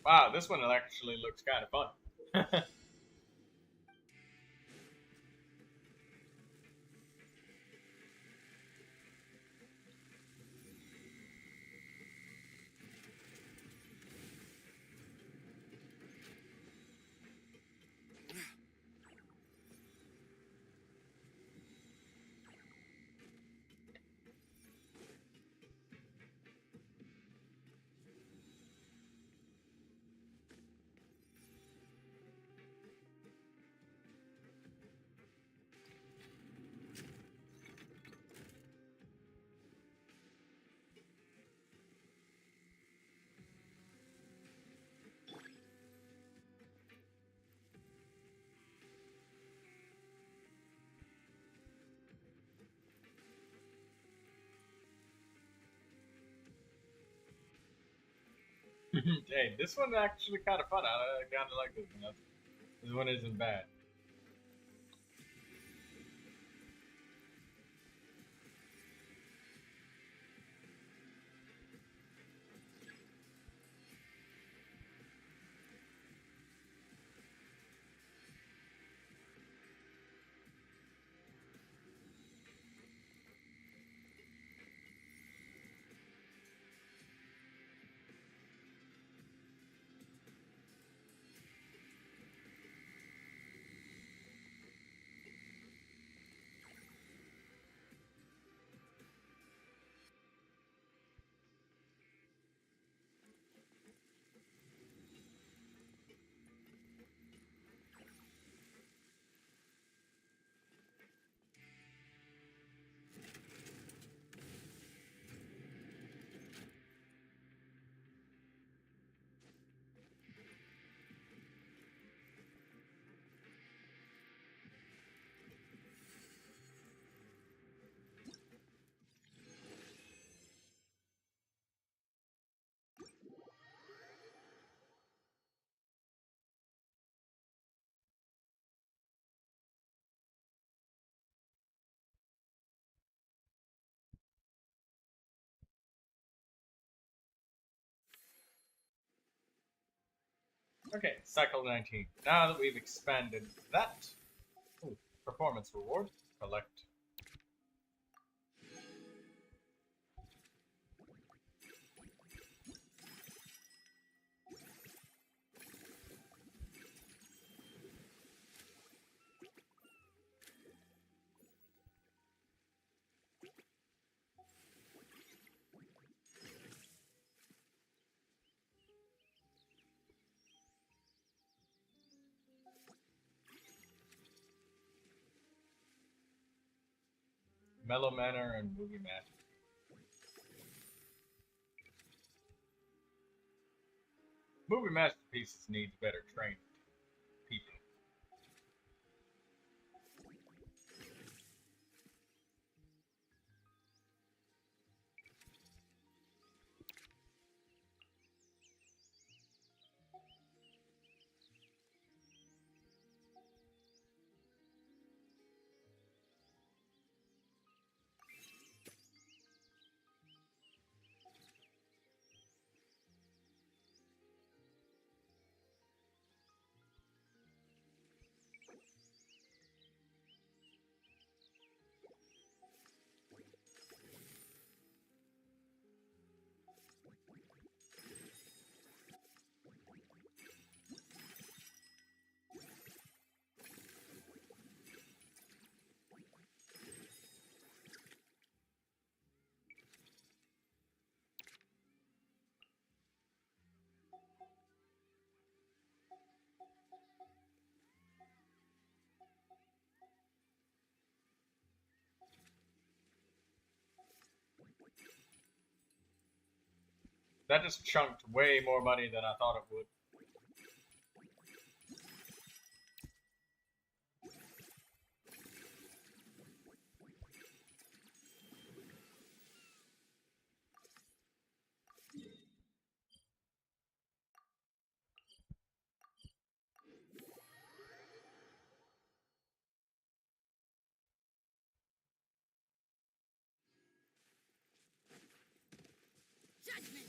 Wow, this one actually looks kind of fun. Hey, this one's actually kind of fun. I kind of like this one. This one isn't bad. Okay, cycle 19. Now that we've expanded that, ooh, performance reward, collect. Mellow Manor and Movie Master. Movie Masterpieces needs better trained people. That just chunked way more money than I thought it would. Judgment!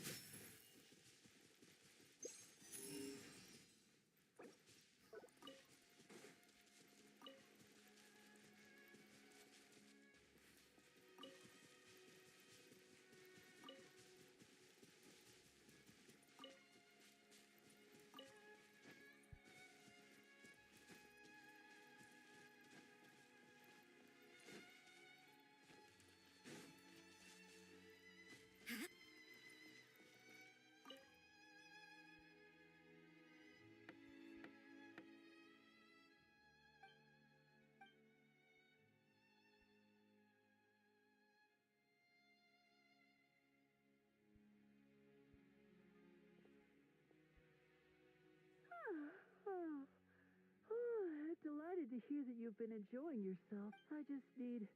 Delighted to hear that you've been enjoying yourself. I just need...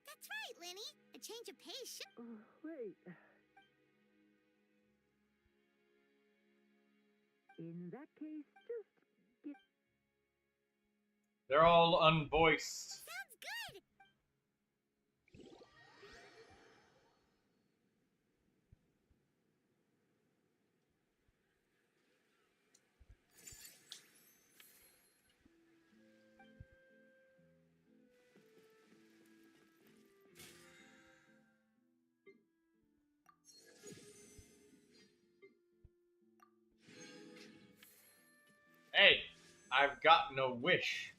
That's right, Lenny. A change of pace should... wait. In that case, just get... They're all unvoiced. Sounds good! Hey, I've got no wish.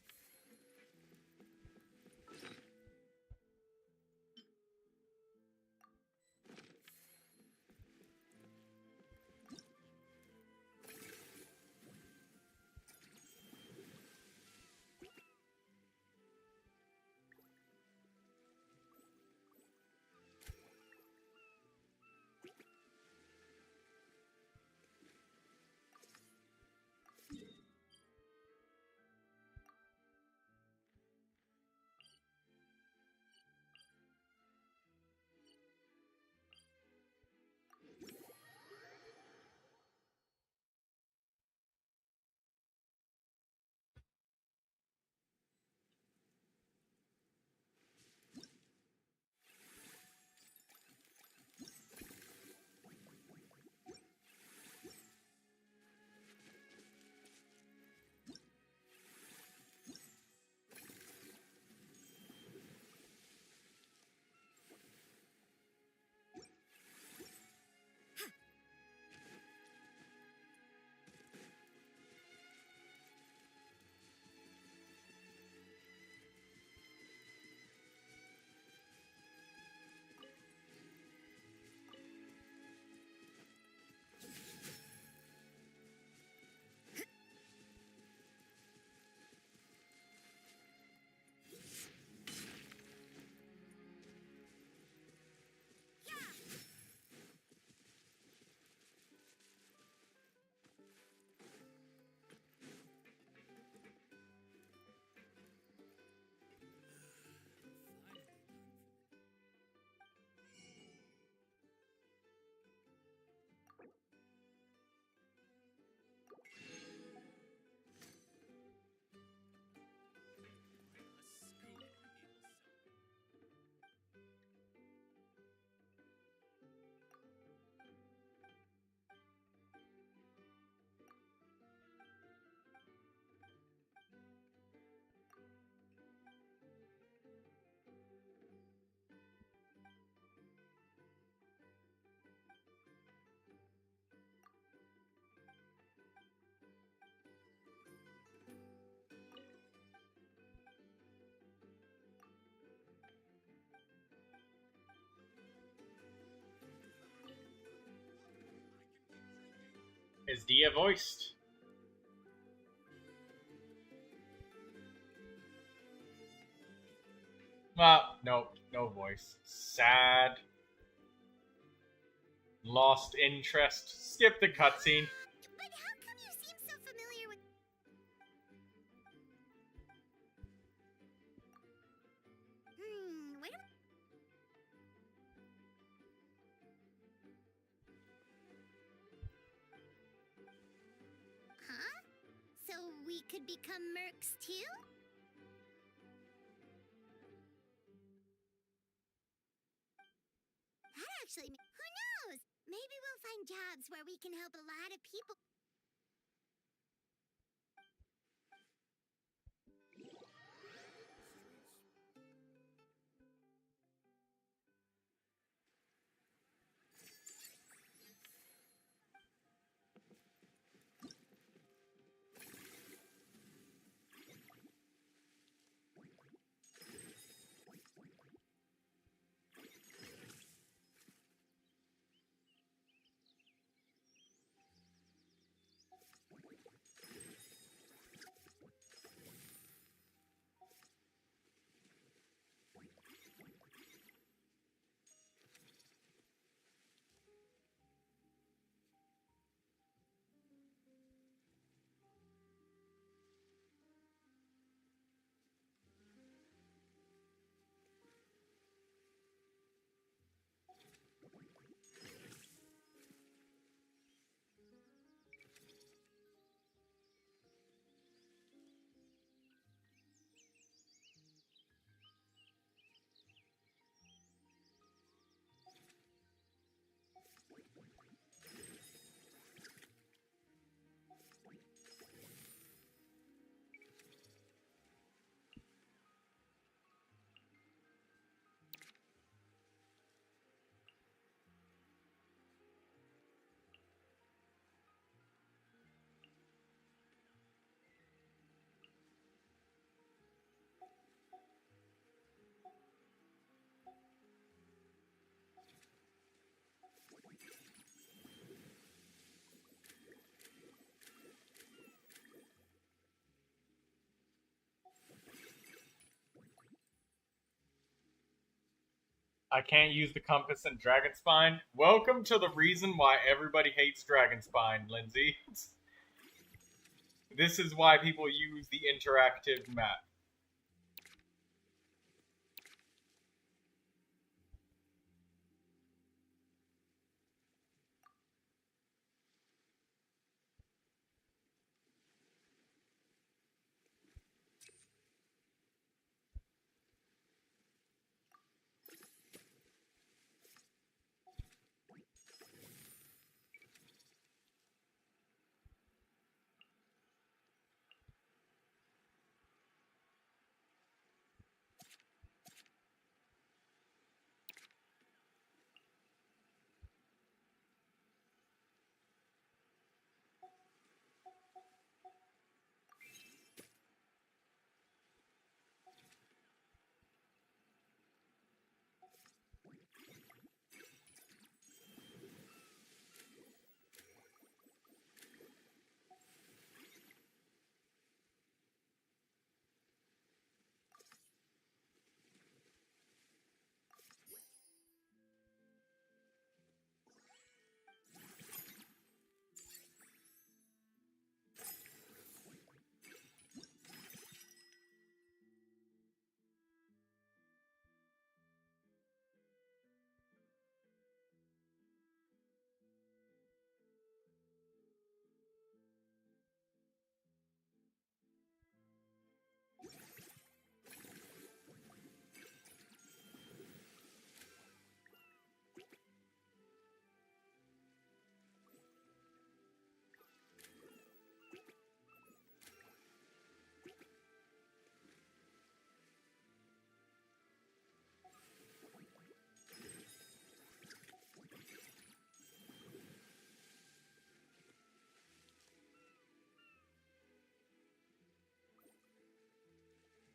Is Dia voiced? Nope, no voice. Sad. Lost interest. Skip the cutscene. But how come you seem so familiar with... wait a... Huh? So we could become mercs too? That actually... Who knows? Maybe we'll find jobs where we can help a lot of people. I can't use the compass in Dragonspine. Welcome to the reason why everybody hates Dragonspine, Lindsay. This is why people use the interactive map.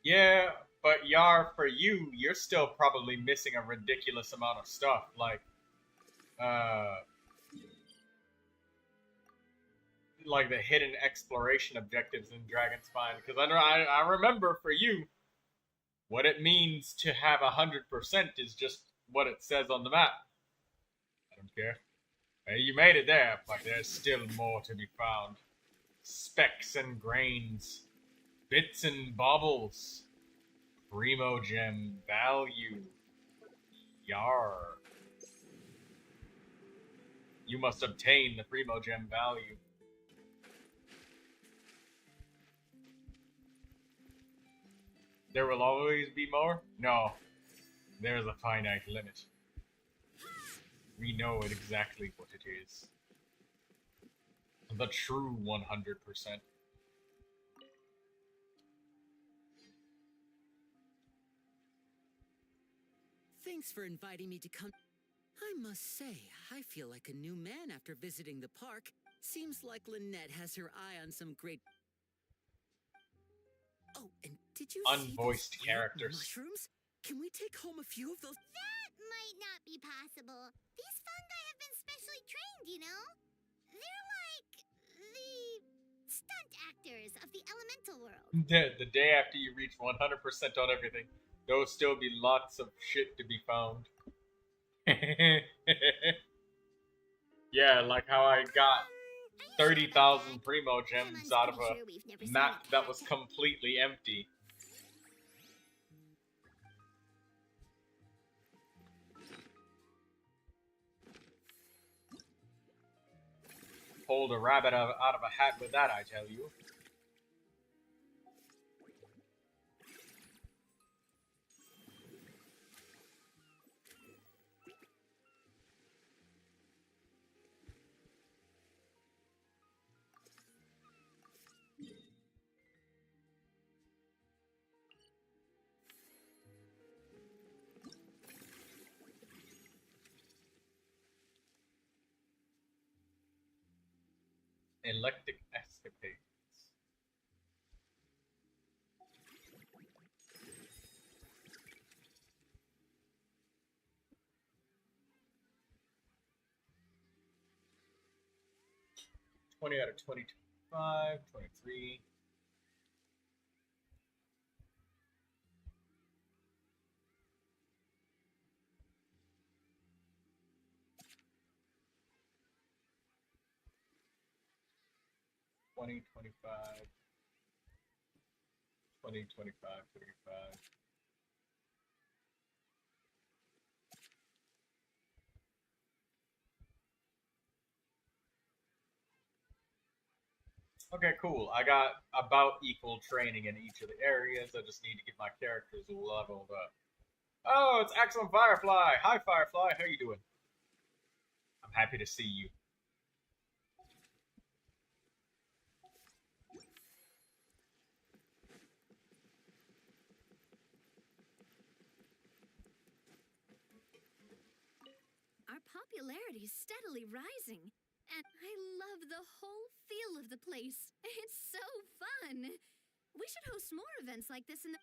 Yeah, but Yar, for you, you're still probably missing a ridiculous amount of stuff, like the hidden exploration objectives in Dragonspine. Because I remember for you, what it means to have 100% is just what it says on the map. I don't care. You made it there, but there's still more to be found. Specks and grains, bits and baubles, Primo Gem value. Yar. You must obtain the Primo Gem value. There will always be more? No. There's a finite limit. We know exactly what it is. The true 100%. Thanks for inviting me to come. I must say, I feel like a new man after visiting the park. Seems like Lynette has her eye on some great... Oh, and did you unvoiced see those characters? mushrooms? Can we take home a few of those? That might not be possible. These fungi have been specially trained, you know? They're like the stunt actors of the elemental world. The day after you reach 100% on everything, there will still be lots of shit to be found. Yeah, like how I got 30,000 Primo Gems out of a map that was completely empty. Pulled a rabbit out of a hat with that, I tell you. Electric escapades. $20 out of 25, 23. 20, 25, 20, 25, 35. Okay, cool. I got about equal training in each of the areas. I just need to get my characters leveled up. Oh, it's Excellent Firefly. Hi, Firefly. How you doing? I'm happy to see you. Our popularity is steadily rising, and I love the whole feel of the place. It's so fun. We should host more events like this in the...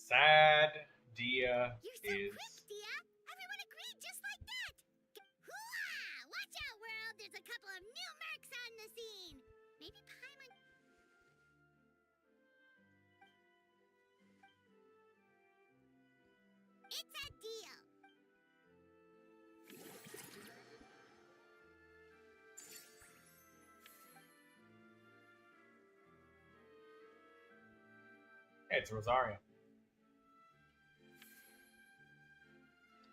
Sad Dia You're so is... quick, Dia. Everyone agreed just like that. Hooah! Watch out, world. There's a couple of new mercs on the scene. Maybe Paimon... It's a deal. Hey, it's Rosario.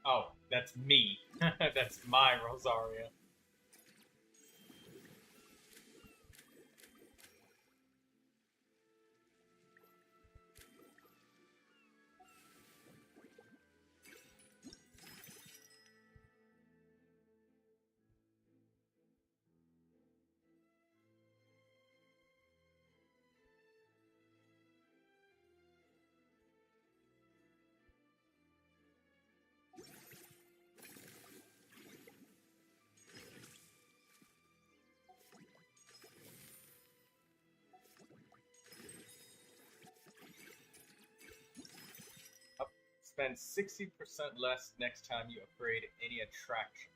Oh, that's me. That's my Rosario. Spend 60% less next time you upgrade any attraction.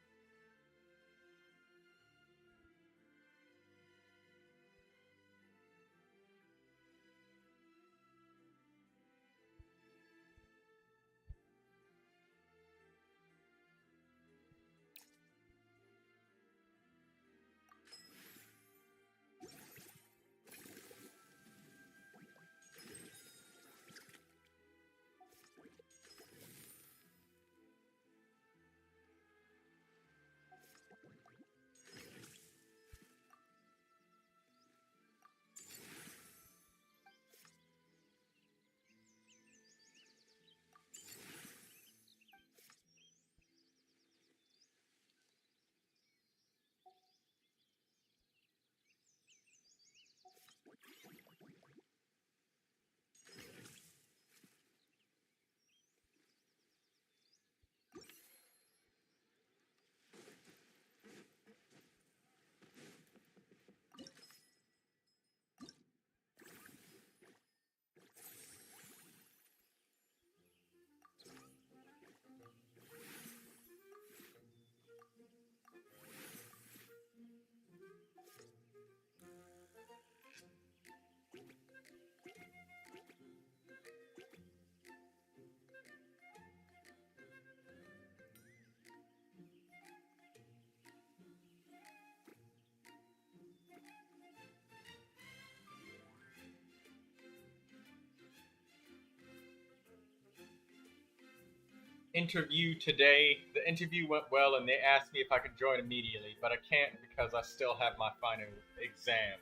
Interview today. The interview went well and they asked me if I could join immediately, but I can't because I still have my final exams.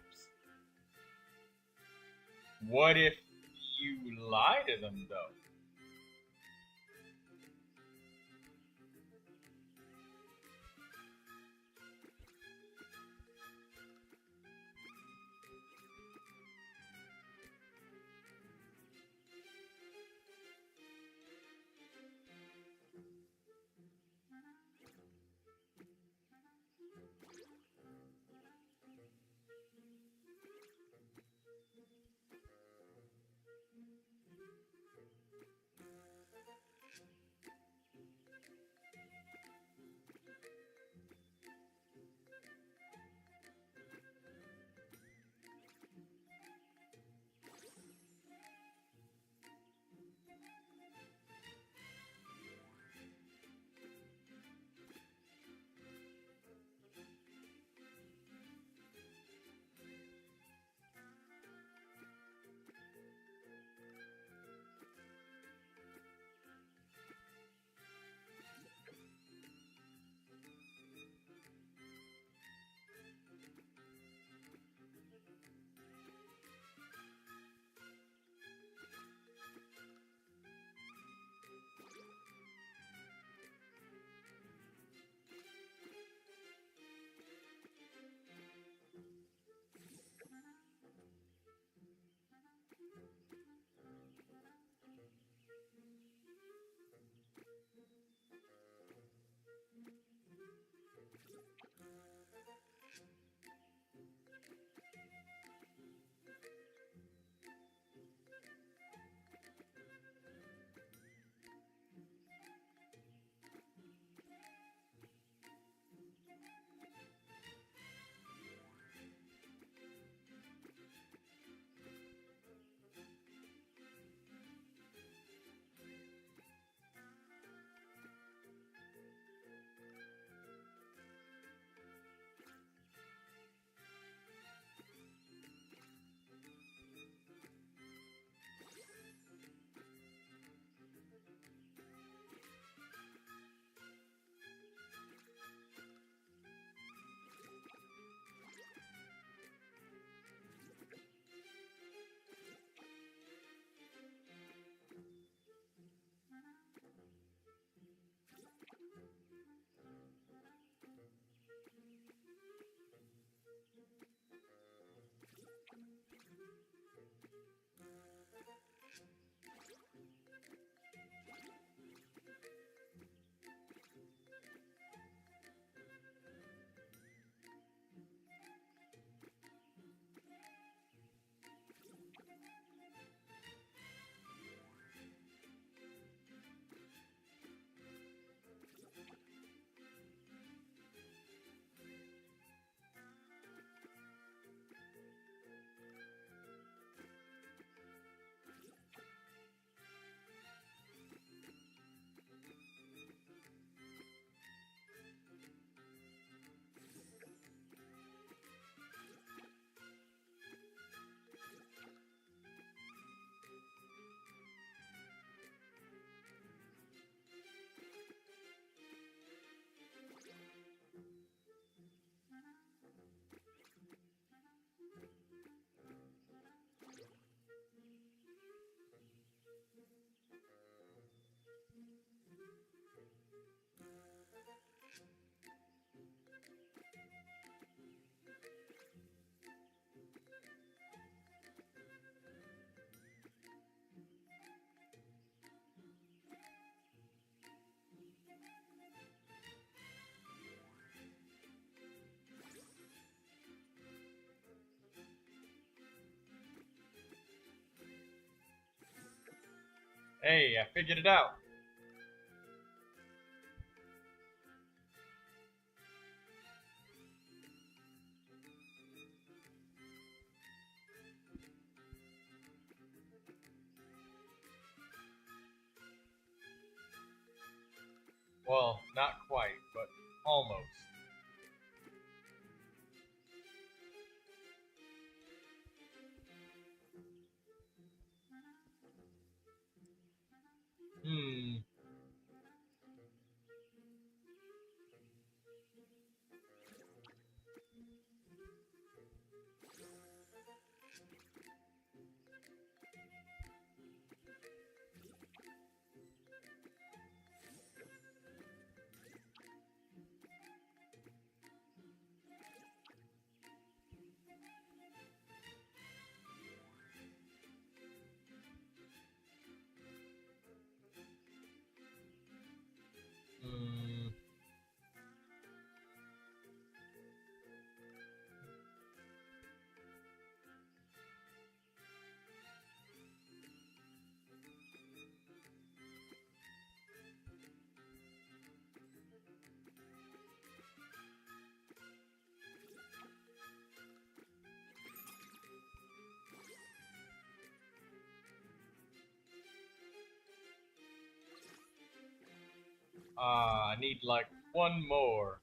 What if you lie to them, though? Hey, I figured it out. Well, not quite, but almost. Hmm. Hmm. I need like one more.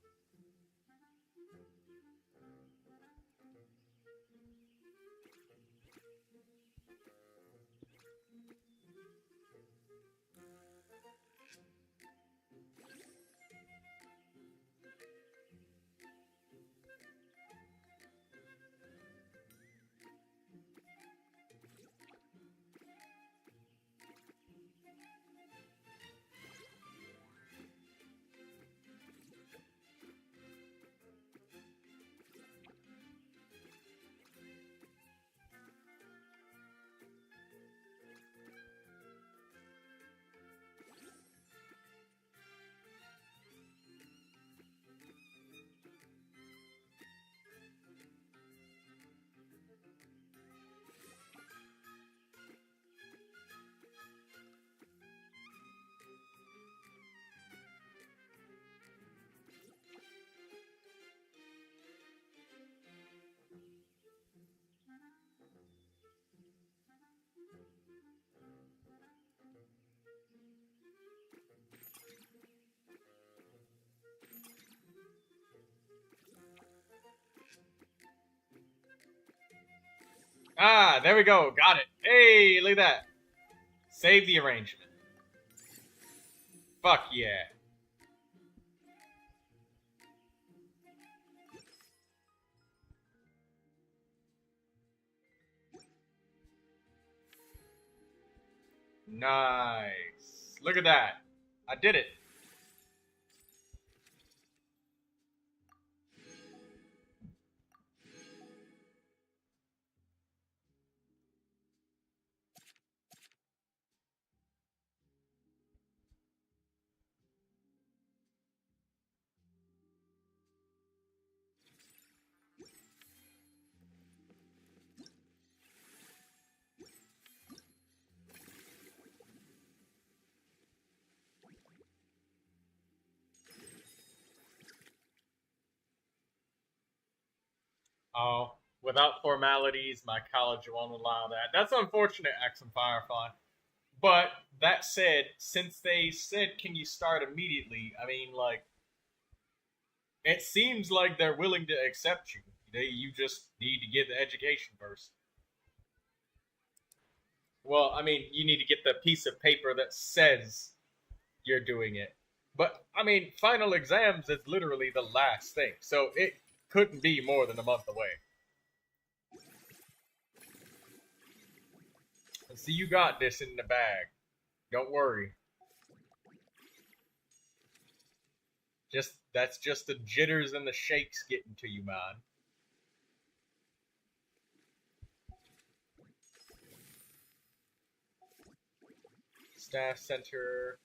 Ah, there we go. Got it. Hey, look at that. Save the arrangement. Fuck yeah. Nice. Look at that. I did it. Oh, without formalities, my college won't allow that. That's unfortunate, Axum Firefly. But that said, since they said, can you start immediately? I mean, like, it seems like they're willing to accept you. You just need to get the education first. Well, I mean, you need to get the piece of paper that says you're doing it. But, I mean, final exams is literally the last thing. So it couldn't be more than a month away. So you got this in the bag. Don't worry. That's just the jitters and the shakes getting to you, man. Staff Center.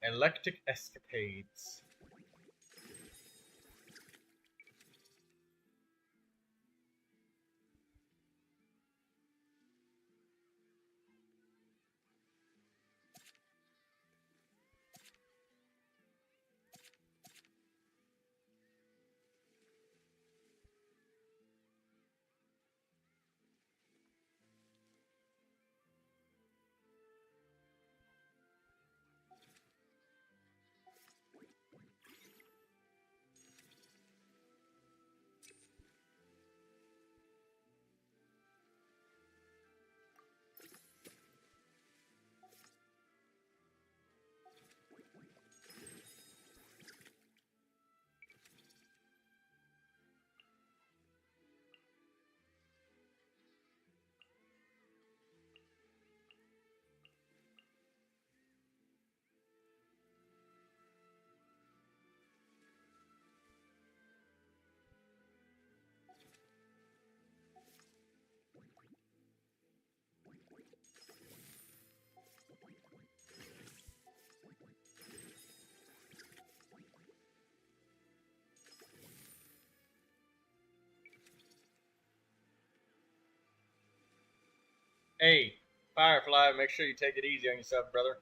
Electric Escapades. Hey, Firefly, make sure you take it easy on yourself, brother.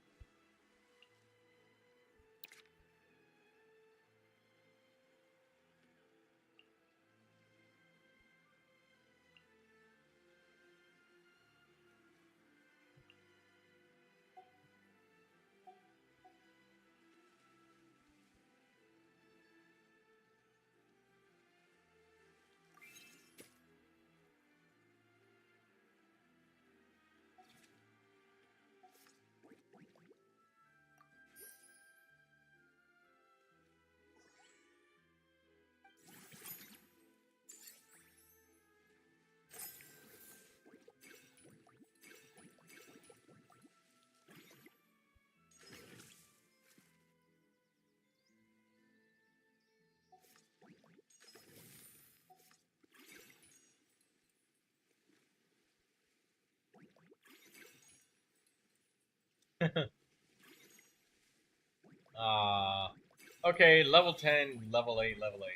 Okay, level 10, level 8, level 8.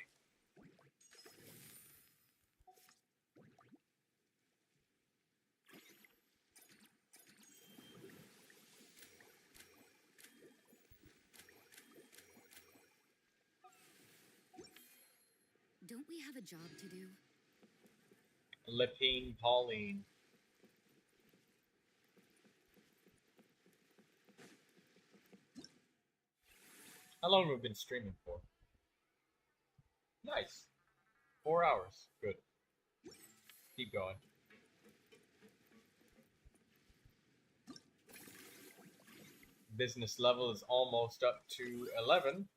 Don't we have a job to do? Lepine Pauline. How long have we been streaming for? Nice. 4 hours. Good. Keep going. Business level is almost up to 11.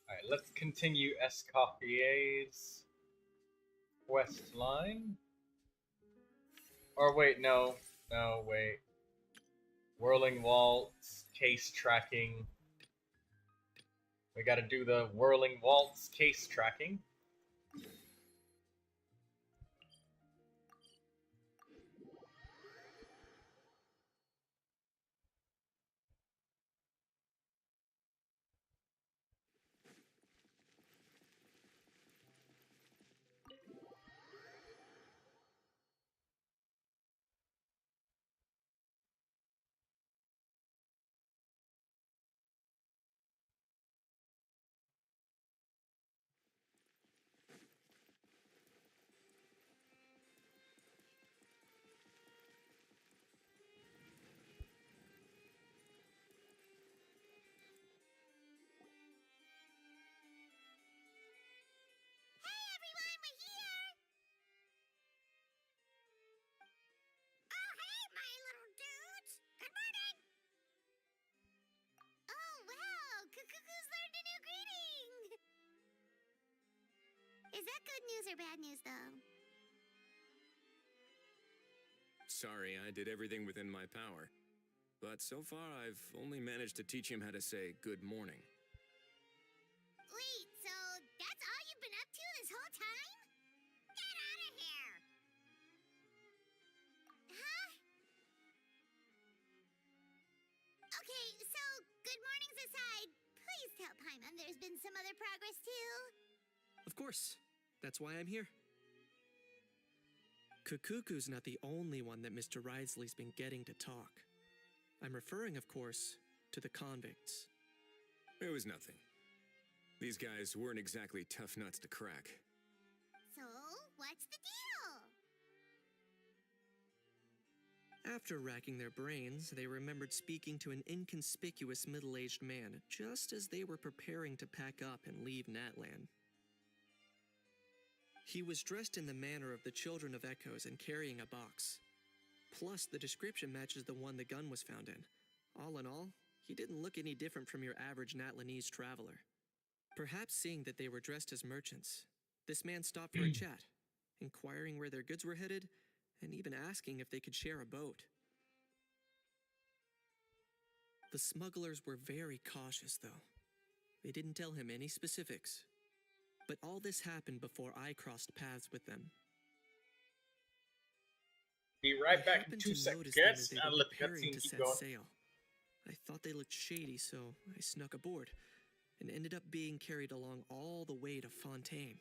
Alright, let's continue Escoffier's quest line. Or wait, no. No, wait. Whirling Waltz, case tracking. We gotta do the Whirling Waltz case tracking. Is that good news or bad news, though? Sorry, I did everything within my power. But so far, I've only managed to teach him how to say good morning. Wait, so that's all you've been up to this whole time? Get out of here! Huh? Okay, so good mornings aside, please tell Paimon there's been some other progress too. Of course. That's why I'm here. Kukuku's not the only one that Mr. Risley's been getting to talk. I'm referring, of course, to the convicts. It was nothing. These guys weren't exactly tough nuts to crack. So, what's the deal? After racking their brains, they remembered speaking to an inconspicuous middle-aged man just as they were preparing to pack up and leave Natlan. He was dressed in the manner of the Children of Echoes and carrying a box. Plus, the description matches the one the gun was found in. All in all, he didn't look any different from your average Natlanese traveler. Perhaps seeing that they were dressed as merchants, this man stopped for a chat, inquiring where their goods were headed, and even asking if they could share a boat. The smugglers were very cautious, though. They didn't tell him any specifics. But all this happened before I crossed paths with them. Be right I back in happened 2 to notice them seconds. as they I'll were let the preparing cutscene to keep set going. sail. I thought they looked shady, so I snuck aboard, and ended up being carried along all the way to Fontaine.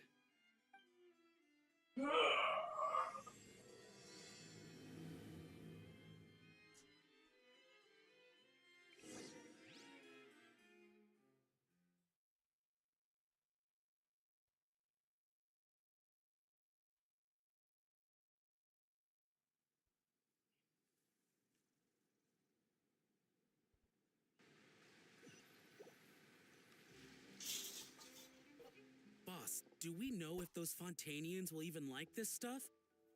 Boss, do we know if those Fontanians will even like this stuff?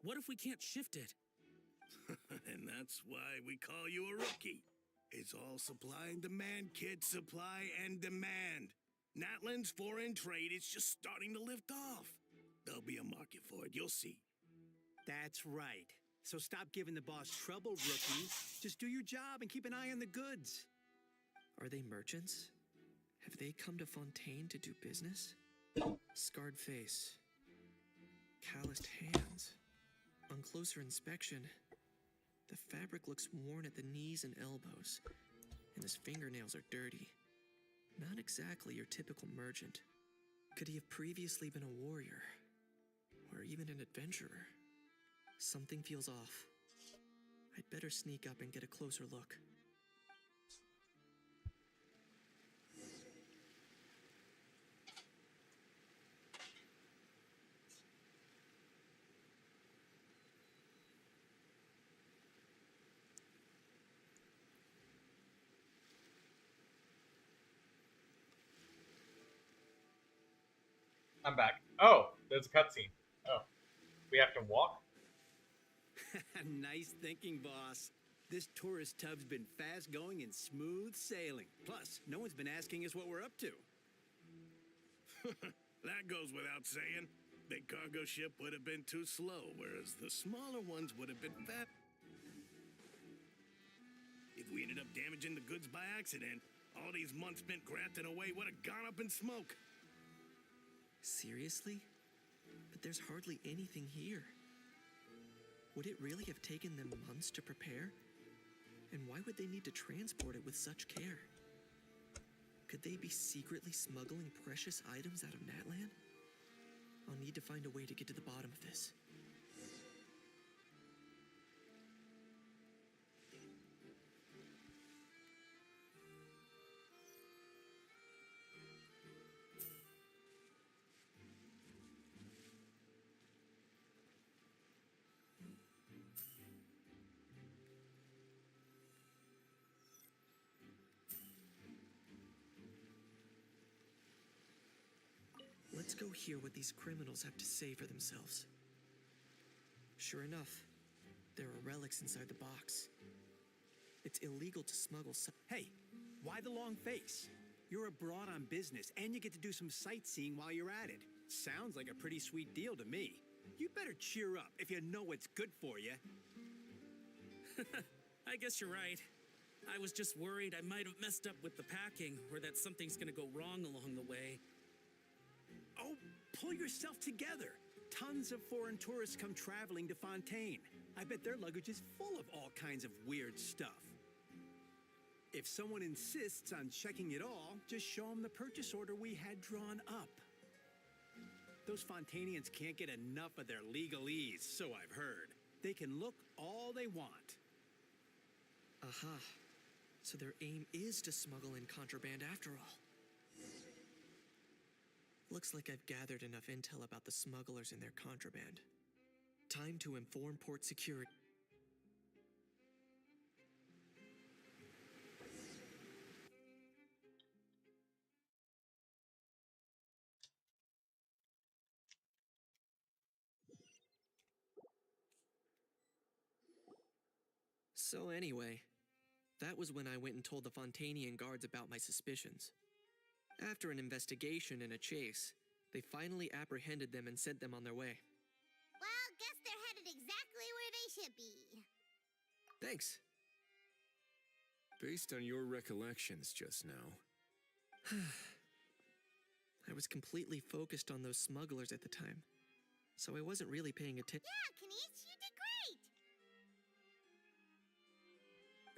What if we can't shift it? And that's why we call you a rookie. It's all supply and demand, kid. Supply and demand. Natlan's foreign trade is just starting to lift off. There'll be a market for it, you'll see. That's right. So stop giving the boss trouble, rookie. Just do your job and keep an eye on the goods. Are they merchants? Have they come to Fontaine to do business? Scarred face. Calloused hands. On closer inspection, the fabric looks worn at the knees and elbows, and his fingernails are dirty. Not exactly your typical merchant. Could he have previously been a warrior? Or even an adventurer? Something feels off. I'd better sneak up and get a closer look. I'm back. Oh, there's a cutscene. Oh, we have to walk? Nice thinking, boss. This tourist tub's been fast going and smooth sailing. Plus, no one's been asking us what we're up to. That goes without saying. Big cargo ship would have been too slow, whereas the smaller ones would have been fast. If we ended up damaging the goods by accident, all these months spent grafting away would have gone up in smoke. Seriously? But there's hardly anything here. Would it really have taken them months to prepare? And why would they need to transport it with such care? Could they be secretly smuggling precious items out of Natlan? I'll need to find a way to get to the bottom of this. Let's go hear what these criminals have to say for themselves. Sure enough, there are relics inside the box. It's illegal to smuggle Hey, why the long face? You're abroad on business, and you get to do some sightseeing while you're at it. Sounds like a pretty sweet deal to me. You better cheer up if you know what's good for you. I guess you're right. I was just worried I might have messed up with the packing, or that something's gonna go wrong along the way. Oh, pull yourself together. Tons of foreign tourists come traveling to Fontaine. I bet their luggage is full of all kinds of weird stuff. If someone insists on checking it all, just show them the purchase order we had drawn up. Those Fontainians can't get enough of their legalese, so I've heard. They can look all they want. Aha. So their aim is to smuggle in contraband after all. Looks like I've gathered enough intel about the smugglers and their contraband. Time to inform port security. So anyway, that was when I went and told the Fontanian guards about my suspicions. After an investigation and a chase, they finally apprehended them and sent them on their way. Well, guess they're headed exactly where they should be. Thanks. Based on your recollections just now, I was completely focused on those smugglers at the time, so I wasn't really paying attention. Yeah, Kanish, you did great!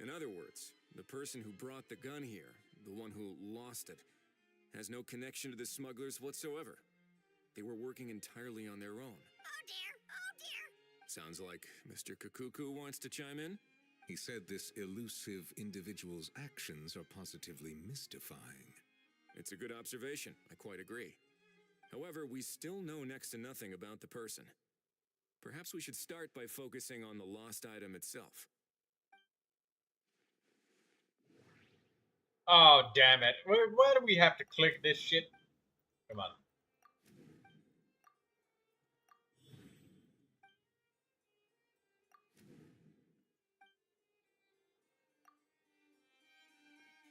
in other words, the person who brought the gun here, the one who lost it, has no connection to the smugglers whatsoever. They were working entirely on their own. Oh dear, oh dear! Sounds like Mr. Kakuku wants to chime in? He said this elusive individual's actions are positively mystifying. It's a good observation, I quite agree. However, we still know next to nothing about the person. Perhaps we should start by focusing on the lost item itself. Oh, damn it. Why do we have to click this shit? Come on.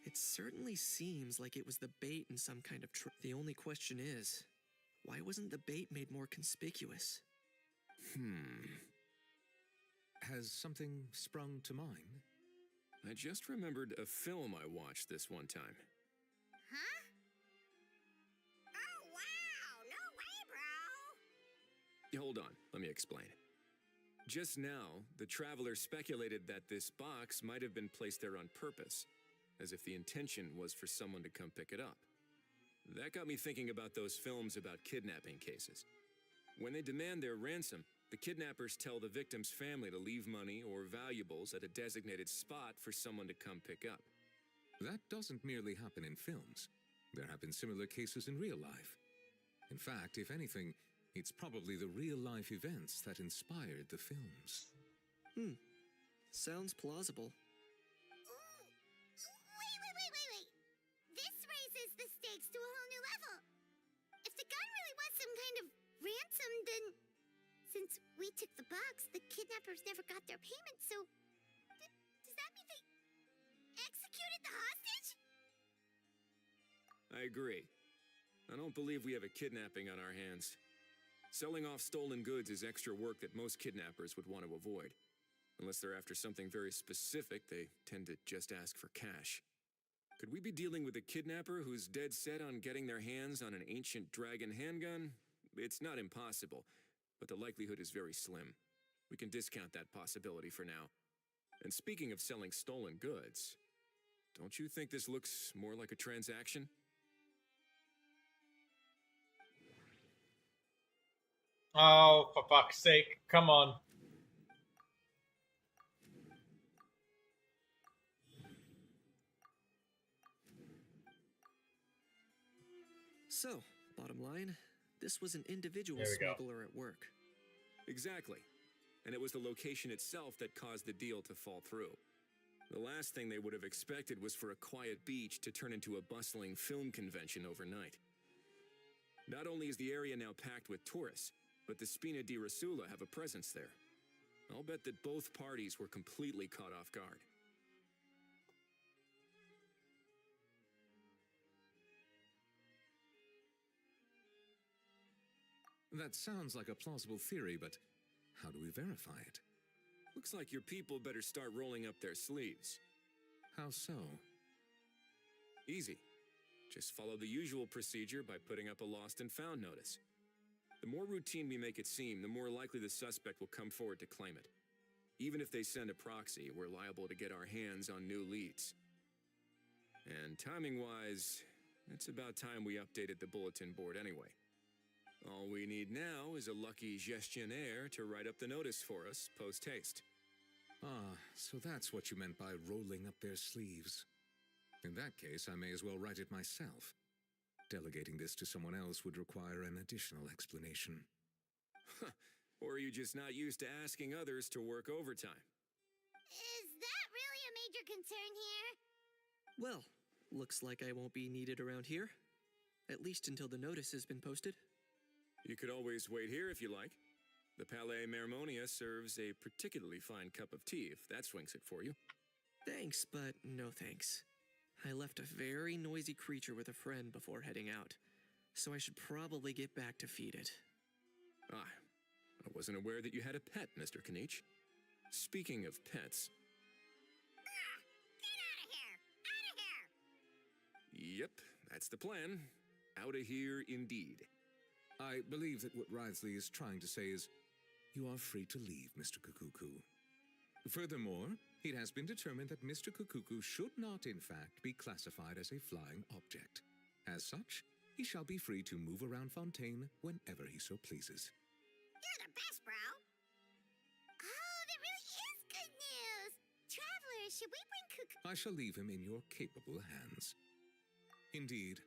It certainly seems like it was the bait in some kind of trap. The only question is, why wasn't the bait made more conspicuous? Has something sprung to mind? I just remembered a film I watched this one time. Huh? Oh, wow! No way, bro! Hold on, let me explain. Just now, the traveler speculated that this box might have been placed there on purpose, as if the intention was for someone to come pick it up. That got me thinking about those films about kidnapping cases. When they demand their ransom, the kidnappers tell the victim's family to leave money or valuables at a designated spot for someone to come pick up. That doesn't merely happen in films. There have been similar cases in real life. In fact, if anything, it's probably the real-life events that inspired the films. Sounds plausible. Wait. This raises the stakes to a whole new level. If the gun really was some kind of ransom, then since we took the box, the kidnappers never got their payment, so does that mean they executed the hostage? I agree. I don't believe we have a kidnapping on our hands. Selling off stolen goods is extra work that most kidnappers would want to avoid. Unless they're after something very specific, they tend to just ask for cash. Could we be dealing with a kidnapper who's dead set on getting their hands on an ancient dragon handgun? It's not impossible, but the likelihood is very slim. We can discount that possibility for now. And speaking of selling stolen goods, don't you think this looks more like a transaction? Oh, for fuck's sake. Come on. So, bottom line, this was an individual There we go. smuggler at work. Exactly. And it was the location itself that caused the deal to fall through. The last thing they would have expected was for a quiet beach to turn into a bustling film convention overnight. Not only is the area now packed with tourists, but the Spina di Rasula have a presence there. I'll bet that both parties were completely caught off guard. That sounds like a plausible theory, but how do we verify it? Looks like your people better start rolling up their sleeves. How so? Easy. Just follow the usual procedure by putting up a lost and found notice. The more routine we make it seem, the more likely the suspect will come forward to claim it. Even if they send a proxy, we're liable to get our hands on new leads. And timing-wise, it's about time we updated the bulletin board anyway. All we need now is a lucky gestionnaire to write up the notice for us post-haste. Ah, so that's what you meant by rolling up their sleeves. In that case, I may as well write it myself. Delegating this to someone else would require an additional explanation. Or are you just not used to asking others to work overtime? Is that really a major concern here? Well, looks like I won't be needed around here. At least until the notice has been posted. You could always wait here if you like. The Palais Mermonia serves a particularly fine cup of tea, if that swings it for you. Thanks, but no thanks. I left a very noisy creature with a friend before heading out, so I should probably get back to feed it. Ah, I wasn't aware that you had a pet, Mr. Kanich. Speaking of pets... Yep, that's the plan. Out of here, indeed. I believe that what Wriothesley is trying to say is, you are free to leave, Mr. Kukuku. Furthermore, it has been determined that Mr. Kukuku should not, in fact, be classified as a flying object. As such, he shall be free to move around Fontaine whenever he so pleases. You're the best, bro. Oh, that really is good news. Travelers, should we bring Cuckoo? I shall leave him in your capable hands. Indeed.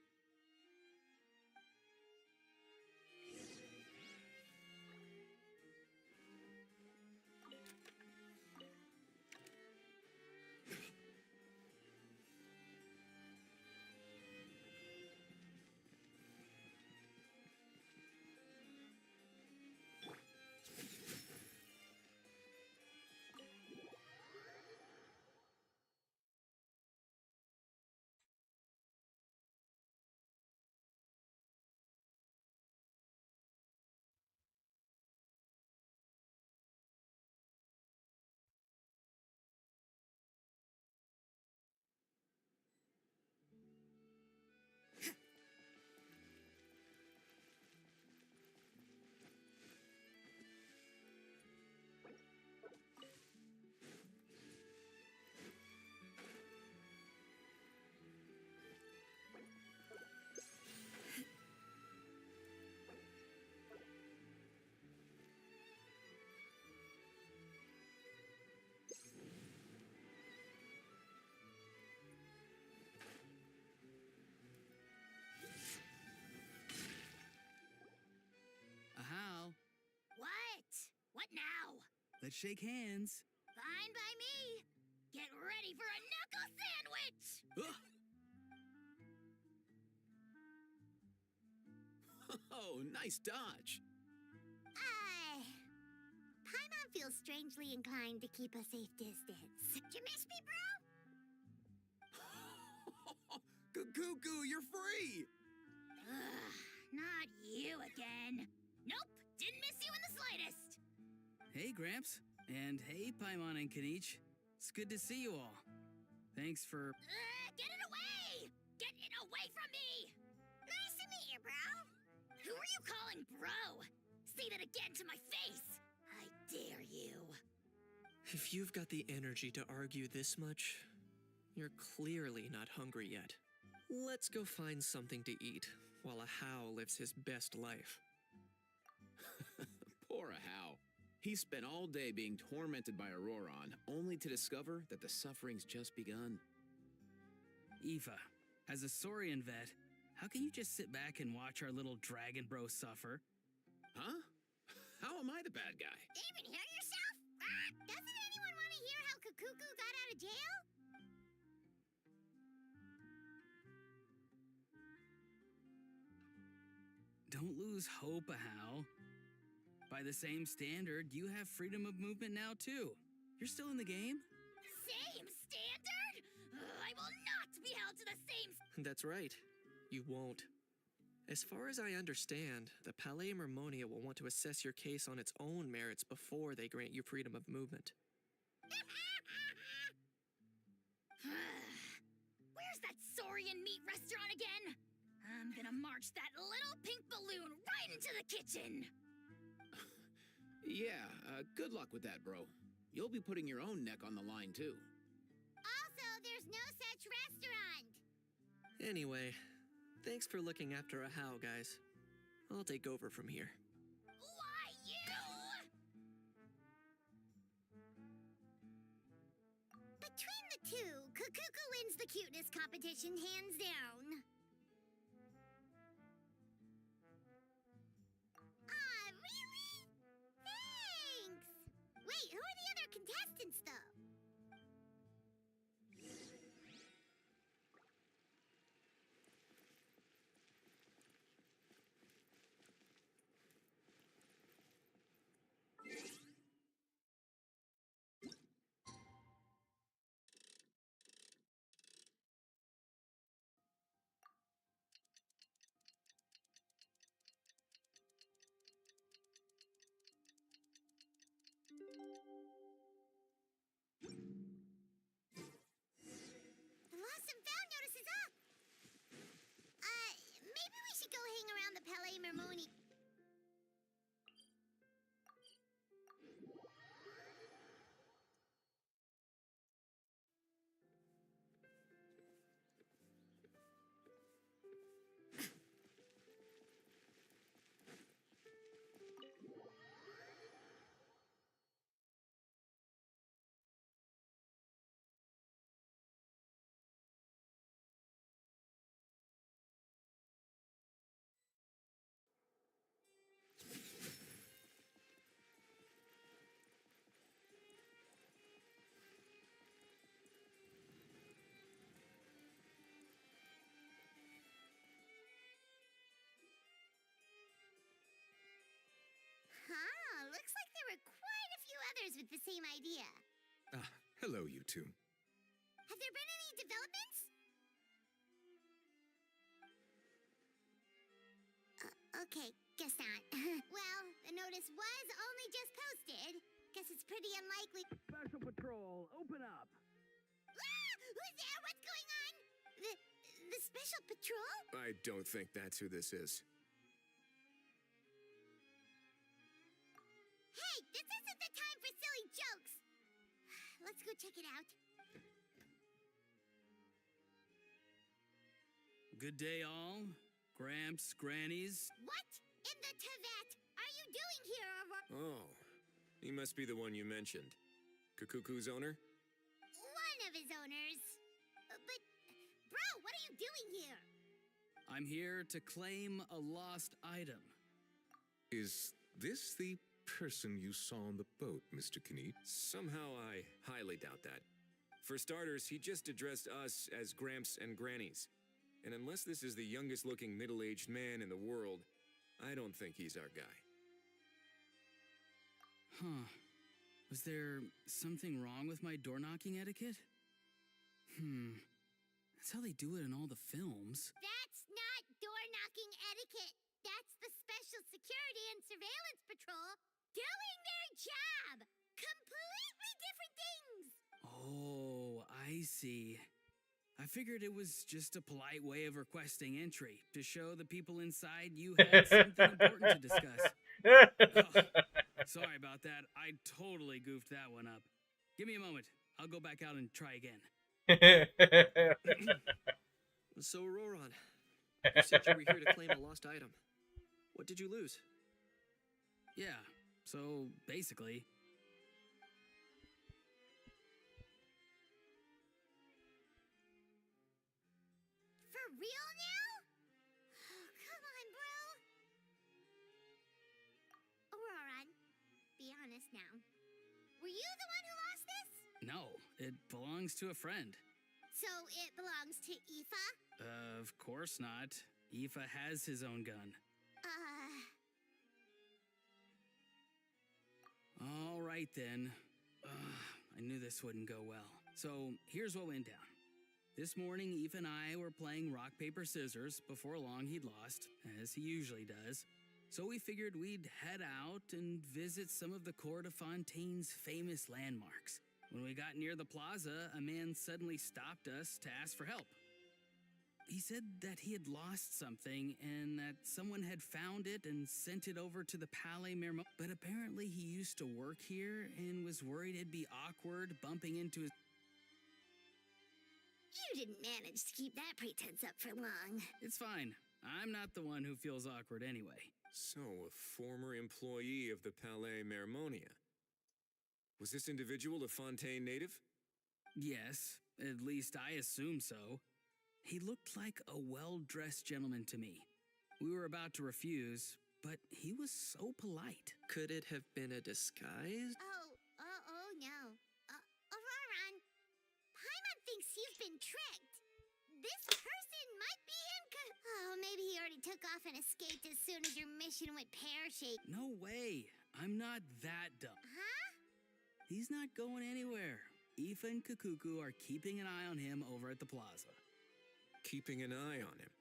Ahau, What? What now? let's shake hands. Fine by me. Get ready for a knuckle sandwich! Oh, nice dodge. Paimon feels strangely inclined to keep a safe distance. Did you miss me, bro? Cuckoo, you're free! Ugh, not you again. Nope, didn't miss you in the slightest. Hey, Gramps. And hey, Paimon and Kanich. It's good to see you all. Thanks for... Get it away! Get it away from me! Nice to meet you, bro. Who are you calling bro? Say that again to my face. I dare you. If you've got the energy to argue this much, you're clearly not hungry yet. Let's go find something to eat while Ahau lives his best life. Poor Ahau. He spent all day being tormented by Auroron, only to discover that the suffering's just begun. Aoife, as a Saurian vet, how can you just sit back and watch our little dragon bro suffer? Huh? How am I the bad guy? Even hear yourself? Doesn't anyone want to hear how Kukuku got out of jail? Don't lose hope, Ahau. By the same standard, you have freedom of movement now, too. You're still in the game? Same standard? I will not be held to the same... That's right. You won't. As far as I understand, the Palais Mermonia will want to assess your case on its own merits before they grant you freedom of movement. Where's that Saurian meat restaurant again? I'm gonna march that little pink balloon right into the kitchen! Yeah, good luck with that, bro. You'll be putting your own neck on the line, too. Also, there's no such restaurant. Anyway, thanks for looking after Ahau, guys. I'll take over from here. Why, you? Between the two, Kukuku wins the cuteness competition hands down. Really? Thanks! Wait, who are the other contestants, though? Palais Mermoni. Huh, looks like there were quite a few others with the same idea. Ah, hello, you two. Have there been any developments? Okay, guess not. Well, the notice was only just posted. Guess it's pretty unlikely. Special Patrol, open up. Ah! Who's there? What's going on? The Special Patrol? I don't think that's who this is. Hey, this isn't the time for silly jokes. Let's go check it out. Good day, all. Gramps, Grannies. What in the Tibet are you doing here, Euorpe? Oh, he must be the one you mentioned. Kukuku's owner? One of his owners. But, bro, what are you doing here? I'm here to claim a lost item. Is this the person you saw on the boat, Mr. Knight? Somehow I highly doubt that. For starters, he just addressed us as Gramps and Grannies. And unless this is the youngest looking middle-aged man in the world, I don't think he's our guy. Huh. Was there something wrong with my door-knocking etiquette? That's how they do it in all the films. That's not door-knocking etiquette. That's the Special Security and Surveillance Patrol doing their job. Completely different things. Oh, I see. I figured it was just a polite way of requesting entry to show the people inside you had something important to discuss. Oh, sorry about that. I totally goofed that one up. Give me a moment. I'll go back out and try again. So, Auroron, you said you were here to claim a lost item. What did you lose? Yeah, so basically... For real now? Oh, come on, bro. Auroron, be honest now. Were you the one who lost this? No, it belongs to a friend. So it belongs to Aoife? Of course not. Aoife has his own gun. All right then. I knew this wouldn't go well. So here's what went down. This morning, Aoife and I were playing rock, paper, scissors. Before long, he'd lost, as he usually does. So we figured we'd head out and visit some of the Court of Fontaine's famous landmarks. When we got near the plaza, a man suddenly stopped us to ask for help. He said that he had lost something and that someone had found it and sent it over to the Palais Mermoni. But apparently he used to work here and was worried it'd be awkward bumping into his... You didn't manage to keep that pretense up for long. It's fine. I'm not the one who feels awkward anyway. So, a former employee of the Palais Mermonia. Was this individual a Fontaine native? Yes, at least I assume so. He looked like a well-dressed gentleman to me. We were about to refuse, but he was so polite. Could it have been a disguise? Oh no. Auroron, Paimon thinks you've been tricked. This person might be him. Oh, maybe he already took off and escaped as soon as your mission went pear-shaped. No way. I'm not that dumb. Huh? He's not going anywhere. Aoife and Kukuku are keeping an eye on him over at the plaza. Keeping an eye on him.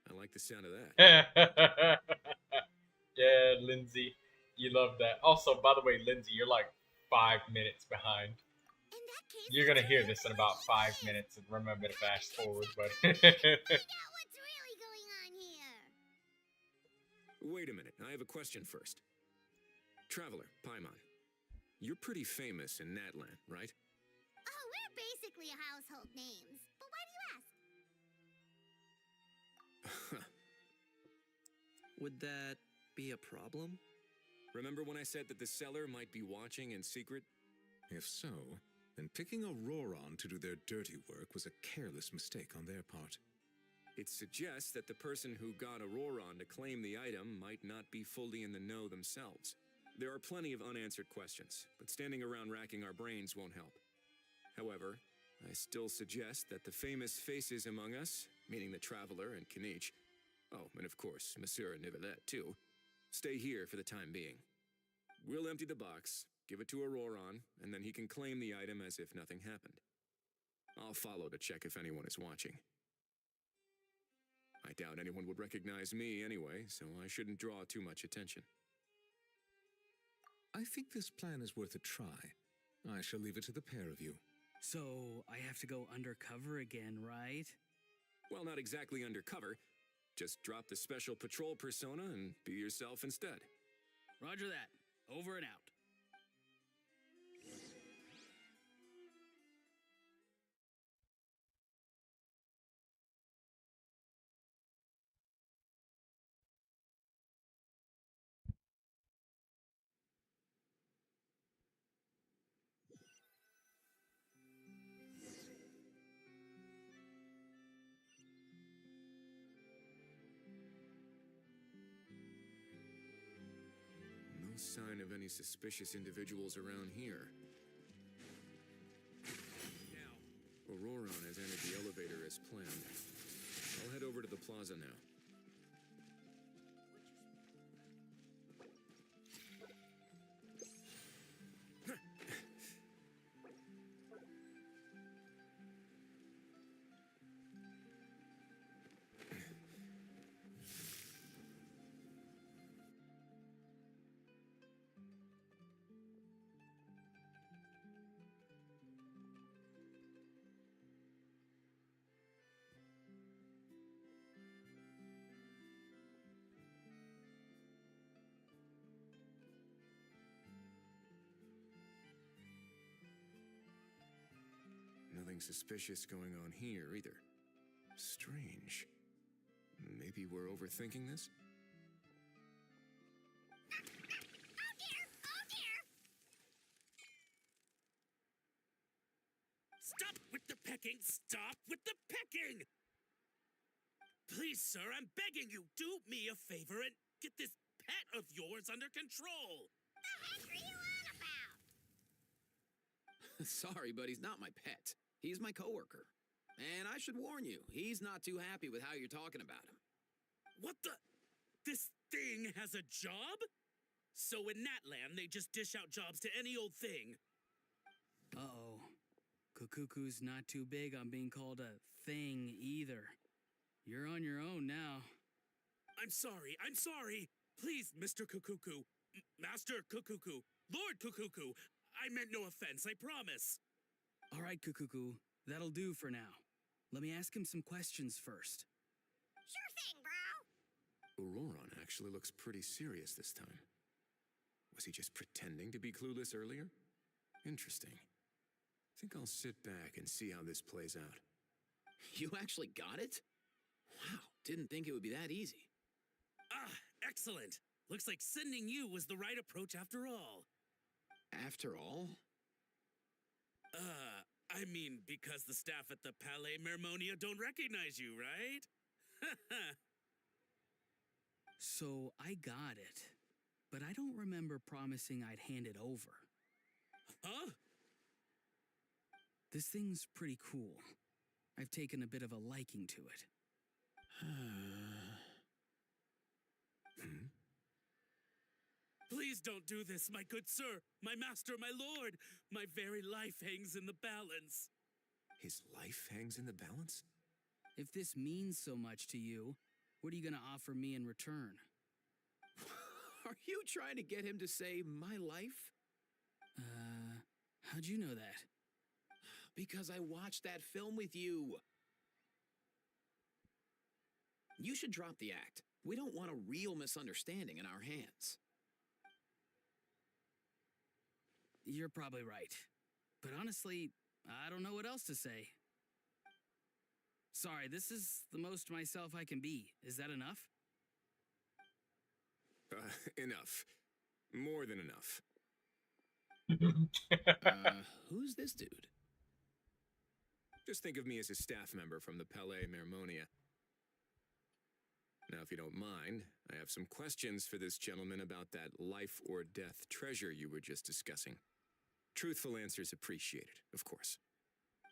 I like the sound of that. Yeah, Lindsay. You love that. Also, by the way, Lindsay, you're like 5 minutes behind. In that case, You're going to hear this in about 5 minutes and remember to fast forward, but... Find out what's really going on here. Wait a minute, I have a question first. Traveler, Paimon, you're pretty famous in Natlan, right? Oh, we're basically household names. But why do you ask? Would that be a problem? Remember when I said that the seller might be watching in secret? If so, then picking Auroron to do their dirty work was a careless mistake on their part. It suggests that the person who got Auroron to claim the item might not be fully in the know themselves. There are plenty of unanswered questions, but standing around racking our brains won't help. However, I still suggest that the famous faces among us, meaning the Traveler and Kinich, oh, and of course, Monsieur Neuvilette too, stay here for the time being. We'll empty the box, give it to Auroron, and then he can claim the item as if nothing happened. I'll follow to check if anyone is watching. I doubt anyone would recognize me anyway, so I shouldn't draw too much attention. I think this plan is worth a try. I shall leave it to the pair of you. So, I have to go undercover again, right? Well, not exactly undercover. Just drop the special patrol persona and be yourself instead. Roger that. Over and out. No sign of any suspicious individuals around here. Now, Auroron has entered the elevator as planned. I'll head over to the plaza now. Nothing suspicious going on here, either. Strange. Maybe we're overthinking this? Oh dear! Oh dear! Stop with the pecking! Stop with the pecking! Please, sir, I'm begging you, do me a favor and get this pet of yours under control! The heck are you on about? Sorry, but he's not my pet. He's my coworker. And I should warn you, he's not too happy with how you're talking about him. What the? This thing has a job? So in Natlan, they just dish out jobs to any old thing. Uh-oh. Kukuku's not too big on being called a thing either. You're on your own now. I'm sorry. Please, Mr. Kukuku. Master Kukuku. Lord Kukuku. I meant no offense, I promise. All right, Kukuku. That'll do for now. Let me ask him some questions first. Sure thing, bro. Auroron actually looks pretty serious this time. Was he just pretending to be clueless earlier? Interesting. Think I'll sit back and see how this plays out. You actually got it? Wow, didn't think it would be that easy. Ah, excellent. Looks like sending you was the right approach after all. After all? I mean, because the staff at the Palais Mermonia don't recognize you, right? So I got it, but I don't remember promising I'd hand it over. Huh? This thing's pretty cool. I've taken a bit of a liking to it. Please don't do this, my good sir, my master, my lord. My very life hangs in the balance. His life hangs in the balance? If this means so much to you, what are you gonna offer me in return? Are you trying to get him to say my life? How'd you know that? Because I watched that film with you. You should drop the act. We don't want a real misunderstanding in our hands. You're probably right. But honestly, I don't know what else to say. Sorry, this is the most myself I can be. Is that enough? Enough. More than enough. Who's this dude? Just think of me as a staff member from the Palais Mermonia. Now, if you don't mind, I have some questions for this gentleman about that life or death treasure you were just discussing. Truthful answers appreciated, of course.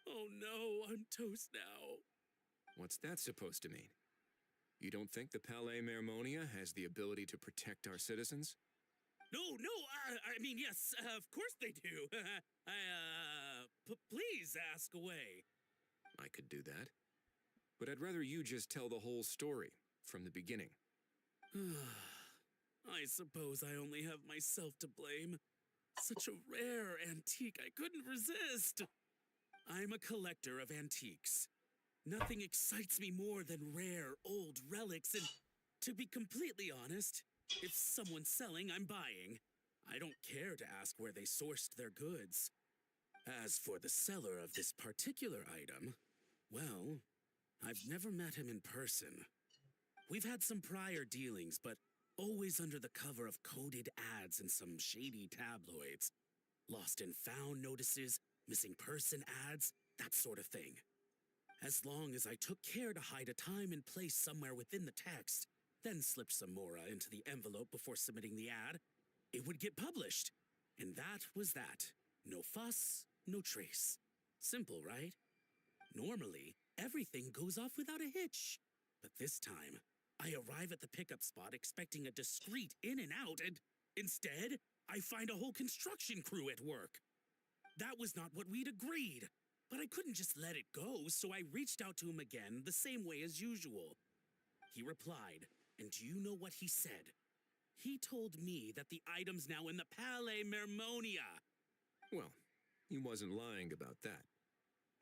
Oh no, I'm toast now. What's that supposed to mean? You don't think the Palais Mermonia has the ability to protect our citizens? No, I mean, yes, of course they do. Please ask away. I could do that. But I'd rather you just tell the whole story, from the beginning. I suppose I only have myself to blame. Such a rare antique, I couldn't resist. I'm a collector of antiques. Nothing excites me more than rare, old relics, and to be completely honest, if someone's selling, I'm buying. I don't care to ask where they sourced their goods. As for the seller of this particular item, well, I've never met him in person. We've had some prior dealings, but always under the cover of coded ads in some shady tabloids. Lost and found notices, missing person ads, that sort of thing. As long as I took care to hide a time and place somewhere within the text, then slip some mora into the envelope before submitting the ad, it would get published. And that was that. No fuss, no trace. Simple, right? Normally, everything goes off without a hitch. But this time, I arrive at the pickup spot expecting a discreet in and out, and instead, I find a whole construction crew at work. That was not what we'd agreed. But I couldn't just let it go, so I reached out to him again the same way as usual. He replied, and do you know what he said? He told me that the item's now in the Palais Mermonia. Well, he wasn't lying about that.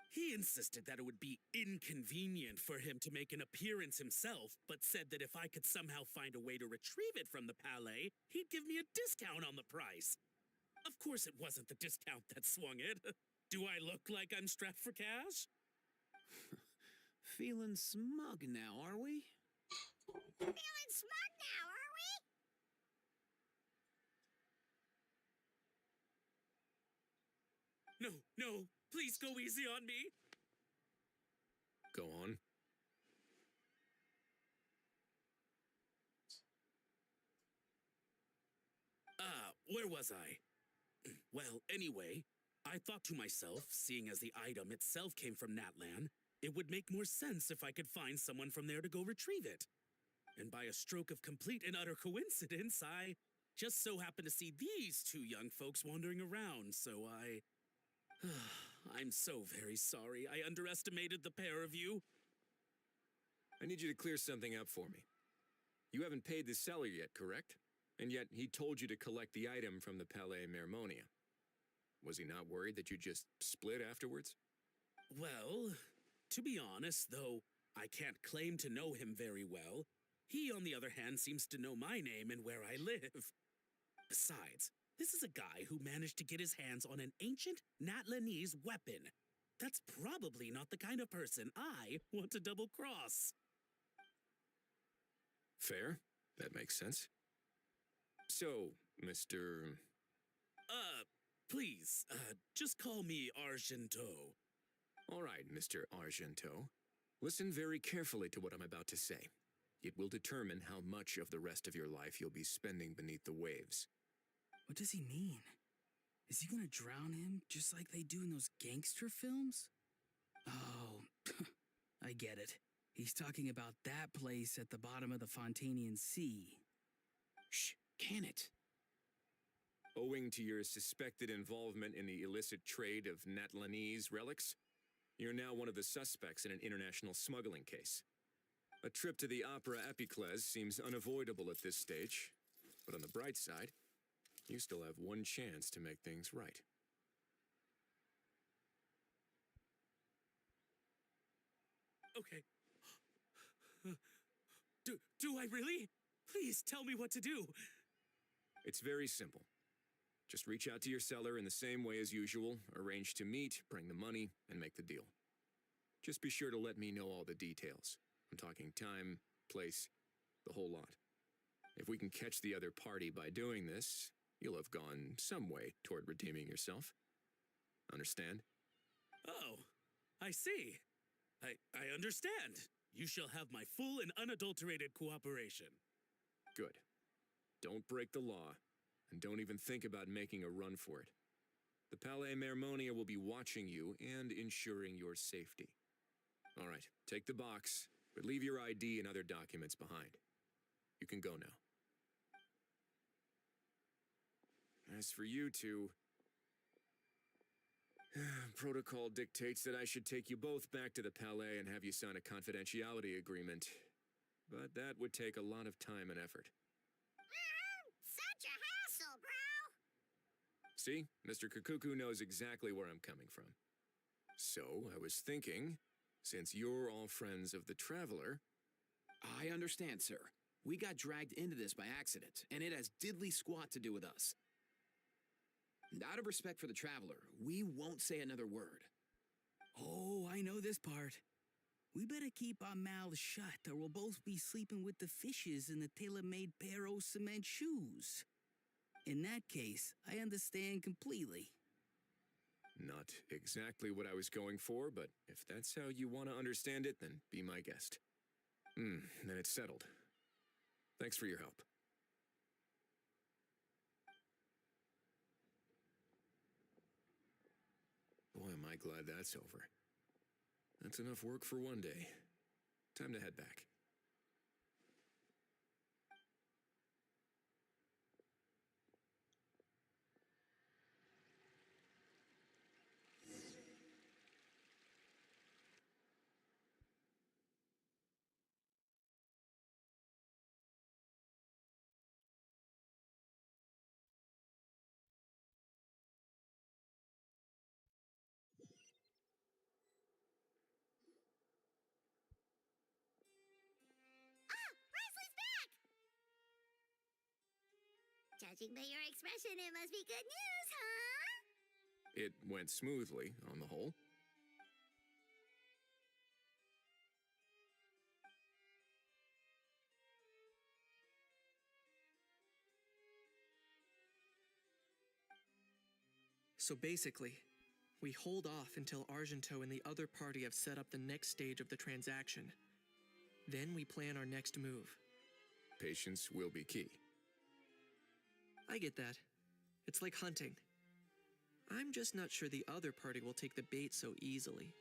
He insisted that it would be inconvenient for him to make an appearance himself, but said that if I could somehow find a way to retrieve it from the Palais, he'd give me a discount on the price. Of course, it wasn't the discount that swung it. Do I look like I'm strapped for cash? Feeling smug now, are we? Feeling smug now, are we? No, please go easy on me. Go on. Where was I? Well, anyway, I thought to myself, seeing as the item itself came from Natlan, it would make more sense if I could find someone from there to go retrieve it. And by a stroke of complete and utter coincidence, I just so happened to see these two young folks wandering around, so I'm so very sorry. I underestimated the pair of you. I need you to clear something up for me. You haven't paid the seller yet, correct? And yet he told you to collect the item from the Palais Mermonia. Was he not worried that you just split afterwards? Well, to be honest, though I can't claim to know him very well, he, on the other hand, seems to know my name and where I live. Besides, this is a guy who managed to get his hands on an ancient Natlanese weapon. That's probably not the kind of person I want to double-cross. Fair. That makes sense. So, Mr. Please, just call me Argento. All right, Mr. Argento. Listen very carefully to what I'm about to say. It will determine how much of the rest of your life you'll be spending beneath the waves. What does he mean? Is he gonna drown him just like they do in those gangster films? Oh, I get it. He's talking about that place at the bottom of the Fontanian Sea. Shh, can it? Owing to your suspected involvement in the illicit trade of Natlanese relics, you're now one of the suspects in an international smuggling case. A trip to the Opera Epiclese seems unavoidable at this stage, but on the bright side, you still have one chance to make things right. Okay. Do I really? Please tell me what to do. It's very simple. Just reach out to your seller in the same way as usual, arrange to meet, bring the money, and make the deal. Just be sure to let me know all the details. I'm talking time, place, the whole lot. If we can catch the other party by doing this, you'll have gone some way toward redeeming yourself. Understand? Oh, I see. I understand. You shall have my full and unadulterated cooperation. Good. Don't break the law, and don't even think about making a run for it. The Palais Mermonia will be watching you and ensuring your safety. All right, take the box, but leave your ID and other documents behind. You can go now. As for you two, protocol dictates that I should take you both back to the Palais and have you sign a confidentiality agreement. But that would take a lot of time and effort. Such a hassle, bro! See, Mr. Kakuku knows exactly where I'm coming from. So, I was thinking, since you're all friends of the Traveler... I understand, sir. We got dragged into this by accident, and it has diddly squat to do with us. Out of respect for the Traveler, we won't say another word. Oh, I know this part. We better keep our mouths shut, or we'll both be sleeping with the fishes in the tailor-made pair of cement shoes. In that case, I understand completely. Not exactly what I was going for, but if that's how you want to understand it, then be my guest. Then it's settled. Thanks for your help. Boy, am I glad that's over. That's enough work for one day. Time to head back. Judging by your expression, it must be good news, huh? It went smoothly, on the whole. So basically, we hold off until Argento and the other party have set up the next stage of the transaction. Then we plan our next move. Patience will be key. I get that. It's like hunting. I'm just not sure the other party will take the bait so easily.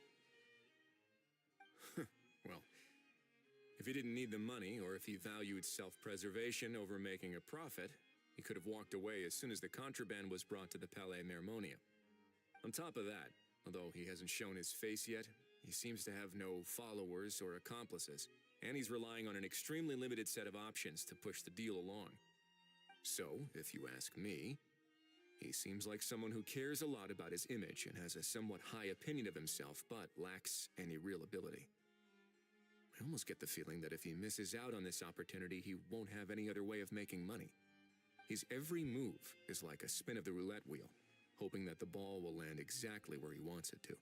Well, if he didn't need the money, or if he valued self-preservation over making a profit, he could have walked away as soon as the contraband was brought to the Palais Mermonia. On top of that, although he hasn't shown his face yet, he seems to have no followers or accomplices, and he's relying on an extremely limited set of options to push the deal along. So, if you ask me, he seems like someone who cares a lot about his image and has a somewhat high opinion of himself, but lacks any real ability. I almost get the feeling that if he misses out on this opportunity, he won't have any other way of making money. His every move is like a spin of the roulette wheel, hoping that the ball will land exactly where he wants it to.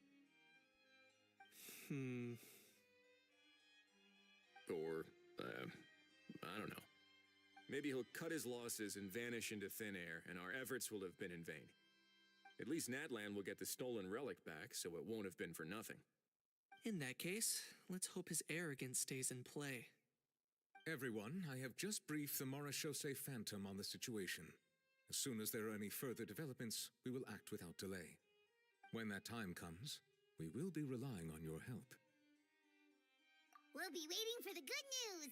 Or, I don't know. Maybe he'll cut his losses and vanish into thin air, and our efforts will have been in vain. At least Natlan will get the stolen relic back, so it won't have been for nothing. In that case, let's hope his arrogance stays in play. Everyone, I have just briefed the Marechaussee Phantom on the situation. As soon as there are any further developments, we will act without delay. When that time comes, we will be relying on your help. We'll be waiting for the good news!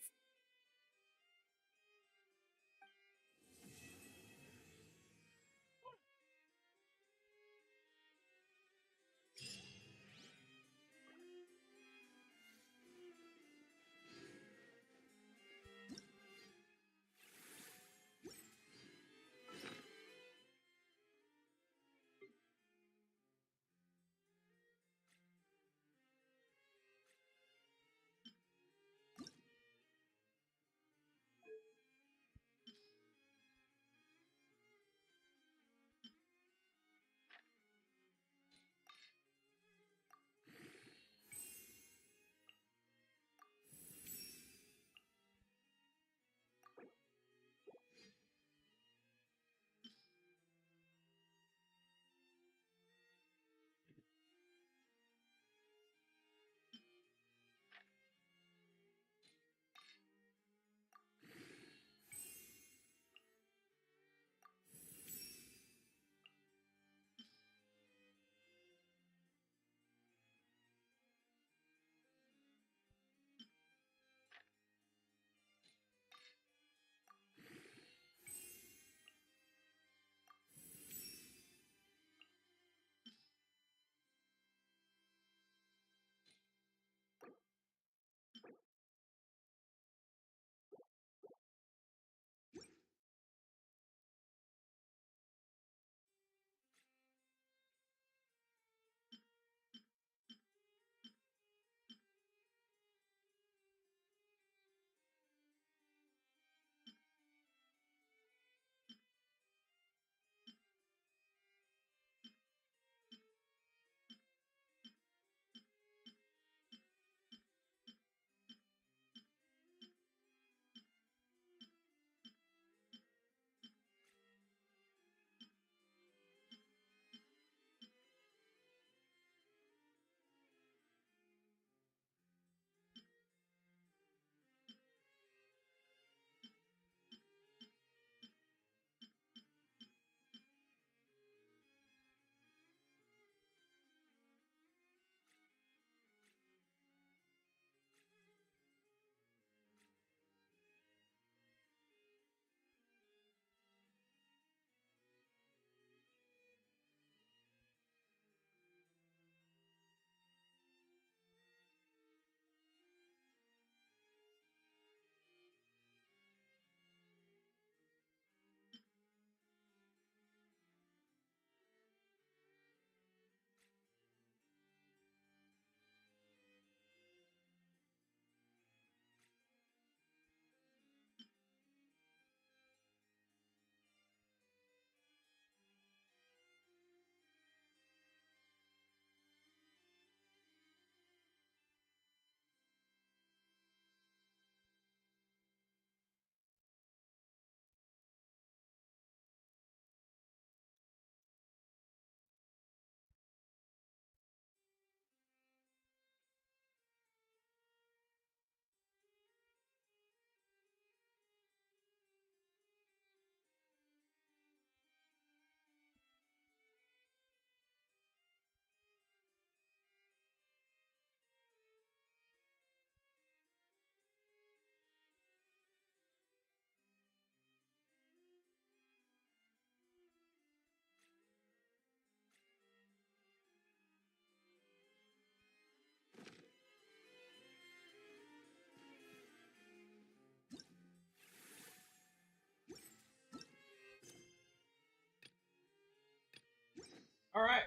All right.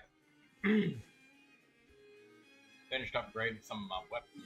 Finished upgrading some of my weapons.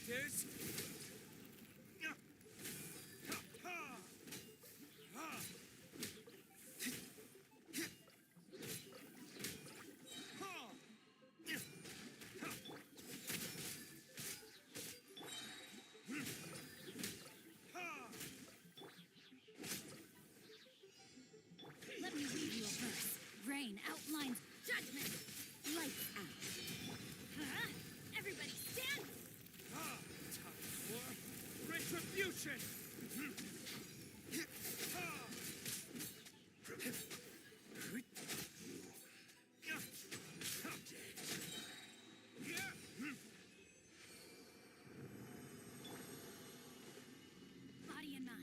This? Let me read you a verse. Rain outlines judgment. Lights out. Huh? Everybody stand! Time for retribution! Body and mind.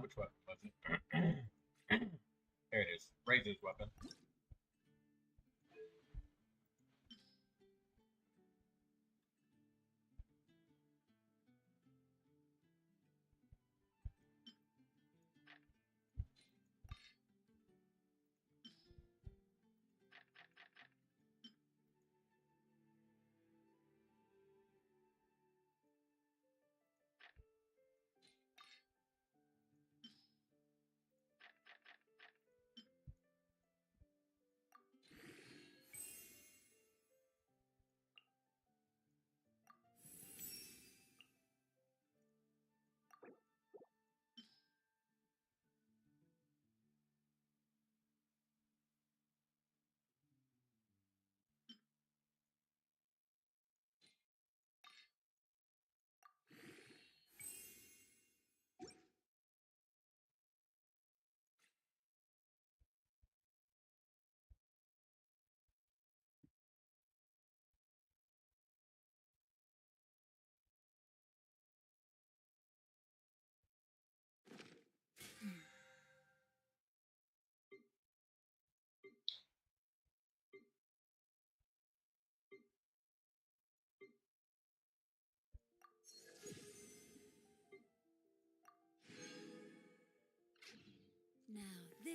Which weapon was it? There it is. Razor's weapon.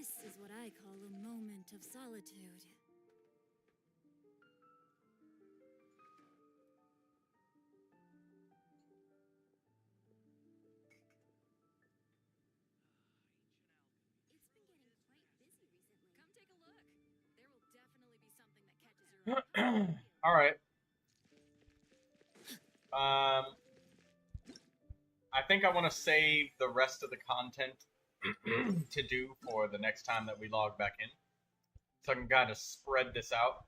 This is what I call a moment of solitude. It's been getting quite busy recently. Come take a look. There will definitely be something that catches your eye. All right. I think I want to save the rest of the content to do for the next time that we log back in, so I can kind of spread this out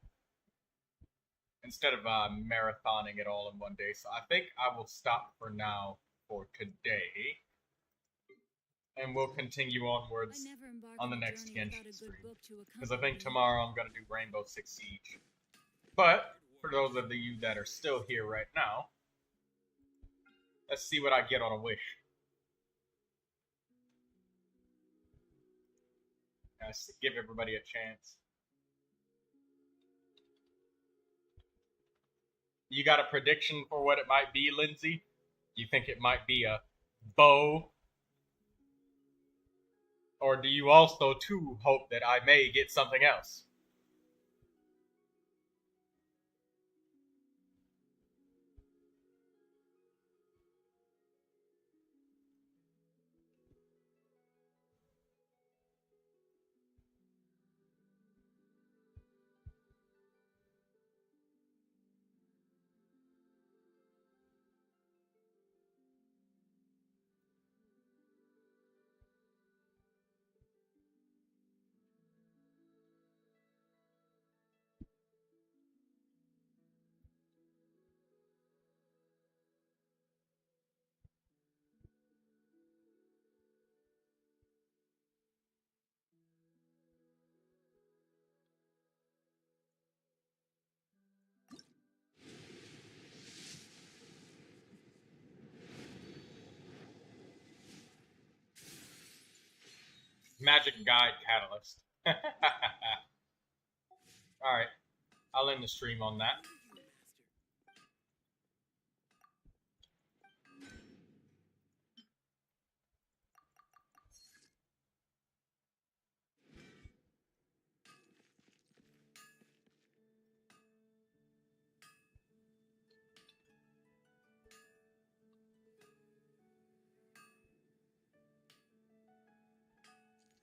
instead of marathoning it all in one day. So I think I will stop for now for today, and we'll continue onwards on the next Genshin stream, because I think tomorrow I'm going to do Rainbow Six Siege. But for those of you that are still here right now, let's see what I get on a wish. Let's give everybody a chance. You got a prediction for what it might be, Lindsay? You think it might be a bow? Or do you also, too, hope that I may get something else? Magic Guide Catalyst. Alright. I'll end the stream on that.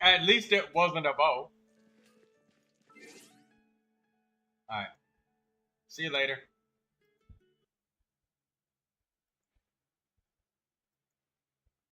At least it wasn't a bow. Alright. See you later.